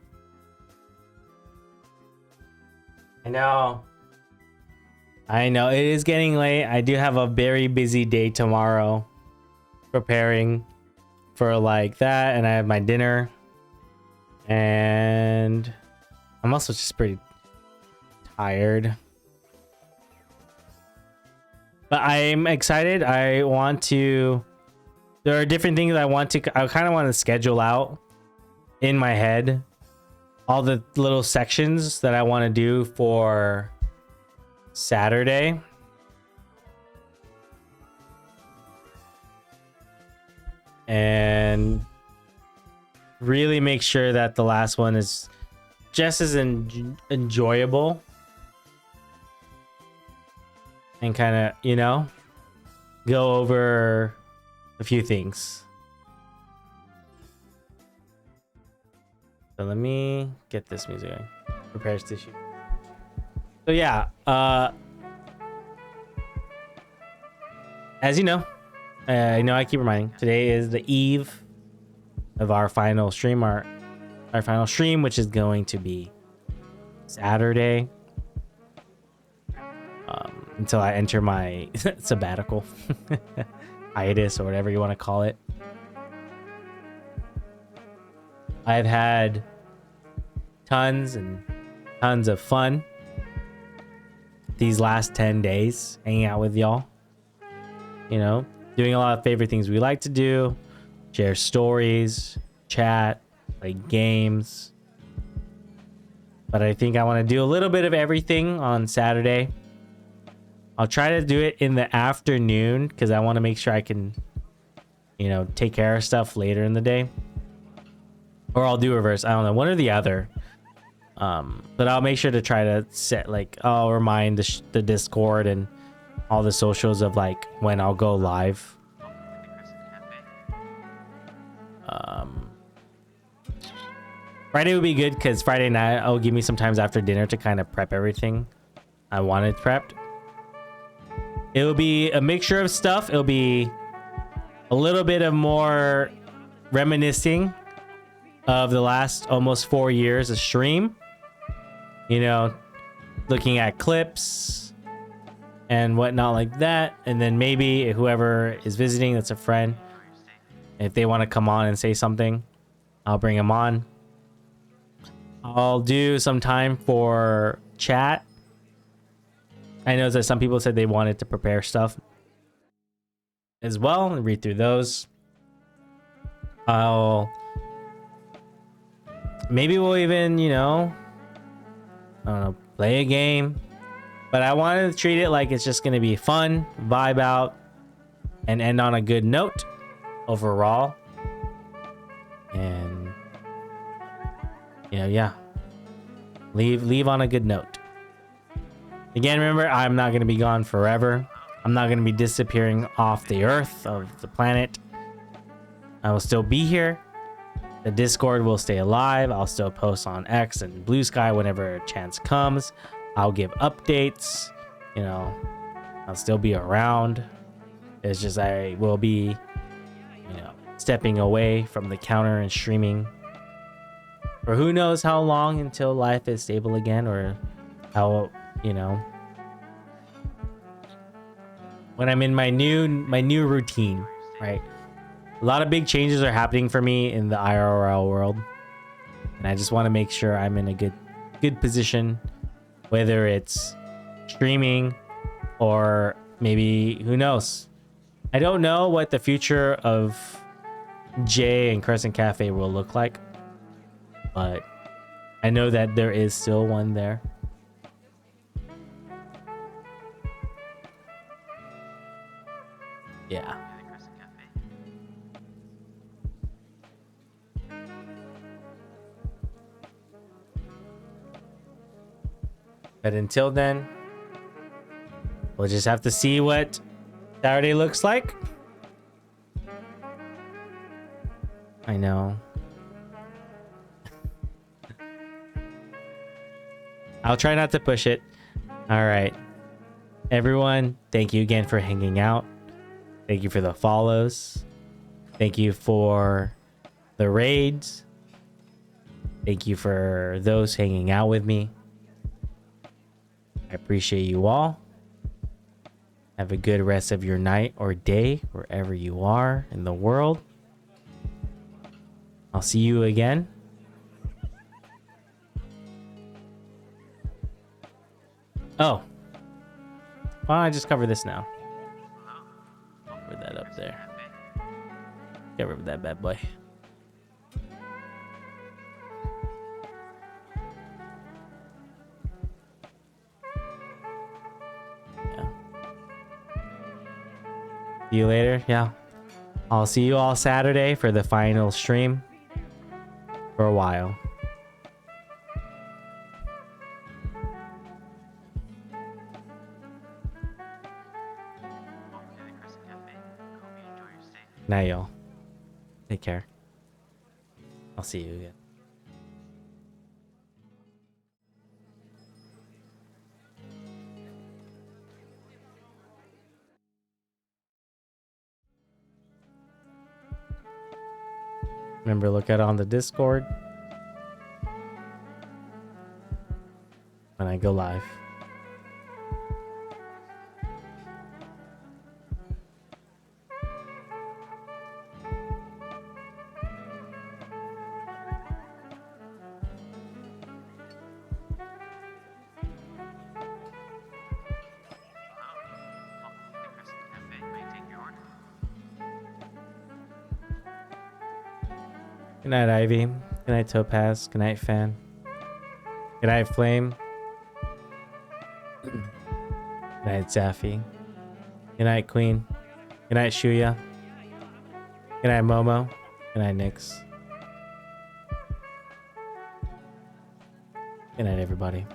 I know it is getting late. I do have a very busy day tomorrow preparing for like that, and I have my dinner. And I'm also just pretty tired. But I'm excited. There are different things I kind of want to schedule out in my head. All the little sections that I want to do for Saturday. And really make sure that the last one is just as enjoyable. And kind of, go over a few things. So let me get this music going. Prepares tissue. So yeah, as you know, I keep reminding, today is the eve of our final stream, our final stream, which is going to be Saturday, until I enter my sabbatical hiatus or whatever you want to call it. I've had tons and tons of fun these last 10 days hanging out with y'all, doing a lot of favorite things we like to do. Share stories, chat, play games. But I think I want to do a little bit of everything on Saturday. I'll try to do it in the afternoon because I want to make sure I can, take care of stuff later in the day. Or I'll do reverse. I don't know, one or the other. But I'll make sure to try to set, I'll remind the Discord and all the socials of when I'll go live. Friday would be good because Friday night will give me some times after dinner to kind of prep everything I wanted prepped. It will be a mixture of stuff. It'll be a little bit of more reminiscing of the last almost 4 years of stream. Looking at clips and whatnot like that. And then maybe whoever is visiting that's a friend, if they want to come on and say something, I'll bring them on. I'll do some time for chat. I know that some people said they wanted to prepare stuff as well and read through those. Maybe we'll even, play a game. But I wanted to treat it like it's just going to be fun, vibe out, and end on a good note overall. And yeah, leave on a good note. Again, remember, I'm not going to be gone forever. I'm not going to be disappearing off the earth of the planet. I will still be here. The Discord will stay alive. I'll still post on X and Blue Sky whenever a chance comes. I'll give updates. You know, I'll still be around. It's just I will be, you know, stepping away from the counter and streaming for who knows how long until life is stable again, or how, you know, when I'm in my new routine, right? A lot of big changes are happening for me in the IRL world, and I just want to make sure I'm in a good position, whether it's streaming or maybe who knows. I don't know what the future of Jay and Crescent Cafe will look like, but I know that there is still one there. Yeah. But until then, we'll just have to see what Saturday looks like. I know. I'll try not to push it. All right. Everyone, thank you again for hanging out. Thank you for the follows. Thank you for the raids. Thank you for those hanging out with me. I appreciate you all. Have a good rest of your night or day, wherever you are in the world. I'll see you again. Oh. Why don't I just cover this now? Put that up there. Get rid of that bad boy. Yeah. See you later. Yeah. I'll see you all Saturday for the final stream for a while. Night, y'all. Take care. I'll see you again. Remember, look at it on the Discord when I go live. Good night, Ivy. Good night, Topaz. Good night, Fan. Good night, Flame. Good night, Zaffy. Good night, Queen. Good night, Shuya. Good night, Momo. Good night, Nyx. Good night, everybody.